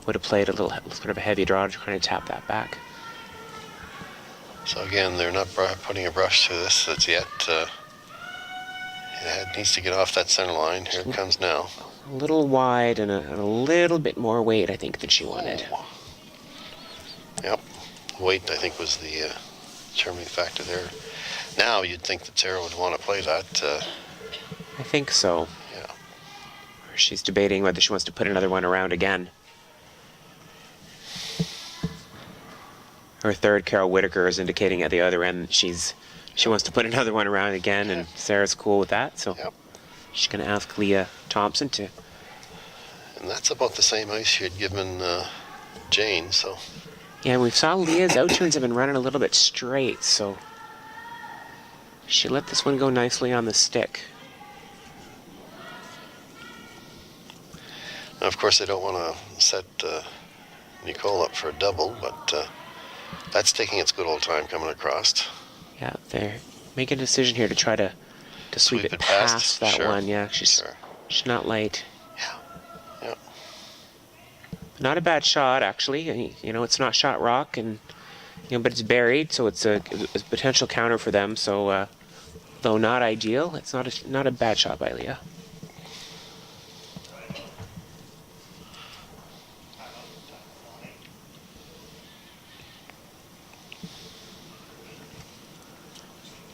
would have played a little sort of a heavy draw to try to tap that back. So again, they're not putting a brush to this as yet. It needs to get off that center line. Here it comes now. A little wide and a little bit more weight, I think, than she wanted. Yep. Weight, I think, was the determining factor there. Now you'd think that Sarah would want to play that. I think so. Yeah. Or she's debating whether she wants to put another one around again. Her third, Carol Whitaker, is indicating at the other end she wants to put another one around again, and Sarah's cool with that. So Yep. she's going to ask Leah Thompson to. And that's about the same ice she had given Jane, so. Yeah, we saw Leah's outturns have been running a little bit straight, so she let this one go nicely on the stick. Now, of course, they don't want to set Nicole up for a double, but that's taking its good old time coming across. Yeah, they're making a decision here to try to sweep it past that Sure. one. Yeah, she's not light. Yeah. Not a bad shot, actually. You know, it's not shot rock, and but it's buried, so it's a potential counter for them. So, though not ideal, it's not a bad shot by Leah.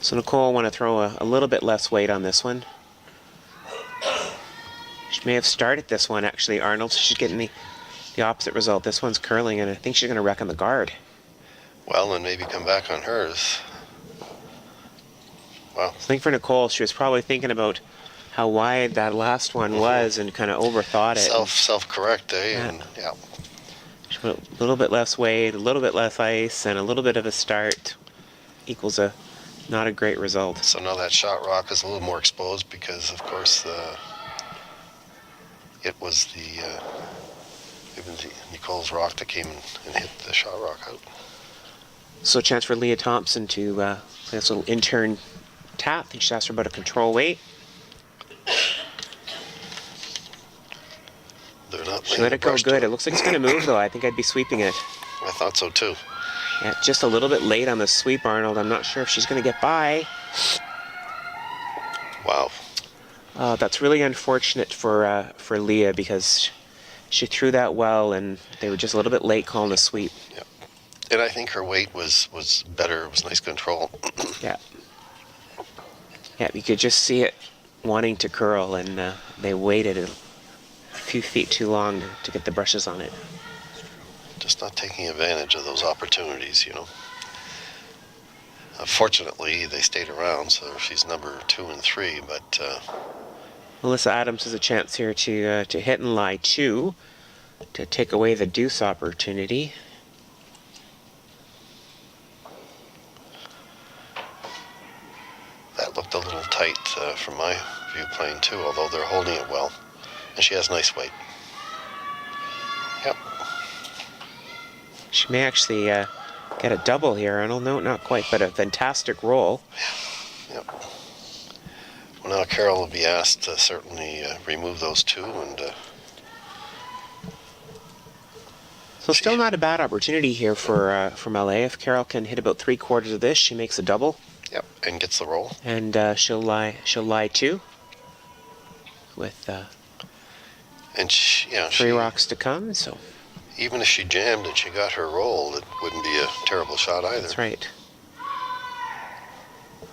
So Nicole want to throw a little bit less weight on this one. She may have started this one, actually, Arnold. So she's getting the opposite result. This one's curling, and I think she's going to wreck on the guard. Well, and maybe come back on hers. Wow. I think for Nicole, she was probably thinking about how wide that last one was and kind of overthought it. Self-correct, eh? Yeah. And yeah. She put a little bit less weight, a little bit less ice, and a little bit of a start equals not a great result. So now that shot rock is a little more exposed because, of course, it was Nicole's rock that came and hit the shot rock out. So a chance for Leah Thompson to play this little intern tap. I think she's asked her about a control weight. They're not. She let it go good. It looks like it's going to move, though. I think I'd be sweeping it. I thought so too. Yeah, just a little bit late on the sweep, Arnold. I'm not sure if she's going to get by. Wow. That's really unfortunate for Leah because she threw that well, and they were just a little bit late calling the sweep. Yeah. And I think her weight was better. It was nice control. Yeah. Yeah, you could just see it wanting to curl, and they waited a few feet too long to get the brushes on it. Just not taking advantage of those opportunities, Fortunately, they stayed around, so she's number 2 and 3. But Melissa Adams has a chance here to hit and lie 2 to take away the deuce opportunity. that looked a little tight from my view playing 2, although they're holding it well. And she has nice weight. Yep. She may actually get a double here, Arnold. No, not quite, but a fantastic roll. Yep. Well, now Carol will be asked to certainly remove those 2, and so still not a bad opportunity here for Mallais. If Carol can hit about 3/4 of this, she makes a double. yep, and gets the roll. And she'll lie 2 with And 3 rocks to come. So even if she jammed and she got her roll, it wouldn't be a terrible shot either. that's right.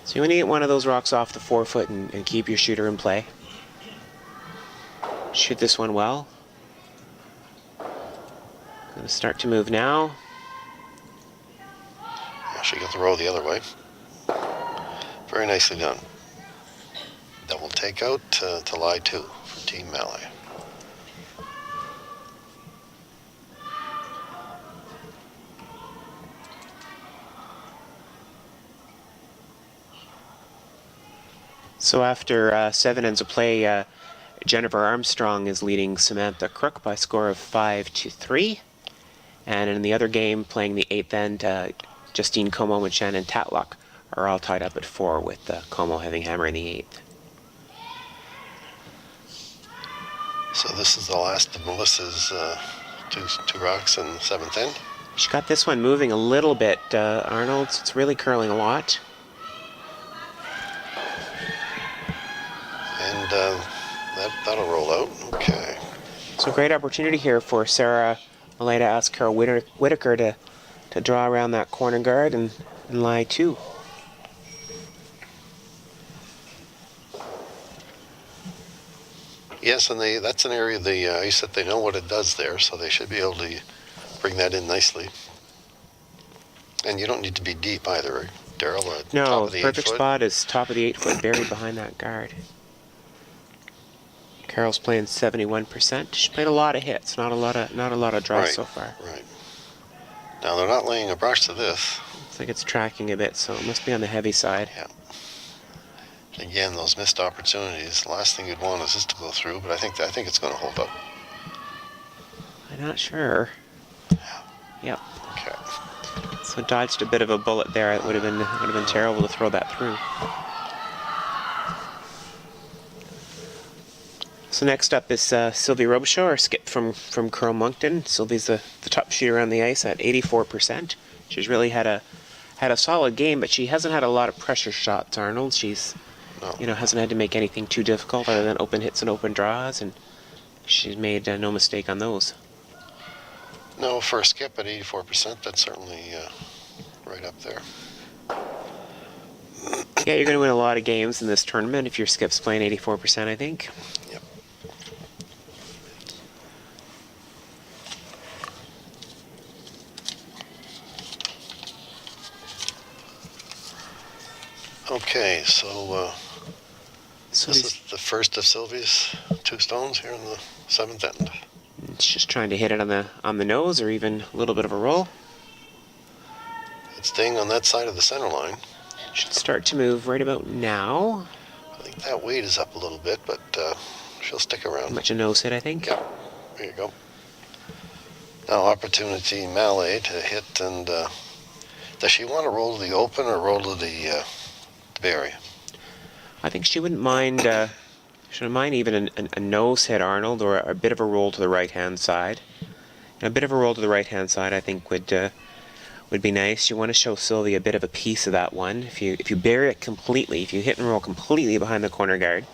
So you want to get one of those rocks off the forefoot and keep your shooter in play. Shoot this one well. Going to start to move now. Yeah, she got the roll the other way. Very nicely done. Double takeout to lie 2 for Team Mallais. So after 7 ends of play, Jennifer Armstrong is leading Samantha Crook by a score of 5-3. And in the other game, playing the 8th end, Justine Como and Shannon Tatlock are all tied up at 4, with Como having hammer in the 8th. So this is the last of Melissa's two rocks in the 7th end. She got this one moving a little bit, Arnold. It's really curling a lot. And that'll roll out. Okay. So great opportunity here for Sarah Mallais to ask Carol Whitaker to draw around that corner guard and lie 2. Yes, and that's an area the ice that they know what it does there, so they should be able to bring that in nicely. And you don't need to be deep either, Daryl. No, top of the the perfect 8 foot. spot is top of the 8-foot, buried behind that guard. Carol's playing 71%. She played a lot of hits, not a lot of draws Right, so far. Right. Now they're not laying a brush to this. Looks like it's tracking a bit, so it must be on the heavy side. Yeah. Again, those missed opportunities. The last thing you'd want is this to go through, but I think it's going to hold up. I'm not sure. Yep. Okay. So dodged a bit of a bullet there. It would have been terrible to throw that through. So next up is Sylvie Robichaud, our skip from Curl Moncton. Sylvie's the top shooter on the ice at 84%. She's really had a solid game, but she hasn't had a lot of pressure shots, Arnold. She's hasn't had to make anything too difficult other than open hits and open draws, and she's made no mistake on those. No, for a skip at 84%, that's certainly right up there. Yeah, you're going to win a lot of games in this tournament if your skip's playing 84%, I think. Yep. Okay, so this is the first of Sylvie's 2 stones here in the 7th end. It's just trying to hit it on the nose, or even a little bit of a roll. It's staying on that side of the center line. Should start to move right about now. I think that weight is up a little bit, but she'll stick around. Much a nose hit, I think. Yep. There you go. Now opportunity Mallais to hit, and does she want to roll to the open or roll to the bury? I think she wouldn't mind. Shouldn't mind even a nose hit, Arnold, or a bit of a roll to the right-hand side. And a bit of a roll to the right-hand side, I think, would be nice. You want to show Sylvie a bit of a piece of that one. If you bury it completely, if you hit and roll completely behind the corner guard,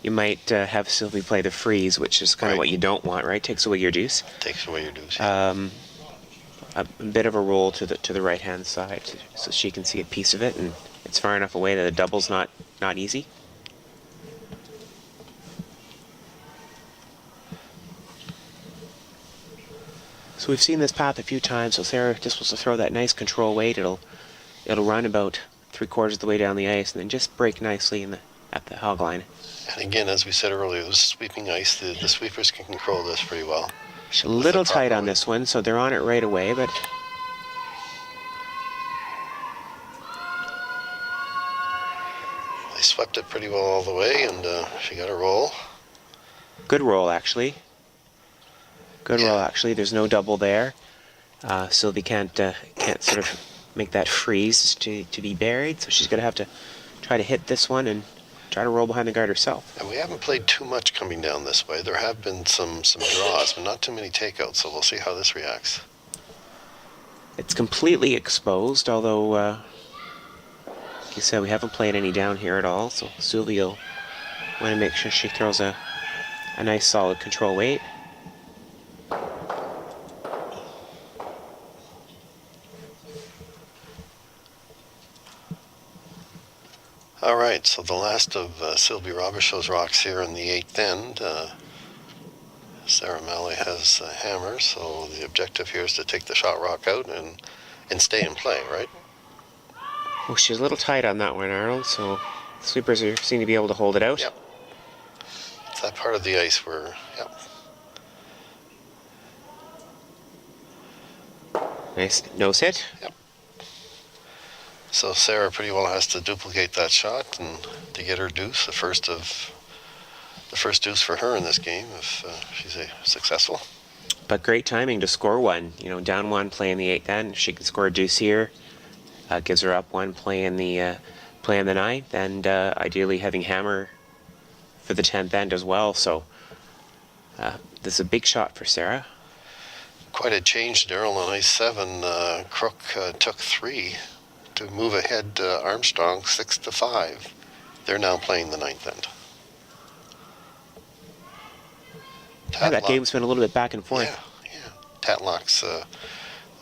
you might have Sylvie play the freeze, which is kind of what you don't want, right? Takes away your deuce. Takes away your deuce. A bit of a roll to the right-hand side, so she can see a piece of it, and it's far enough away that the double's not easy. So we've seen this path a few times, so Sarah just wants to throw that nice control weight. It'll it'll run about 3/4 of the way down the ice and then just break nicely at the hog line. And again, as we said earlier, this sweeping ice, the sweepers can control this pretty well. She's a little tight on this one, so they're on it right away, but they swept it pretty well all the way, and she got a roll. good roll actually. Good roll actually. There's no double there. Sylvie can't sort of make that freeze to be buried, so she's going to have to try to hit this one and try to roll behind the guard herself. And we haven't played too much coming down this way. There have been some draws, but not too many takeouts, so we'll see how this reacts. It's completely exposed, although, like you said, we haven't played any down here at all, so Sylvie will want to make sure she throws a nice solid control weight. All right, so the last of Sylvie Robichaud's rocks here in the 8th end. Sarah Mallais has a hammer, so the objective here is to take the shot rock out and stay in play, right? Oh, she's a little tight on that one, Arnold, so sweepers seem to be able to hold it out. Yep. It's that part of the ice where, yep. Nice nose hit. Yep. So Sarah pretty well has to duplicate that shot and to get her deuce, the first deuce for her in this game if she's successful. But great timing to score one. You know, down one, play in the 8th end. She can score a deuce here. Gives her up one, play in the 9th, and ideally having hammer for the 10th end as well. So this is a big shot for Sarah. Quite a change, Daryl, on ice 7. Crook took 3 to move ahead Armstrong 6-5. They're now playing the 9th end. Yeah, that game's been a little bit back and forth. Yeah. Tatlocks,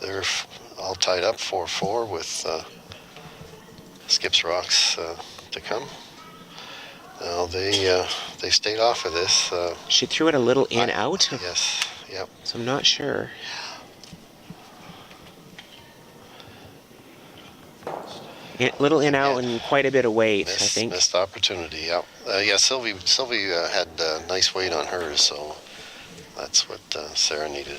they're all tied up 4-4 with Skip's rocks to come. Now they stayed off of this. She threw it a little in-out? Yes, yep. So I'm not sure. Little in-out and quite a bit of weight, I think. Missed opportunity, yeah. Sylvie had nice weight on hers, so that's what Sarah needed.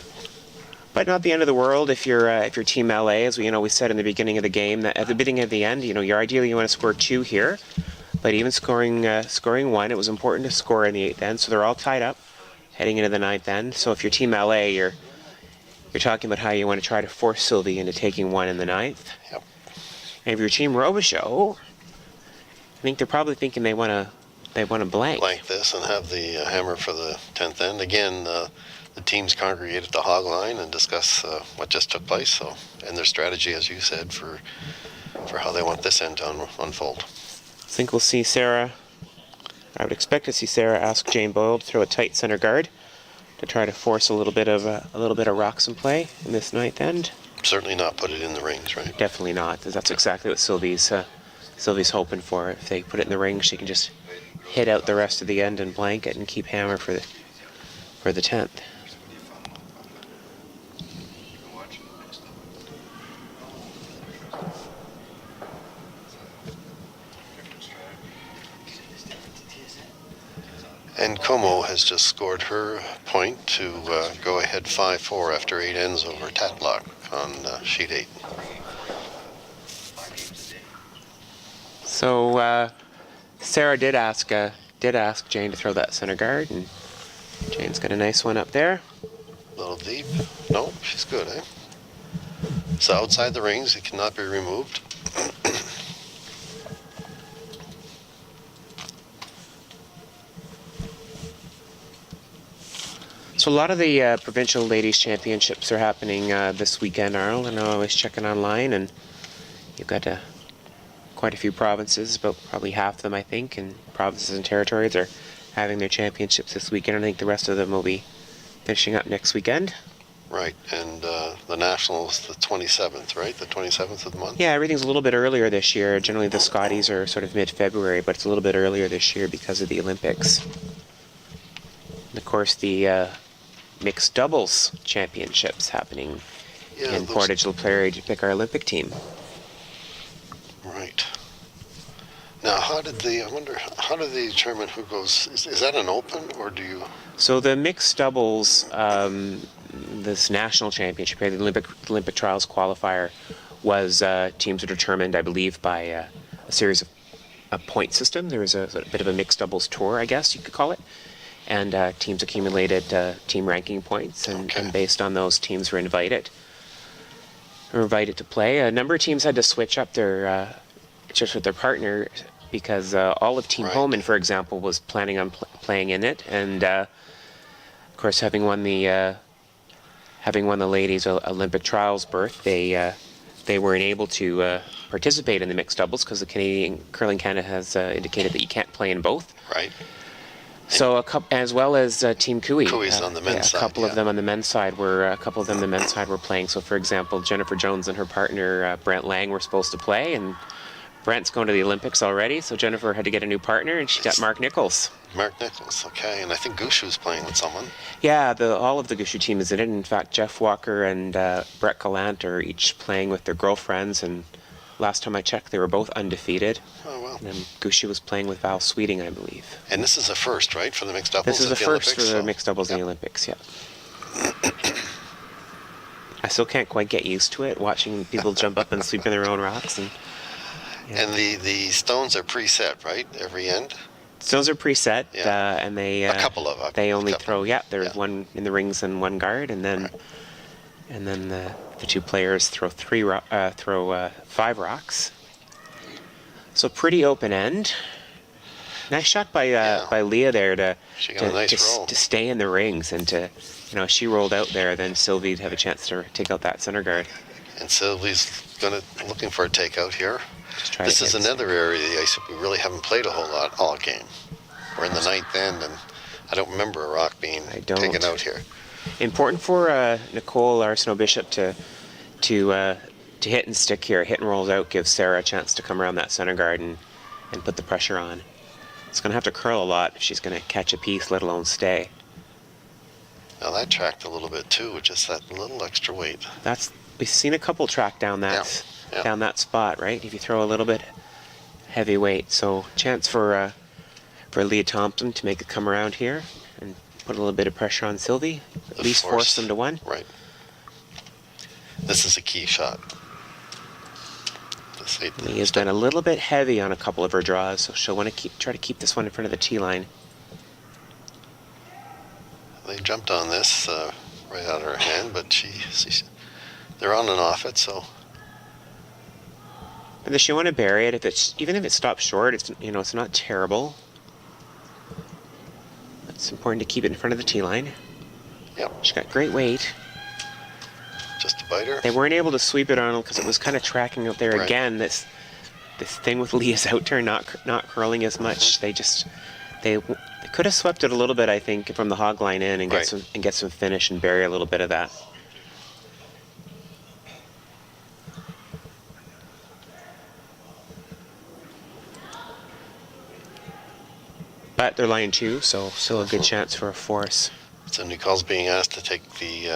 But not the end of the world if you're Team Mallais, as we said in the beginning of the game, that at the beginning of the end, you're ideally you want to score 2 here, but even scoring 1, it was important to score in the 8th end, so they're all tied up heading into the 9th end. So if you're Team Mallais, you're talking about how you want to try to force Sylvie into taking 1 in the 9th. Yep. And if you're Team Robichaud, I think they're probably thinking they want to blank. Blank this and have the hammer for the 10th end. Again, the teams congregate at the hog line and discuss what just took place. So, and their strategy, as you said, for how they want this end to unfold. I think we'll see Sarah. I would expect to see Sarah ask Jane Boyle to throw a tight center guard to try to force a little bit of rocks in play in this 9th end. Certainly not put it in the rings, right? Definitely not, because that's exactly what Sylvie's hoping for. If they put it in the ring, she can just hit out the rest of the end and blank it and keep hammer for the 10th. And Como has just scored her point to go ahead 5-4 after 8 ends over Tatlock on sheet 8. So Sarah did ask Jane to throw that center guard, and Jane's got a nice one up there. A little deep. No, she's good, eh? So outside the rings, it cannot be removed. So a lot of the provincial ladies championships are happening this weekend, Arnold. I know I was checking online, and you've got quite a few provinces, about probably half of them, I think, and provinces and territories are having their championships this weekend. I think the rest of them will be finishing up next weekend. Right, and the Nationals the 27th, right? The 27th of the month? Yeah, everything's a little bit earlier this year. Generally the Scotties are sort of mid-February, but it's a little bit earlier this year because of the Olympics. And of course, the mixed doubles championships happening in Portage La Prairie to pick our Olympic team. Right. Now, I wonder, how do they determine who goes, is that an open, or do you? So the mixed doubles, this national championship, the Olympic trials qualifier, was teams were determined, I believe, by a series of a point system. There was a bit of a mixed doubles tour, I guess you could call it, and teams accumulated team ranking points, and based on those, teams were invited to play. A number of teams had to switch up their just with their partner because all of Team Right. Homan, for example, was planning on playing in it, and of course, having won the ladies' Olympic trials berth, they weren't able to participate in the mixed doubles because the Canadian Curling Canada has indicated that you can't play in both. Right. So as well as Team Cooey. Cooey's on the men's side. A couple of them on the men's side were playing. So for example, Jennifer Jones and her partner Brent Lang were supposed to play, and Brent's going to the Olympics already. So Jennifer had to get a new partner, and she got Mark Nichols. Mark Nichols, okay, and I think Gushu's playing with someone. Yeah, all of the Gushu team is in it. In fact, Jeff Walker and Brett Gallant are each playing with their girlfriends, and last time I checked, they were both undefeated. Oh, well. And then Gushu was playing with Val Sweeting, I believe. And this is a first, right, for the mixed doubles? This is a first Olympics, for the mixed doubles in the Olympics, yeah. I still can't quite get used to it, watching people jump up and sweep in their own rocks. And the stones are preset, right, every end? stones are preset, and they a couple of them. They only throw. Yeah, there's one in the rings and one guard, and then the two players throw 5 rocks. So pretty open end. Nice shot by Leah there to stay in the rings and to, she rolled out there. Then Sylvie'd have a chance to take out that center guard. And Sylvie's looking for a takeout here. This is another area of the ice that we really haven't played a whole lot all game. We're in the 9th end, and I don't remember a rock being taken out here. Important for Nicole Arsenault-Bishop to hit and stick here. Hit and rolls out gives Sarah a chance to come around that center guard and put the pressure on. It's going to have to curl a lot if she's going to catch a piece, let alone stay. Now that tracked a little bit too, with just that little extra weight. We've seen a couple track down that down that spot, right? If you throw a little bit heavy weight, so chance for Leah Thompson to make it come around here and put a little bit of pressure on Sylvie. At least force them to one. Right. This is a key shot. Leah's been a little bit heavy on a couple of her draws, so she'll want to try to keep this one in front of the tee line. They jumped on this right out of her hand, but they're on and off it, so. But does she want to bury it? Even if it stops short, it's not terrible. It's important to keep it in front of the tee line. Yep. She got great weight. Just a biter. They weren't able to sweep it on because it was kind of tracking out there again. This thing with Leah's out turn not curling as much. They could have swept it a little bit, I think, from the hog line in and get some finish and bury a little bit of that. But they're line 2, so still a good chance for a force. So Nicole's being asked to take the,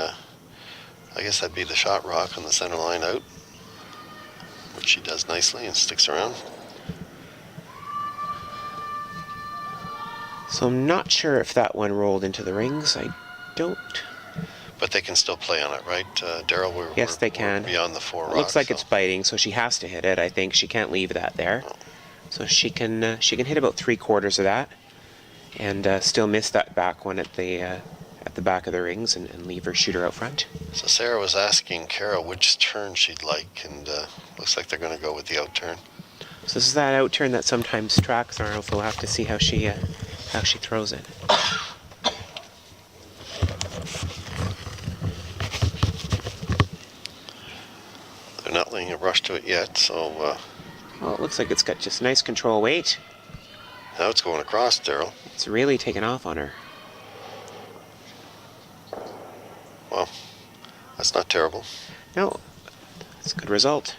I guess that'd be the shot rock on the center line out, which she does nicely and sticks around. So I'm not sure if that one rolled into the rings. I don't. But they can still play on it, right, Daryl? Yes, they can. We're beyond the 4 rocks. It looks like it's biting, so she has to hit it. I think she can't leave that there. Oh. So she can hit about 3/4 of that, and still miss that back one at the back of the rings and leave her shooter out front. So Sarah was asking Kara which turn she'd like, and looks like they're going to go with the out turn. So this is that out turn that sometimes tracks. I don't know if we'll have to see how she throws it. They're not laying a brush to it yet, so. Well, it looks like it's got just nice control weight. Now it's going across, Daryl. It's really taken off on her. Well, that's not terrible. No, it's a good result.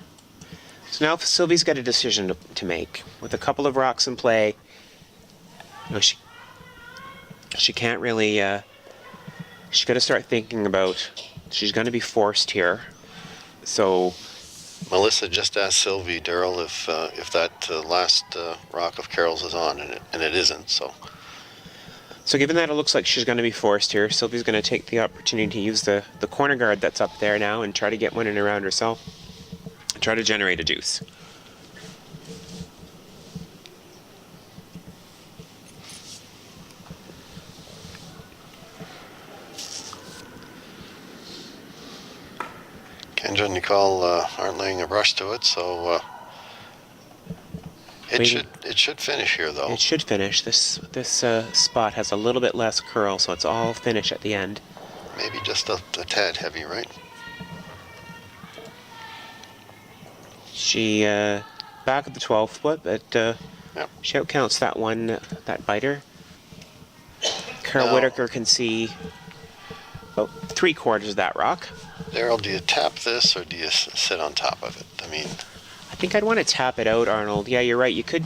So now Sylvie's got a decision to make. With a couple of rocks in play, she can't really, she's got to start thinking about, she's going to be forced here. So Melissa just asked Sylvie, Daryl, if that last rock of Carol's is on, and it isn't. So given that it looks like she's going to be forced here, Sylvie's going to take the opportunity to use the corner guard that's up there now and try to get one in around herself. Try to generate a deuce. Kendra and Nicole aren't laying a brush to it, so it should finish here, though. It should finish. This spot has a little bit less curl, so it's all finish at the end. Maybe just a tad heavy, right? She back at the 12 foot, but Yep. she outcounts that one, that biter. Carol Whitaker can see about 3/4 of that rock. Daryl, do you tap this or do you sit on top of it? I mean, I think I'd want to tap it out, Arnold. Yeah, you're right. You could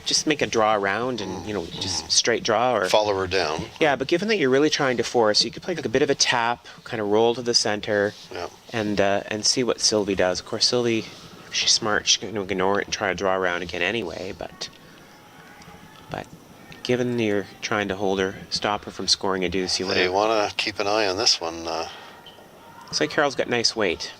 just make a draw around and just straight draw or follow her down. Yeah, but given that you're really trying to force, you could play like a bit of a tap, kind of roll to the center, Yep. and see what Sylvie does. Of course, Sylvie, if she's smart, she's going to ignore it and try to draw around again anyway. But given you're trying to hold her, stop her from scoring a deuce, you want to keep an eye on this one. Looks like Carol's got nice weight.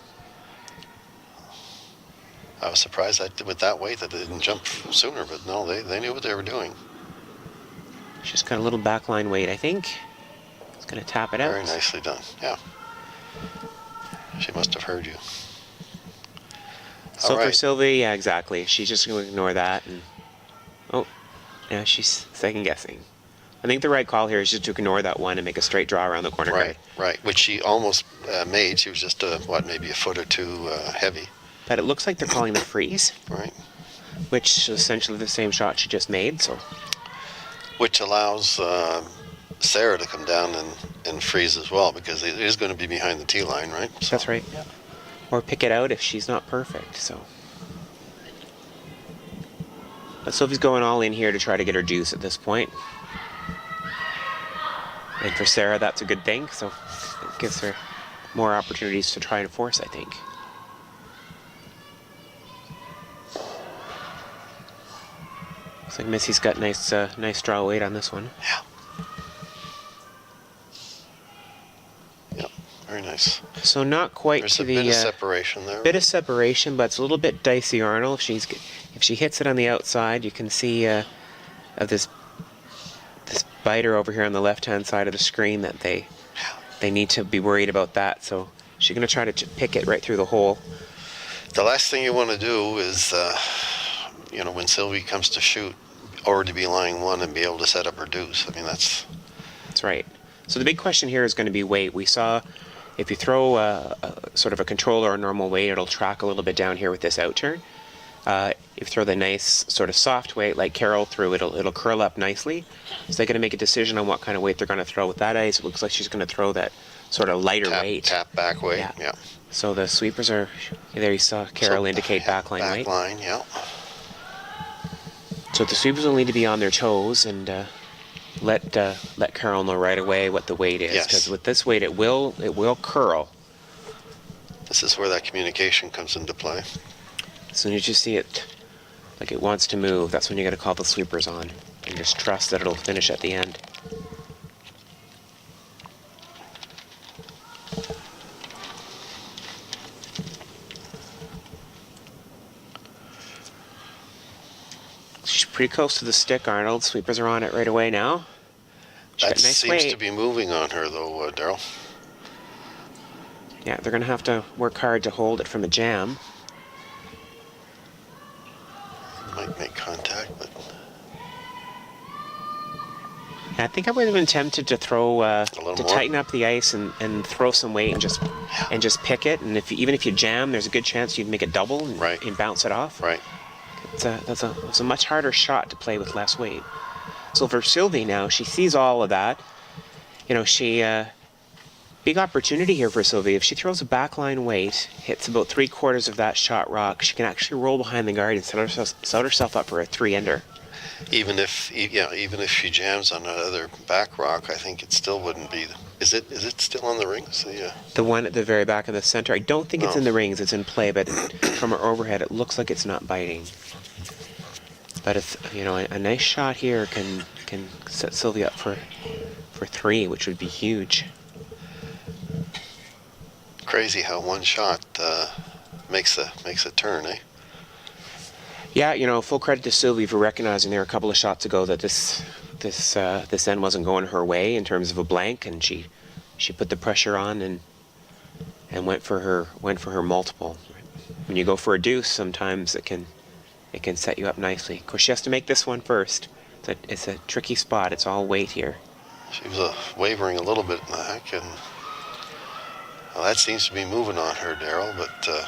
I was surprised that with that weight that they didn't jump sooner, but no, they knew what they were doing. She's got a little backline weight, I think. It's going to tap it out. Very nicely done. Yeah. She must have heard you. So All for right. Sylvie, yeah, exactly. She's just going to ignore that. And yeah, she's second guessing. I think the right call here is just to ignore that one and make a straight draw around the corner guard. Right. Which she almost made. She was just maybe a foot or two heavy. But it looks like they're calling the freeze, Right. which is essentially the same shot she just made. So Which allows Sarah to come down and freeze as well, because it is going to be behind the tee line, right? So, that's right. Yeah. Or pick it out if she's not perfect. So. But Sophie's going all in here to try to get her deuce at this point. And for Sarah, that's a good thing. So it gives her more opportunities to try and force, I think. Looks like Missy's got nice draw weight on this one. Yeah. Very nice. So not quite There's to a the bit of separation there. bit of separation, but it's a little bit dicey, Arnold. If she hits it on the outside, you can see of this biter over here on the left-hand side of the screen that they need to be worried about that. So she's going to try to pick it right through the hole. The last thing you want to do is, when Sylvie comes to shoot, already be lying one and be able to set up her deuce. I mean, that's right. So the big question here is going to be weight. We saw if you throw a sort of a controller or a normal weight, it'll track a little bit down here with this out turn. If you throw the nice sort of soft weight like Carol threw, it'll curl up nicely. So they're going to make a decision on what kind of weight they're going to throw with that ice. It looks like she's going to throw that sort of lighter weight. Tap back weight. Yeah. So the sweepers are there. You saw Carol indicate backline weight. Backline, yeah. So the sweepers will need to be on their toes and let Carol know right away what the weight is, because with this weight it will curl. This is where that communication comes into play. As soon as you see it like it wants to move, that's when you got to call the sweepers on and just trust that it'll finish at the end. She's pretty close to the stick, Arnold. Sweepers are on it right away now. That seems to be moving on her, though, Daryl. Yeah, they're going to have to work hard to hold it from a jam. Might make contact, but I think I would have been tempted to throw tighten up the ice and throw some weight and just pick it. And even if you jam, there's a good chance you'd make it double and bounce it off. Right. It's a much harder shot to play with less weight. So for Sylvie now, she sees all of that. Big opportunity here for Sylvie. If she throws a backline weight, hits about 3/4 of that shot rock, she can actually roll behind the guard and set herself up for a 3-ender. Even if she jams on another back rock, I think it still wouldn't be. Is it still on the rings? The one at the very back of the center, I don't think it's No. in the rings, it's in play, but from her overhead, it looks like it's not biting. But it's, a nice shot here can set Sylvie up for 3, which would be huge. Crazy how one shot makes a turn, eh? Yeah, full credit to Sylvie for recognizing there a couple of shots ago that this end wasn't going her way in terms of a blank, and she put the pressure on and went for her multiple. When you go for a deuce, sometimes it can set you up nicely. Of course, she has to make this one first. It's a tricky spot. It's all weight here. She was wavering a little bit in the heck, and that seems to be moving on her, Daryl. But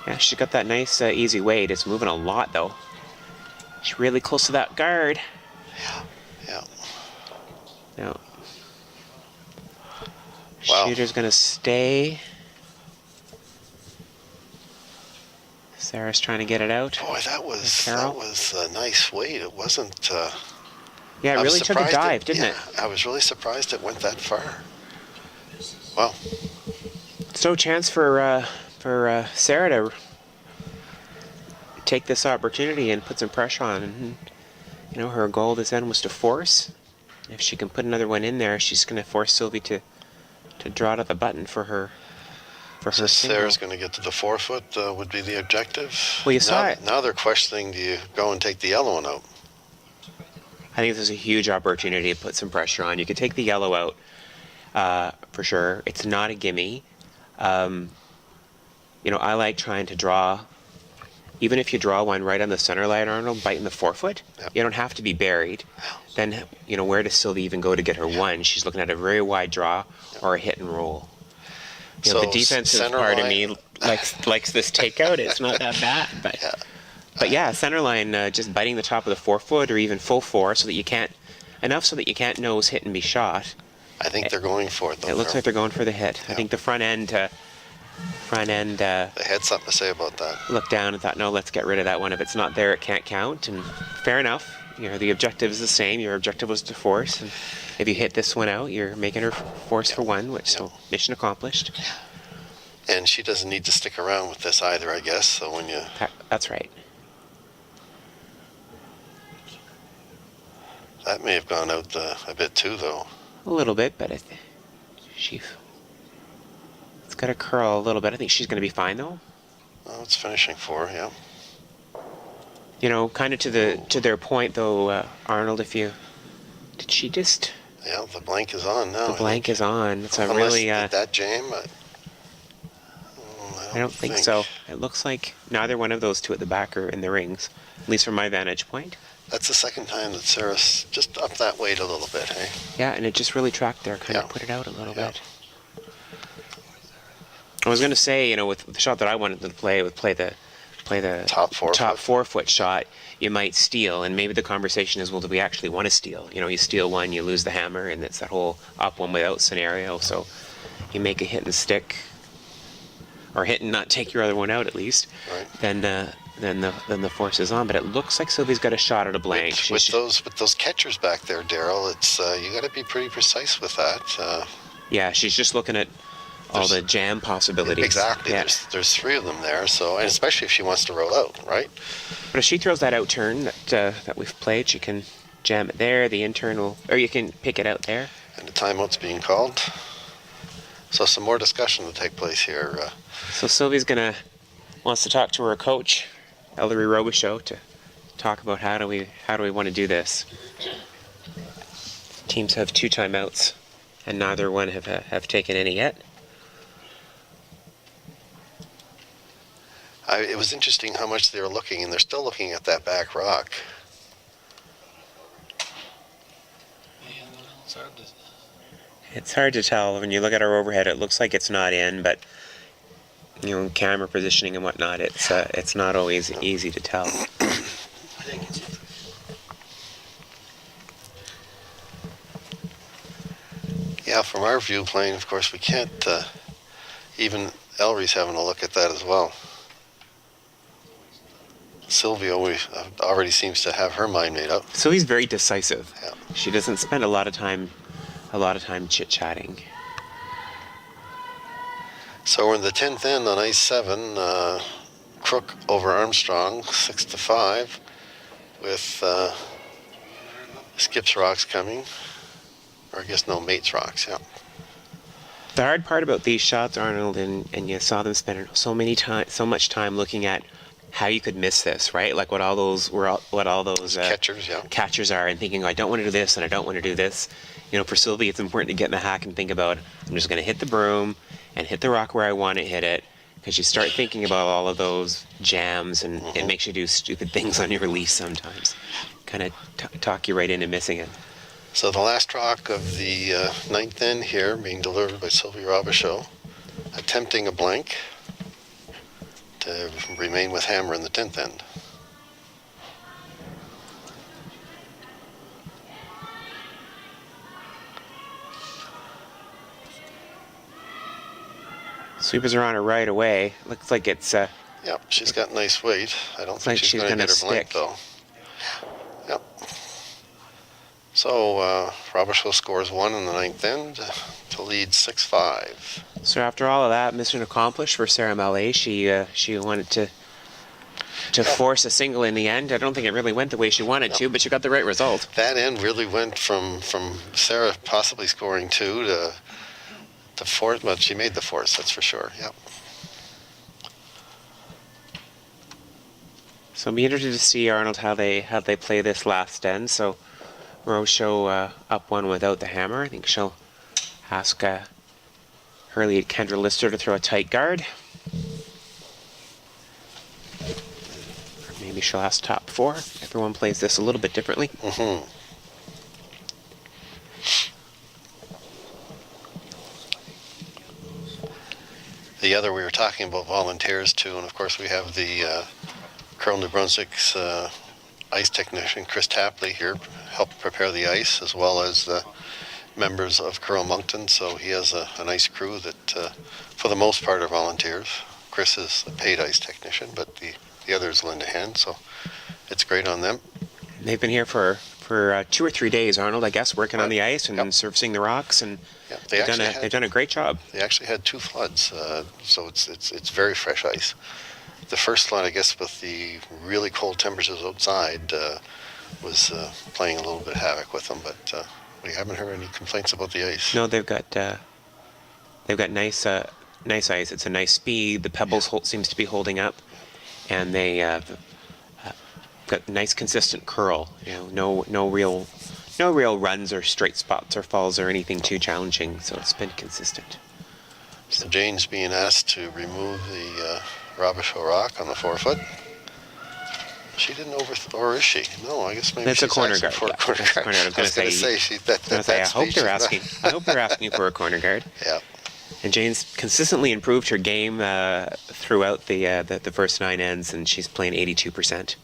yeah, she's got that nice easy weight. It's moving a lot though. She's really close to that guard. yeah. No. Wow. Shooter's gonna stay. Sarah's trying to get it out. Boy, that was a nice weight. It wasn't. Yeah, it really took a dive, didn't it? I was really surprised it went that far. Well, It's no chance for Sarah to take this opportunity and put some pressure on. And, her goal this end was to force. If she can put another one in there, she's going to force Sylvie to draw to the button for her. so single. Sarah's going to get to the 4-foot would be the objective. Well, you saw it. Now they're questioning, do you go and take the yellow one out? I think there's a huge opportunity to put some pressure on. You could take the yellow out for sure. It's not a gimme. I like trying to draw. Even if you draw one right on the center line, Arnold, biting the 4-foot, Yep. you don't have to be buried. Then, where does Sylvie even go to get her one? She's looking at a very wide draw or a hit and roll. So the defensive center part of line- me likes this takeout. It's not that bad, but Yeah. but yeah, center line just biting the top of the 4-foot or even full 4, so that you can't nose hit and be shot. I think they're going for it, though. It looks like they're going for the hit. I think the front end they had something to say about that. looked down and thought, no, let's get rid of that one. If it's not there, it can't count. And fair enough. The objective is the same. Your objective was to force. And if you hit this one out, you're making her force for one, so mission accomplished. And she doesn't need to stick around with this either, I guess. So when you That's right. that may have gone out a bit too, though. A little bit, but it's got to curl a little bit. I think she's going to be fine, though. Well, it's finishing 4, yeah. Kind of to their point, though, Arnold. Did she just? Yeah, the blank is on now. The blank is on. It's a Unless really. did that jam? I don't think so. It looks like neither one of those two at the back are in the rings, at least from my vantage point. That's the second time that Sarah's just upped that weight a little bit, hey? Yeah, and it just really tracked there, kind Yeah. of put it out a little Yeah. bit. I was going to say, with the shot that I wanted to play, the Top 4-foot. top 4-foot shot, you might steal, and maybe the conversation is, well, do we actually want to steal? You steal one, you lose the hammer, and it's that whole up one without scenario. So you make a hit and stick, or hit and not take your other one out at least. Right. Then the force is on. But it looks like Sylvie's got a shot at a blank. With those catchers back there, Daryl, it's you got to be pretty precise with that. Yeah, she's just looking at all the jam possibilities. Exactly. Yeah. There's 3 of them there. So, and especially if she wants to roll out, right? But if she throws that out turn that we've played, she can jam it there. The internal, or you can pick it out there. And the timeout's being called. So some more discussion to take place here. So Sylvie's wants to talk to her coach, Ellery Robichaud, to talk about how do we want to do this. Teams have 2 timeouts, and neither one have taken any yet. It was interesting how much they were looking, and they're still looking at that back rock. It's hard to tell when you look at our overhead. It looks like it's not in, but camera positioning and whatnot, it's not always easy to tell. Yeah, from our view plane, of course, we can't. Even Ellery's having a look at that as well. Sylvia already seems to have her mind made up. So he's very decisive. Yeah. She doesn't spend a lot of time chit-chatting. So we're in the 10th end on ice 7. Crook over Armstrong, 6-5, with Skip's rocks coming. Or I guess no, Mate's rocks, yeah. The hard part about these shots, Arnold, and you saw them spend so much time looking at how you could miss this, right? Like what all those Catchers, yeah. catchers are, and thinking, oh, I don't want to do this and I don't want to do this. You know, for Sylvie, it's important to get in the hack and think about, I'm just going to hit the broom and hit the rock where I want to hit it, because you start thinking about all of those jams, and it makes you do stupid things on your release sometimes. Kind of talk you right into missing it. So the last rock of the 9th end here, being delivered by Sylvia Robichaud, attempting a blank to remain with hammer in the 10th end. Sweepers are on her right away. Looks like it's Yep, she's got nice weight. I don't think like she's she's going to gonna get her blank, stick. though. Yep. So Robichaud scores 1 in the 9th end to lead 6-5. So after all of that, mission accomplished for Sarah Mallais. She wanted to force a single in the end. I don't think it really went the way she wanted to, but she got the right result. That end really went from Sarah possibly scoring 2 to 4th. Well, she made the 4th, that's for sure. Yep. So it'll be interested to see, Arnold, how they play this last end. So Robichaud up 1 without the hammer. I think she'll ask her lead, Kendra Lister, to throw a tight guard. Or maybe she'll ask top 4. Everyone plays this a little bit differently. The other, we were talking about volunteers too, and of course we have the Curl New Brunswick's ice technician Chris Tapley here help prepare the ice, as well as the members of Curl Moncton. So he has a nice crew that for the most part are volunteers. Chris is a paid ice technician, but the others lend a hand, so it's great on them. They've been here for 2 or 3 days, Arnold, I guess, working on the ice and surfacing the rocks, and Yep. they've done a great job. They actually had 2 floods, so it's very fresh ice. The first flood, I guess, with the really cold temperatures outside, was playing a little bit havoc with them, but we haven't heard any complaints about the ice. No, they've got nice ice. It's a nice speed. The pebbles seems to be holding up, and they got nice consistent curl. You know, no real runs or straight spots or falls or anything too challenging. So it's been consistent. So Jane's being asked to remove the Robichaud rock on the 4-foot. She didn't or is she? No, I guess maybe That's she's a corner asking guard. for a Yeah, corner that's a guard. corner guard. I was gonna say, I hope they're asking. I hope they're asking for a corner guard. Yeah. And Jane's consistently improved her game throughout the first 9 ends, and she's playing 82%.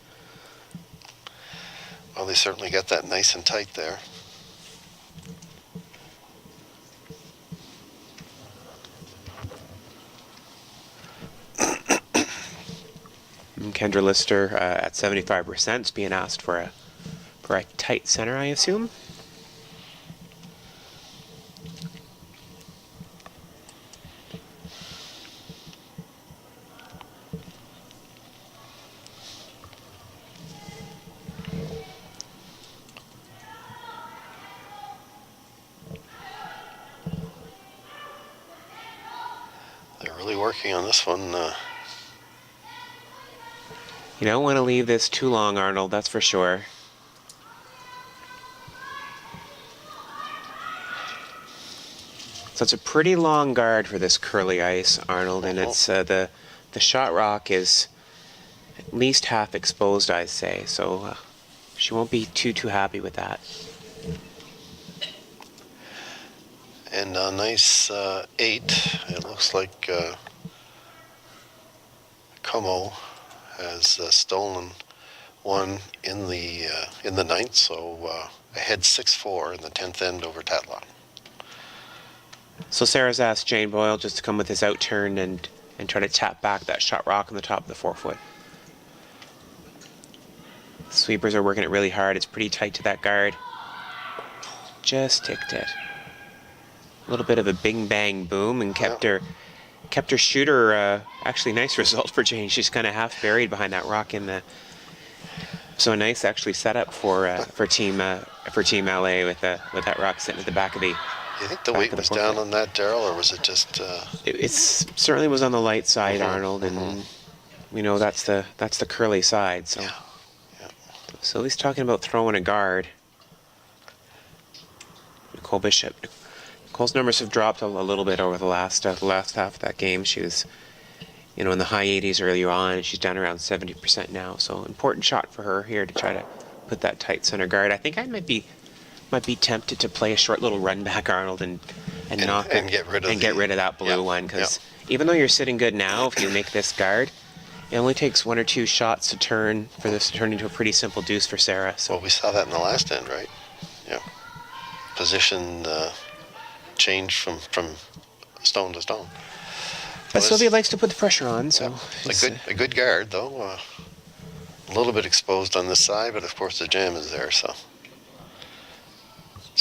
Well, they certainly got that nice and tight there. And Kendra Lister at 75% is being asked for a tight center, I assume. They're really working on this one. You don't want to leave this too long, Arnold, that's for sure. So it's a pretty long guard for this curly ice, Arnold, and it's the shot rock is at least half exposed, I'd say. So she won't be too happy with that. And a nice 8. It looks like Como has stolen one in the 9th, so ahead 6-4 in the 10th end over Tatlock. So Sarah's asked Jane Boyle just to come with his out turn and try to tap back that shot rock on the top of the 4-foot. Sweepers are working it really hard. It's pretty tight to that guard. Just ticked it. A little bit of a bing bang boom and kept her shooter. Actually, nice result for Jane. She's kind of half buried behind that rock in the. So nice, actually set up for team Mallais with that rock sitting at the back of the. You think the weight was down on that, Daryl, or was it just? It certainly was on the light side, Arnold, and that's the curly side. So, so at least talking about throwing a guard. Nicole Bishop. Nicole's numbers have dropped a little bit over the last half of that game. She was, in the high 80s earlier on, and she's down around 70% now. So important shot for her here to try to put that tight center guard. I think I might be tempted to play a short little run back, Arnold, and knock and get rid of that blue one, because even though you're sitting good now, if you make this guard, it only takes one or two shots to turn this to turn into a pretty simple deuce for Sarah. So well, we saw that in the last end, right? Yeah. Position change from stone to stone. But Sylvia likes to put the pressure on, so a good guard though. A little bit exposed on this side, but of course the jam is there. So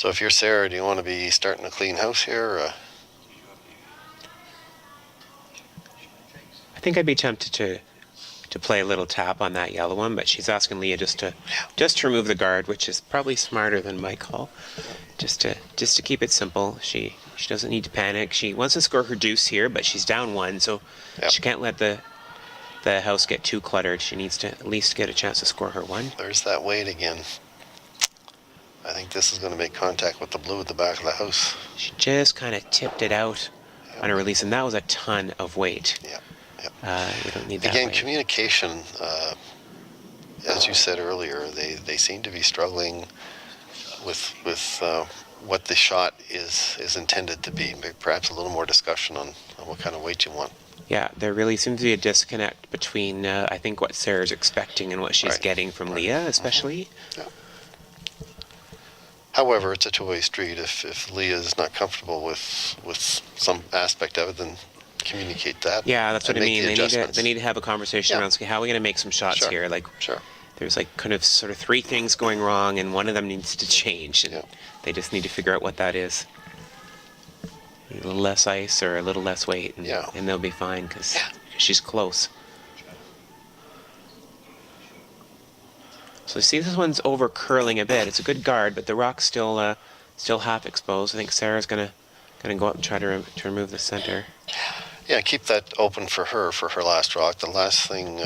if you're Sarah, do you want to be starting a clean house here? I think I'd be tempted to play a little tap on that yellow one, but she's asking Leah just to remove the guard, which is probably smarter than my call. Just to keep it simple. She doesn't need to panic. She wants to score her deuce here, but she's down one, so she can't let the house get too cluttered. She needs to at least get a chance to score her one. There's that weight again. I think this is going to make contact with the blue at the back of the house. She just kind of tipped it out on a release, and that was a ton of weight. You don't need that again, weight. Communication, as you said earlier, they seem to be struggling with what the shot is intended to be. Perhaps a little more discussion on what kind of weight you want. Yeah, there really seems to be a disconnect between, I think, what Sarah's expecting and what she's getting from Leah, especially. Yeah. However, it's a two-way street. If Leah is not comfortable with some aspect of it, then communicate that. Yeah, that's what I mean. They need to have a conversation around, okay, how are we going to make some shots here? There's kind of sort of three things going wrong, and one of them needs to change, and they just need to figure out what that is. A little less ice or a little less weight, and they'll be fine because she's close. So you see, this one's over curling a bit. It's a good guard, but the rock's still half exposed. I think Sarah's gonna go up and try to remove the center. Yeah, keep that open for her last rock. The last thing,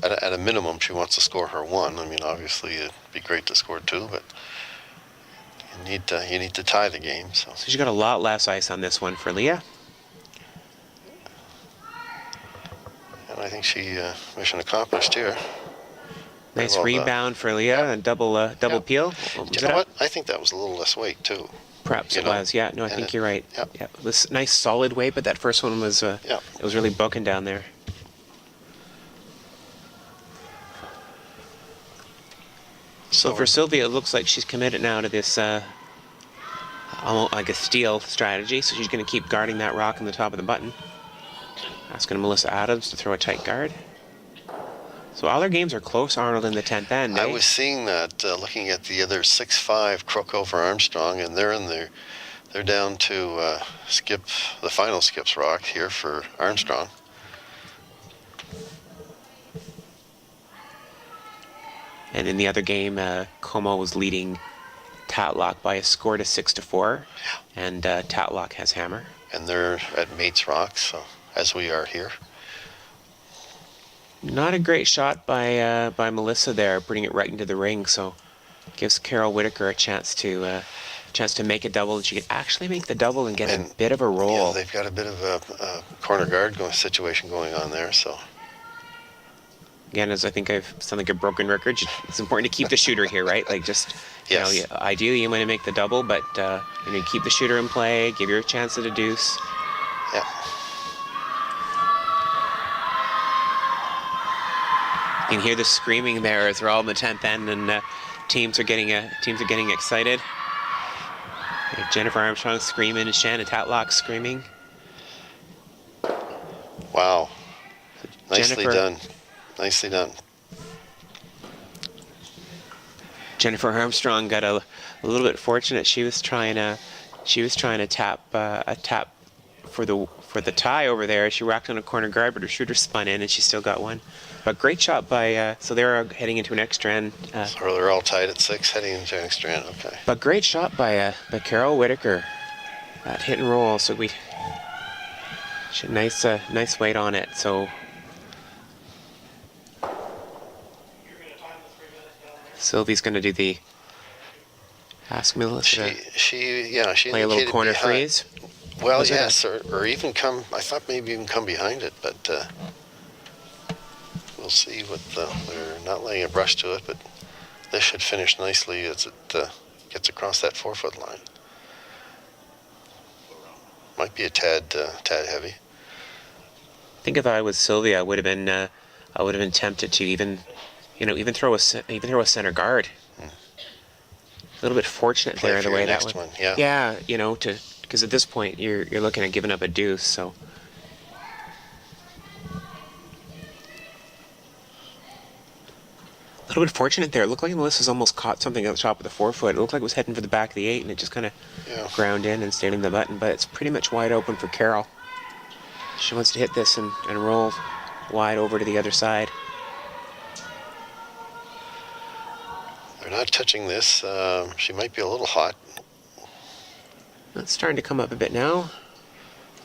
at a minimum, she wants to score her one. I mean, obviously, it'd be great to score two, but you need to tie the game. So she's got a lot less ice on this one for Leah. And I think she mission accomplished here. Nice rebound for Leah and double peel. You know what? I think that was a little less weight too. Perhaps it was. Yeah. No, I think you're right. Yeah. It was nice solid weight, but that first one was it was really bucking down there. So for Sylvia, it looks like she's committed now to this almost like a steal strategy. So she's going to keep guarding that rock on the top of the button. Asking Melissa Adams to throw a tight guard. So all their games are close, Arnold, in the 10th end. I was seeing that, looking at the other 6-5 Crook over Armstrong, and they're down to skip the final skips rock here for Armstrong. And in the other game, Como was leading Tatlock by a score to 6-4, and Tatlock has hammer. And they're at Mates Rock, so as we are here. Not a great shot by Melissa there, putting it right into the ring. So gives Carol Whitaker a chance to make a double, and she can actually make the double and get a bit of a roll. Yeah, they've got a bit of a corner guard situation going on there. So again, as I think I've sound like a broken record, it's important to keep the shooter here, right? Like ideally you want to make the double, but keep the shooter in play, give her a chance at a deuce. Yeah. You can hear the screaming there as we're all in the 10th end, and teams are getting excited. Jennifer Armstrong screaming and Shannon Tatlock screaming. Wow. Nicely done. Nicely done. Jennifer Armstrong got a little bit fortunate. She was trying to tap a tap for the tie over there. She rocked on a corner guard, but her shooter spun in, and she still got one. But great shot by. So they're heading into an extra end. So they're all tied at 6, heading into an extra end. Okay. But great shot by Carol Whitaker. That hit and roll. So we. She had nice weight on it. So. Sylvie's going to do the. Ask Melissa. She play a little corner freeze. Well, yes, or even come. I thought maybe even come behind it, but we'll see. They're not laying a brush to it, but this should finish nicely as it gets across that 4-foot line. Might be a tad heavy. I think if I was Sylvia, I would have been tempted to even throw a center guard. A little bit fortunate Play there for the way your that next one. Yeah. Yeah, because at this point you're looking at giving up a deuce. So a little bit fortunate there. It looked like Melissa's almost caught something at the top of the 4-foot. It looked like it was heading for the back of the 8, and it just kind of ground in and stayed in the button. But it's pretty much wide open for Carol. She wants to hit this and roll wide over to the other side. They're not touching this. She might be a little hot. It's starting to come up a bit now.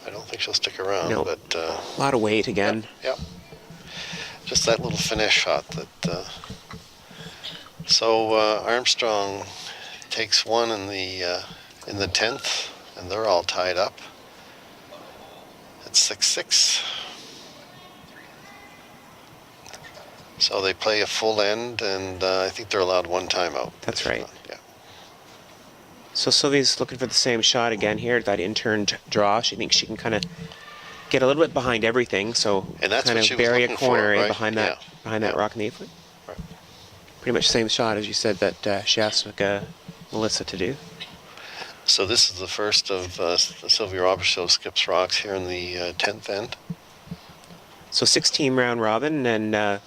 I don't think she'll stick around, No. but A lot of weight again. Yep. Just that little finesse shot that. So Armstrong takes one in the 10th, and they're all tied up. It's 6-6. So they play a full end, and I think they're allowed one timeout. That's right. Yeah. So Sylvia's looking for the same shot again here, that in-turned draw. She thinks she can kind of get a little bit behind everything, so And that's kind what of she was bury a looking corner for, in right? behind that rock in the 8-foot. Right. Pretty much the same shot as you said that she asked Melissa to do. So this is the first of Sylvia Robichaud skips rocks here in the 10th end. So 16 round robin, and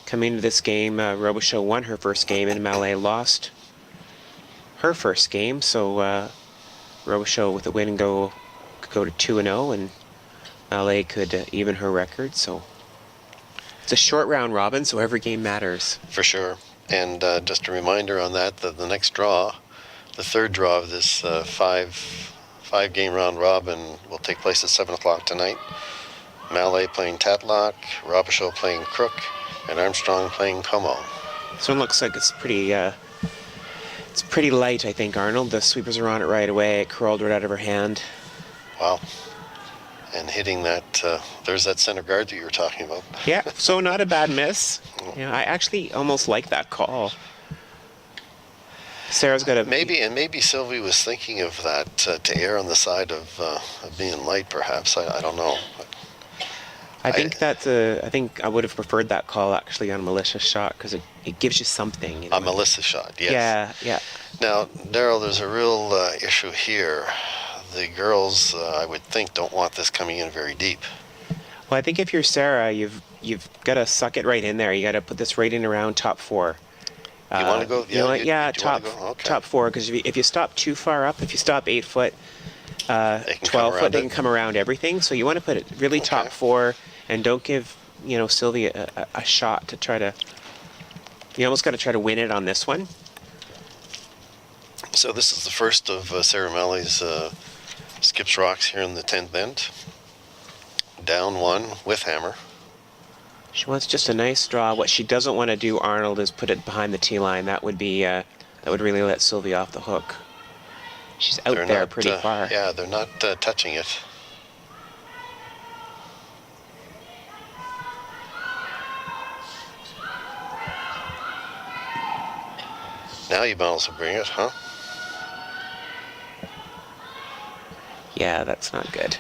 coming into this game, Robichaud won her first game, and Mallais lost her first game. So Robichaud with a win could go to 2-0, and Mallais could even her record. So it's a short round robin, so every game matters. For sure. And just a reminder on that the next draw, the third draw of this five-game round robin will take place at 7 o'clock tonight. Mallais playing Tatlock, Robichaud playing Crook, and Armstrong playing Como. This one looks like it's pretty light, I think, Arnold. The sweepers are on it right away. It crawled right out of her hand. Wow. And hitting that, there's that center guard that you were talking about. Yeah, so not a bad miss. Yeah, I actually almost like that call. Sarah's got a... Maybe Sylvie was thinking of that to err on the side of being light, perhaps. I don't know. I think I would have preferred that call actually on a Melissa's shot, because it gives you something. You know? A Melissa shot, yes. Yeah. Now, Daryl, there's a real issue here. The girls, I would think, don't want this coming in very deep. Well, I think if you're Sarah, you've got to suck it right in there. You got to put this right in around top 4. You want to go? Yeah, top 4. Because if you stop too far up, if you stop 8 foot, 12 foot, they can come around everything. So you want to put it really top 4, and don't give Sylvia a shot to try to. You almost got to try to win it on this one. So this is the first of Sarah Mallais' skips rocks here in the 10th end. Down 1 with hammer. She wants just a nice draw. What she doesn't want to do, Arnold, is put it behind the tee line. That would really let Sylvia off the hook. She's out there pretty far. Yeah, they're not touching it. Now you might also bring it, huh? Yeah, that's not good.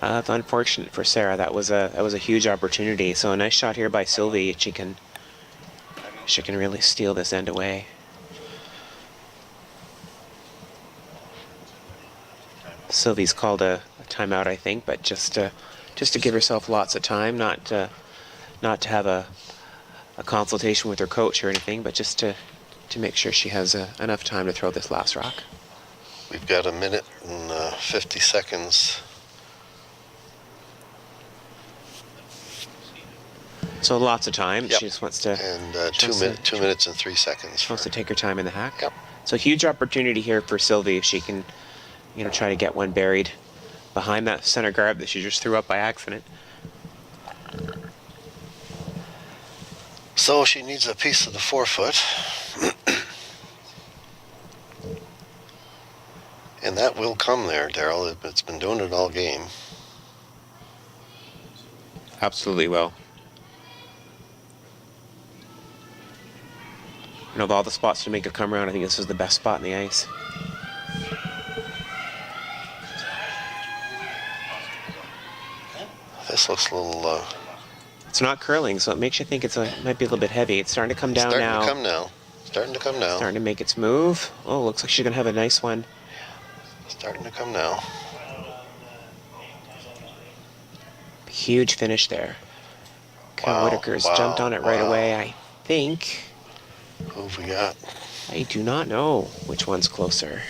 That's unfortunate for Sarah. That was a huge opportunity. So a nice shot here by Sylvie. She can really steal this end away. Sylvie's called a timeout, I think, but just to give herself lots of time, not to have a a consultation with her coach or anything, but just to make sure she has enough time to throw this last rock. We've got 1 minute and 50 seconds. So lots of time. Yep. She just wants to. And 2 minutes and 3 seconds. She wants to take her time in the hack. Yep. So huge opportunity here for Sylvie if she can, try to get one buried behind that center guard that she just threw up by accident. So she needs a piece of the forefoot. And that will come there, Daryl. It's been doing it all game. Absolutely will. Of all the spots to make it come around, I think this is the best spot in the ice. This looks a little... It's not curling, so it makes you think it might be a little bit heavy. It's starting to come down now. Starting to come now. Starting to make its move. Oh, looks like she's going to have a nice one. Starting to come now. Huge finish there. Kyle Whitaker's jumped on it right away, I think. Who have we got? I do not know which one's closer.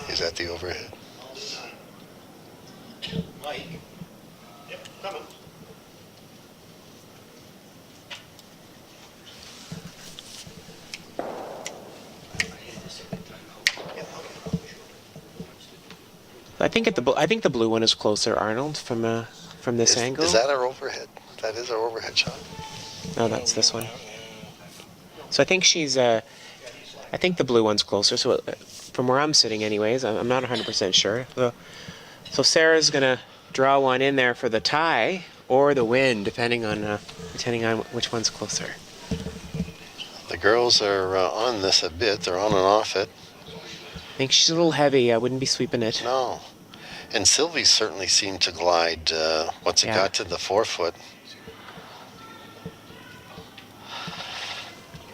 Is that the overhead? I think the blue one is closer, Arnold, from this angle. Is that our overhead? That is our overhead shot. No, that's this one. So I think I think the blue one's closer. So from where I'm sitting, anyways, I'm not 100% sure. So Sarah's gonna draw one in there for the tie or the win, depending on which one's closer. The girls are on this a bit. They're on and off it. I think she's a little heavy. I wouldn't be sweeping it. No. And Sylvie certainly seemed to glide once it got to the forefoot.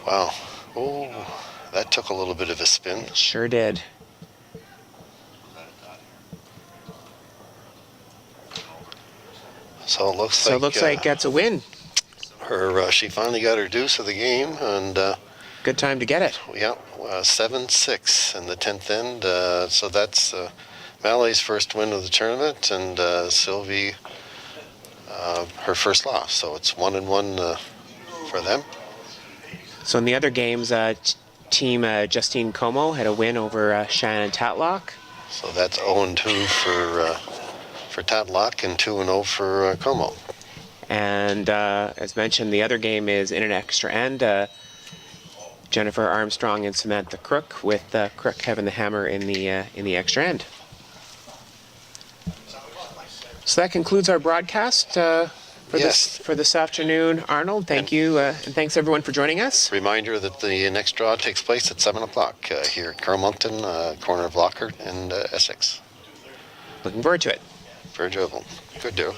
Wow. Oh, that took a little bit of a spin. It sure did. So it looks like that's a win. She finally got her deuce of the game, and good time to get it. Yeah, 7-6 in the 10th end. So that's Mallais' first win of the tournament, and Sylvie her first loss. So it's 1-1 for them. So in the other games, Team Justine Como had a win over Shannon Tatlock. So that's 0-2 for Tatlock and 2-0 for Como. And as mentioned, the other game is in an extra end. Jennifer Armstrong and Samantha Crook, with Crook having the hammer in the extra end. So that concludes our broadcast for this afternoon. Arnold, thank you, and thanks everyone for joining us. Reminder that the next draw takes place at 7 o'clock here at Carl Moncton, corner of Lockhart and Essex. Looking forward to it. Very enjoyable. Good deal.